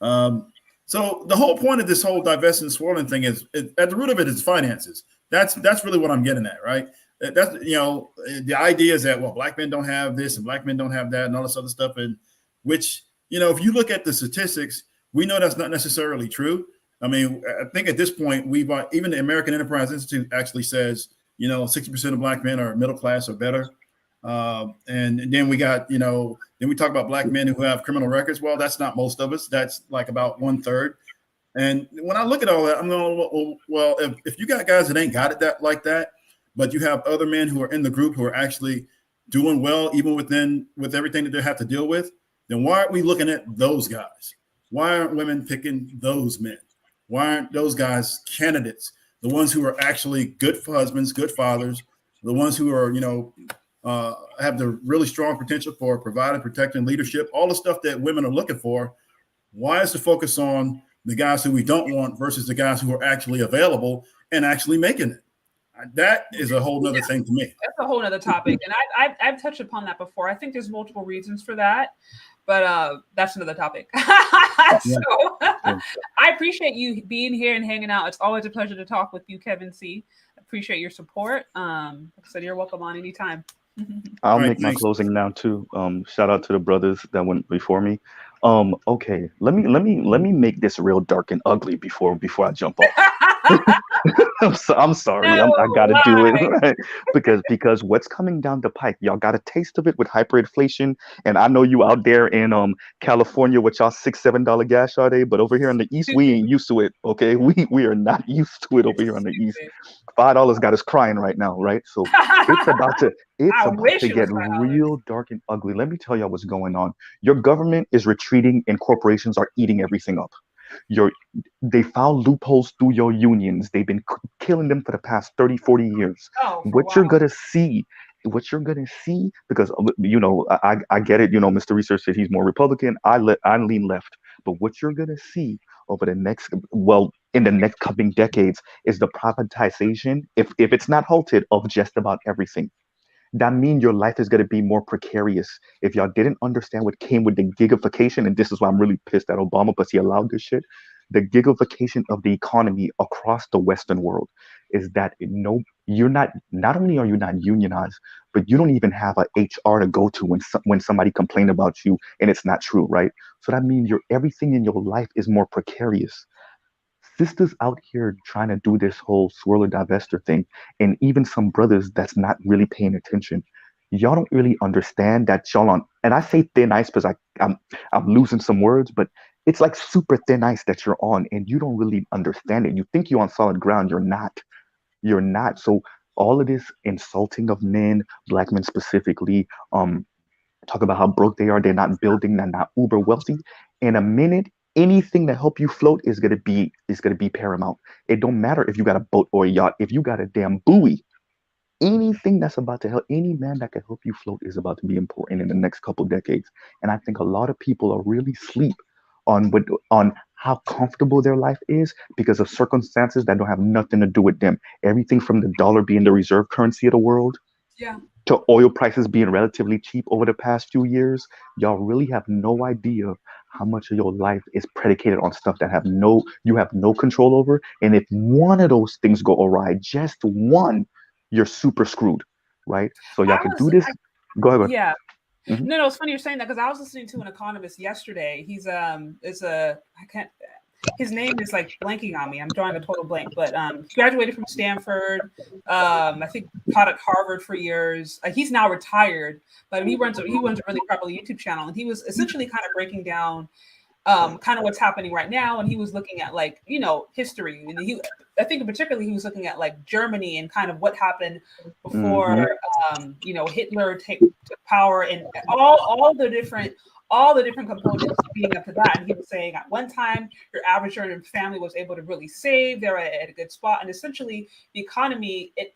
about. So the whole point of this whole divesting swirling thing is at the root of it is finances. That's really what I'm getting at, right? That's, you know, the idea is that, well, Black men don't have this and Black men don't have that and all this other stuff, and which, you know, if you look at the statistics, we know that's not necessarily true. I mean, I think at this point, even the American Enterprise Institute actually says, you know, 60% of Black men are middle class or better. And then we got, you know, then we talk about Black men who have criminal records. Well, that's not most of us. That's like about 1/3. And when I look at all that, I'm going, well, if you got guys that ain't got it like that, but you have other men who are in the group who are actually doing well, even with everything that they have to deal with, then why aren't we looking at those guys? Why aren't women picking those men? Why aren't those guys candidates? The ones who are actually good husbands, good fathers, the ones who are, you know, have the really strong potential for providing, protecting, leadership, all the stuff that women are looking for. Why is the focus on the guys who we don't want versus the guys who are actually available and actually making it? That is a whole nother thing to me. That's a whole nother topic. And I've touched upon that before. I think there's multiple reasons for that, but that's another topic. So I appreciate you being here and hanging out. It's always a pleasure to talk with you, Kevin C. Appreciate your support. Like I said, you're welcome on anytime. I'll make my closing now too. Shout out to the brothers that went before me. Okay, let me make this real dark and ugly before I jump off. I'm sorry. I gotta do it, right? because what's coming down the pike, y'all got a taste of it with hyperinflation, and I know you out there in California with y'all $6-7 gas all day, but over here in the East we ain't used to it. Okay, we are not used to it over here on the East. $5 got us crying right now, right? So it's about to get real dark and ugly. Let me tell y'all what's going on. Your government is retreating and corporations are eating everything up. They found loopholes through your unions. They've been killing them for the past 30-40 years. You're gonna see, because, you know, I get it, you know, Mr. Research said he's more Republican, I lean left, but what you're gonna see over in the next coming decades is the privatization, if it's not halted, of just about everything. That means your life is going to be more precarious. If y'all didn't understand what came with the gigification, and this is why I'm really pissed at Obama, because he allowed this shit, the gigification of the economy across the Western world is that not only are you not unionized, but you don't even have a HR to go to when somebody complains about you and it's not true, right? So that means everything in your life is more precarious. Sisters out here trying to do this whole swirler divester thing, and even some brothers that's not really paying attention. Y'all don't really understand that y'all on, and I say thin ice because I'm losing some words, but it's like super thin ice that you're on, and you don't really understand it. You think you're on solid ground, you're not. You're not. So all of this insulting of men, Black men specifically, talk about how broke they are, they're not building, they're not uber wealthy. In a minute, anything that help you float is gonna be paramount. It don't matter if you got a boat or a yacht. If you got a damn buoy, anything that's about to help, any man that can help you float is about to be important in the next couple decades. And I think a lot of people are really asleep on how comfortable their life is because of circumstances that don't have nothing to do with them. Everything from the dollar being the reserve currency of the world, to oil prices being relatively cheap over the past few years. Y'all really have no idea how much of your life is predicated on stuff that you have no control over. And if one of those things go awry, just one, you're super screwed, right? So y'all can do this. Go ahead. Yeah. Mm-hmm. No, it's funny you're saying that because I was listening to an economist yesterday. He's his name is like blanking on me. I'm drawing a total blank, but he graduated from Stanford. I think taught at Harvard for years. He's now retired, but he runs a really popular YouTube channel, and he was essentially kind of breaking down kind of what's happening right now. And he was looking at like, history. And I think in particular, he was looking at like Germany and kind of what happened before, Hitler took power and all the different components being up to that. And he was saying at one time, your average German family was able to really save. They were at a good spot. And essentially the economy, it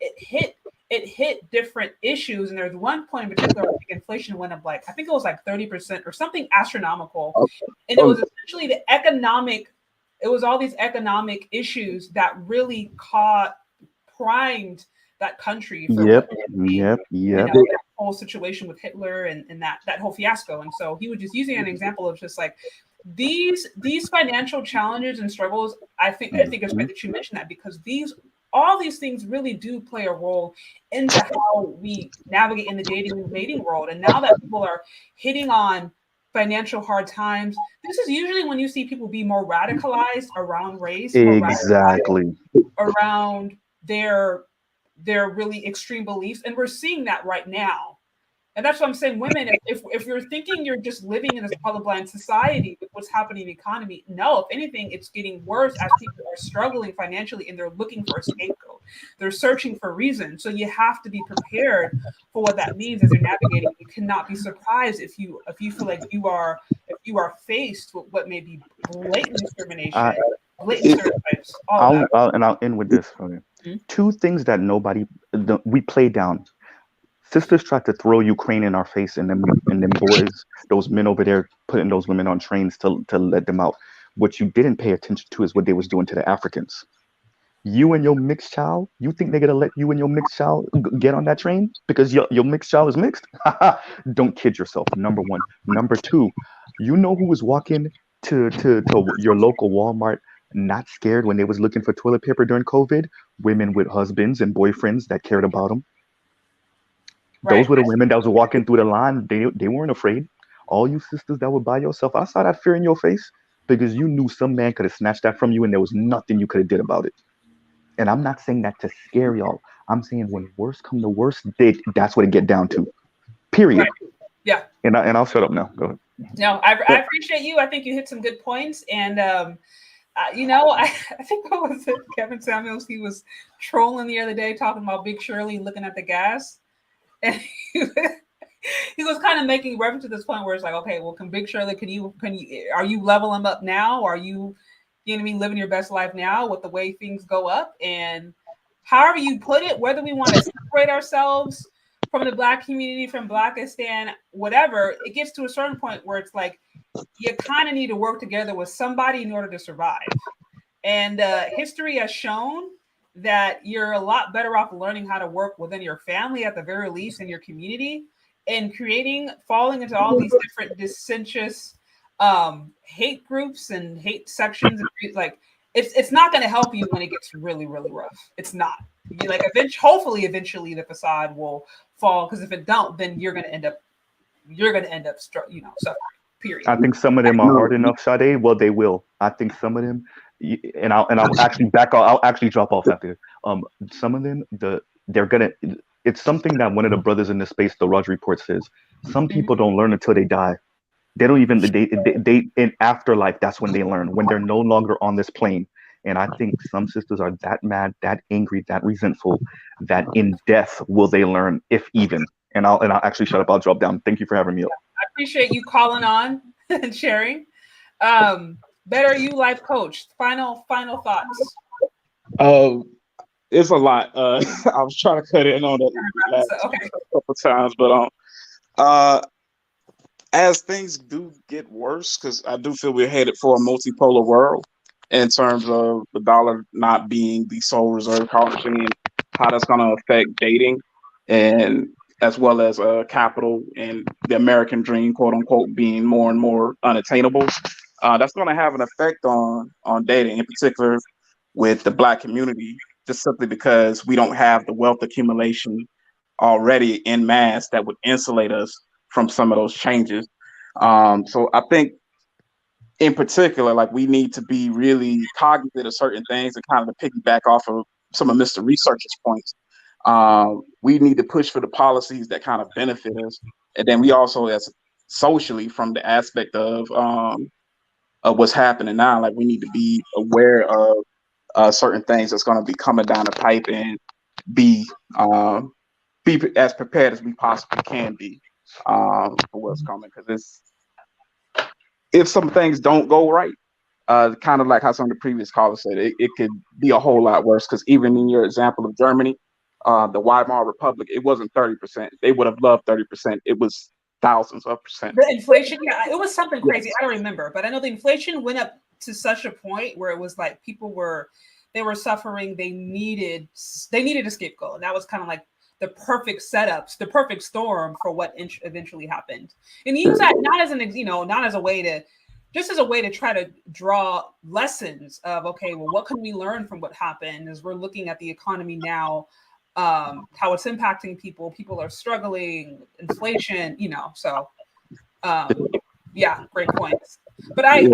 hit different issues. And there's one point in particular, I think inflation went up I think it was like 30% or something astronomical. And it was essentially all these economic issues that really primed that country for that whole situation with Hitler and that whole fiasco. And so he was just using an example of just like these financial challenges and struggles. I think it's great that you mentioned that, because all these things really do play a role into how we navigate in the dating world. And now that people are hitting on financial hard times, this is usually when you see people be more radicalized around race, exactly, around their really extreme beliefs. And we're seeing that right now. And that's what I'm saying. Women, if you're thinking you're just living in this colorblind society with what's happening in the economy, no, if anything, it's getting worse as people are struggling financially and they're looking for a scapegoat. They're searching for reason. So you have to be prepared for what that means as you're navigating. You cannot be surprised if you feel like you are faced with what may be blatant discrimination, blatant stereotypes. I'll end with this. Okay. Mm-hmm. Two things that we play down. Sisters tried to throw Ukraine in our face, and them boys, those men over there, putting those women on trains to let them out. What you didn't pay attention to is what they was doing to the Africans. You and your mixed child, you think they're gonna let you and your mixed child get on that train because your mixed child is mixed? Don't kid yourself. Number one. Number two, you know who was walking to your local Walmart not scared when they was looking for toilet paper during COVID? Women with husbands and boyfriends that cared about them. Those were the women that was walking through the line. They weren't afraid. All you sisters that were by yourself, I saw that fear in your face because you knew some man could have snatched that from you and there was nothing you could have did about it. And I'm not saying that to scare y'all. I'm saying when worst come to worst, that's what it get down to. Period. Right. Yeah. And I'll shut up now. Go ahead. No, I appreciate you. I think you hit some good points. And I think what was it? Kevin Samuels, he was trolling the other day talking about Big Shirley looking at the gas. And he was kind of making reference to this point where it's like, okay, well, can Big Shirley, are you leveling up now? Are you living your best life now with the way things go up? And however you put it, whether we want to separate ourselves from the Black community, from Blackistan, whatever, it gets to a certain point where it's like, you kind of need to work together with somebody in order to survive. And history has shown that you're a lot better off learning how to work within your family, at the very least, in your community, and falling into all these different dissentious hate groups and hate sections. Like it's not going to help you when it gets really, really rough. It's not. Hopefully, eventually, the facade will fall. Because if it don't, then you're going to end up suffering. Period. I think some of them are hard enough, Sade. Well, they will. I think some of them. And I'll actually back off. I'll actually drop off after. Some of them, they're gonna. It's something that one of the brothers in the space, the Raj Report, says. Some people don't learn until they die. They don't even. They in afterlife. That's when they learn. When they're no longer on this plane. And I think some sisters are that mad, that angry, that resentful, that in death will they learn, if even. And I'll actually shut up. I'll drop down. Thank you for having me up. I appreciate you calling on and sharing. Better You Life Coach. Final thoughts. It's a lot. I was trying to cut in on it last couple times, but as things do get worse, because I do feel we're headed for a multipolar world in terms of the dollar not being the sole reserve currency and how that's going to affect dating and as well as capital and the American dream, quote unquote, being more and more unattainable. That's going to have an effect on dating, in particular with the Black community, just simply because we don't have the wealth accumulation already in mass that would insulate us from some of those changes. So I think in particular, like, we need to be really cognizant of certain things, and kind of to piggyback off of some of Mr. Researcher's points. We need to push for the policies that kind of benefit us. And then we also, as socially, from the aspect of what's happening now, like, we need to be aware of certain things that's going to be coming down the pipe, and be as prepared as we possibly can be for what's coming. Because if some things don't go right, kind of like how some of the previous callers said, it could be a whole lot worse. Because even in your example of Germany, the Weimar Republic, it wasn't 30%. They would have loved 30%. It was thousands of percent. The inflation, yeah, it was something crazy. I don't remember, but I know the inflation went up to such a point where it was like people were suffering. They needed a scapegoat, and that was kind of like the perfect setups, the perfect storm for what eventually happened. And he used that not as a way to, just as a way to try to draw lessons of, okay, well, what can we learn from what happened as we're looking at the economy now, how it's impacting people. People are struggling, inflation, so yeah, great points. But I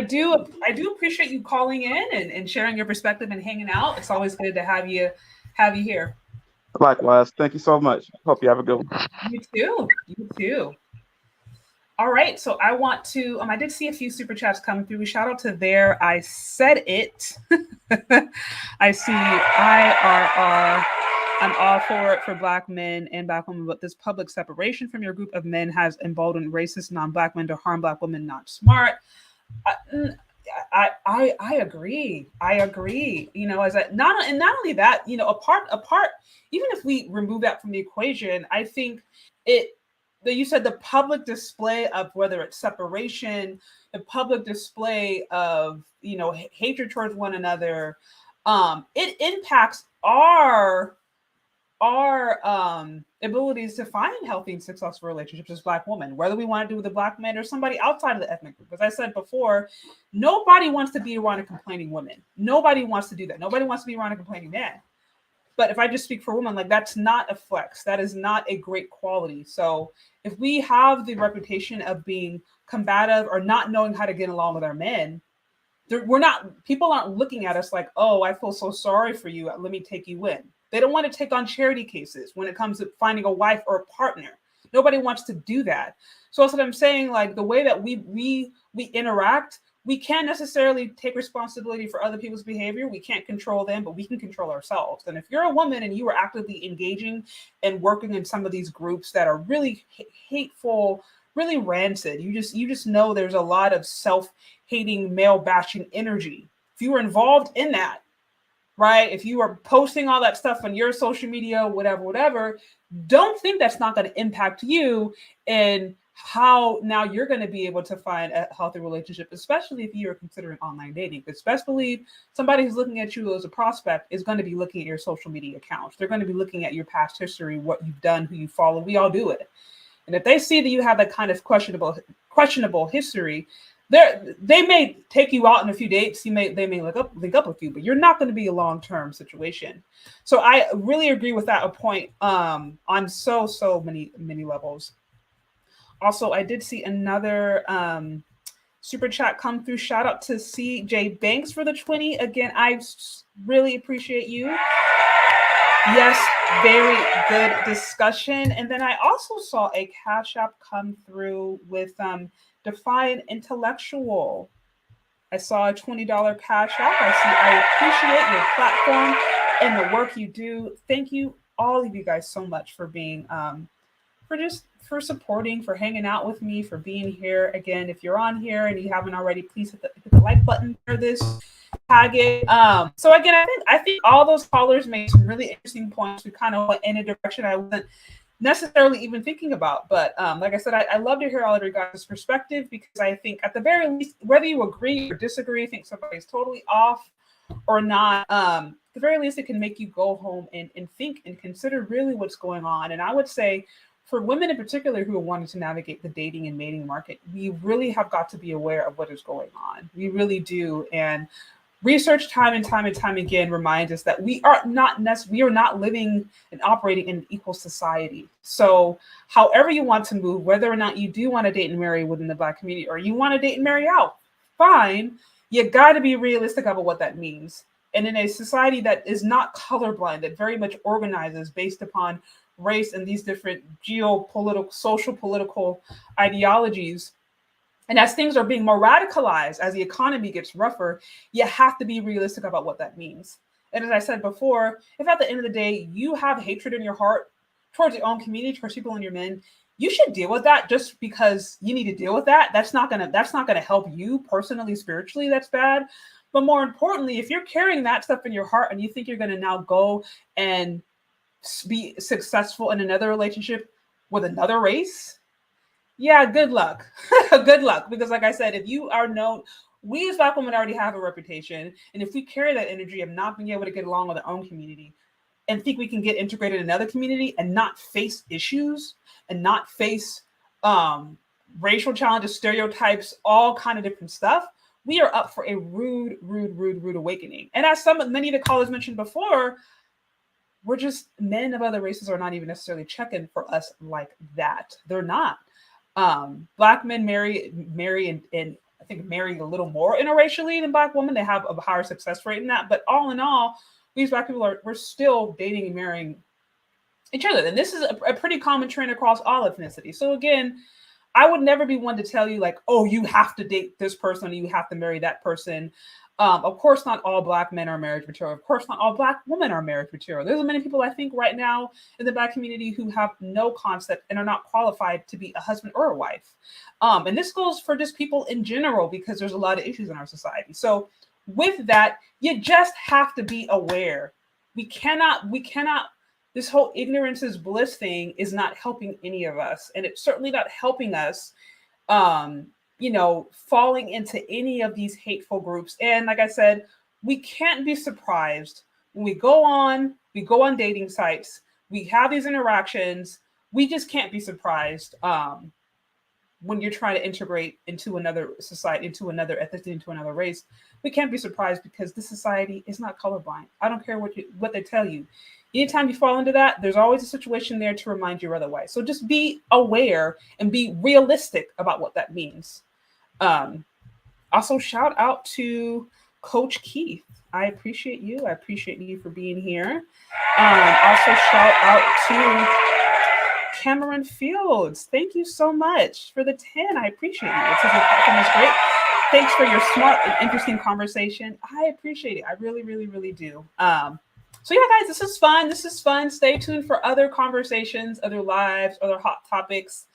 do appreciate you calling in and sharing your perspective and hanging out. It's always good to have you here. Likewise. Thank you so much. Hope you have a good one. You too. All right. So I want to, I did see a few super chats coming through. Shout out to there. I said it. I see IRR. I'm all for it for Black men and Black women, but this public separation from your group of men has emboldened racist non-Black men to harm Black women. Not smart. I agree. As not only that, apart, even if we remove that from the equation, I think you said the public display of, whether it's separation, the public display of, hatred towards one another, it impacts our abilities to find healthy and successful relationships as Black women, whether we want to do with a Black man or somebody outside of the ethnic group. As I said before, nobody wants to be around a complaining woman. Nobody wants to do that. Nobody wants to be around a complaining man. But if I just speak for women, like, that's not a flex. That is not a great quality. So if we have the reputation of being combative or not knowing how to get along with our men, people aren't looking at us like, oh, I feel so sorry for you, let me take you in. They don't want to take on charity cases when it comes to finding a wife or a partner. Nobody wants to do that. So that's what I'm saying. Like, the way that we interact, we can't necessarily take responsibility for other people's behavior. We can't control them, but we can control ourselves. And if you're a woman and you are actively engaging and working in some of these groups that are really hateful, really rancid, you just know there's a lot of self-hating, male-bashing energy. If you were involved in that, right? If you are posting all that stuff on your social media, whatever, don't think that's not going to impact you and how now you're going to be able to find a healthy relationship, especially if you're considering online dating. Because best believe somebody who's looking at you as a prospect is going to be looking at your social media accounts. They're going to be looking at your past history, what you've done, who you follow. We all do it. And if they see that you have that kind of questionable history, they may take you out in a few dates. They may link up with you, but you're not going to be a long-term situation. So I really agree with that point on so many levels. Also, I did see another super chat come through. Shout out to CJ Banks for the 20. Again, I really appreciate you. Yes, very good discussion. And then I also saw a Cash App come through with Define Intellectual. I saw a $20 Cash App. I appreciate your platform and the work you do. Thank you, all of you guys, so much for being, for supporting, for hanging out with me, for being here. Again, if you're on here and you haven't already, please hit the like button for this. Tag it. So again, I think all those callers made some really interesting points. We kind of went in a direction I wasn't necessarily even thinking about. But like I said, I love to hear all of your guys' perspective, because I think at the very least, whether you agree or disagree, think somebody's totally off or not, at the very least, it can make you go home and think and consider really what's going on. And I would say for women in particular who are wanting to navigate the dating and mating market, we really have got to be aware of what is going on. We really do. And research time and time again reminds us that we are not living and operating in an equal society. So however you want to move, whether or not you do want to date and marry within the Black community, or you want to date and marry out, fine. You got to be realistic about what that means. And in a society that is not colorblind, that very much organizes based upon race and these different geopolitical, social political ideologies, and as things are being more radicalized, as the economy gets rougher, you have to be realistic about what that means. And as I said before, if at the end of the day you have hatred in your heart towards your own community, towards people in your men, you should deal with that just because you need to deal with that. That's not gonna help you personally, spiritually. That's bad. But more importantly, if you're carrying that stuff in your heart and you think you're gonna now go and be successful in another relationship with another race, yeah, good luck. Good luck. Because like I said, if you are known, we as Black women already have a reputation. And if we carry that energy of not being able to get along with our own community and think we can get integrated in another community and not face issues and not face racial challenges, stereotypes, all kind of different stuff, we are up for a rude awakening. And as many of the callers mentioned before, we're just, men of other races are not even necessarily checking for us like that. They're not. Black men marry and I think marry a little more interracially than Black women. They have a higher success rate in that. But all in all, these Black people we're still dating and marrying each other. And this is a pretty common trend across all ethnicities. So again, I would never be one to tell you like, oh, you have to date this person, or you have to marry that person. Of course, not all Black men are marriage material. Of course, not all Black women are marriage material. There's many people I think right now in the Black community who have no concept and are not qualified to be a husband or a wife. And this goes for just people in general, because there's a lot of issues in our society. So with that, you just have to be aware. We cannot, this whole ignorance is bliss thing is not helping any of us. And it's certainly not helping us falling into any of these hateful groups. And like I said, we can't be surprised when we go on dating sites, we have these interactions. We just can't be surprised when you're trying to integrate into another society, into another ethnicity, into another race. We can't be surprised because this society is not colorblind. I don't care what they tell you. Anytime you fall into that, there's always a situation there to remind you otherwise. So just be aware and be realistic about what that means. Also, shout out to Coach Keith. I appreciate you. I appreciate you for being here. Also, shout out to Cameron Fields. Thank you so much for the 10. I appreciate you. It says your platform is great. Thanks for your smart and interesting conversation. I appreciate it. I really do. So yeah, guys, this is fun. Stay tuned for other conversations, other lives, other hot topics.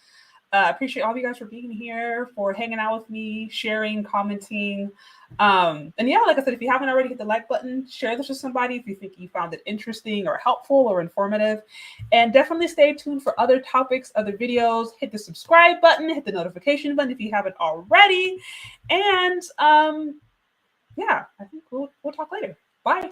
Appreciate all of you guys for being here, for hanging out with me, sharing, commenting. And yeah, like I said, if you haven't already, hit the like button, share this with somebody if you think you found it interesting or helpful or informative. And definitely stay tuned for other topics, other videos. Hit the subscribe button, hit the notification button if you haven't already. And yeah, I think we'll talk later. Bye.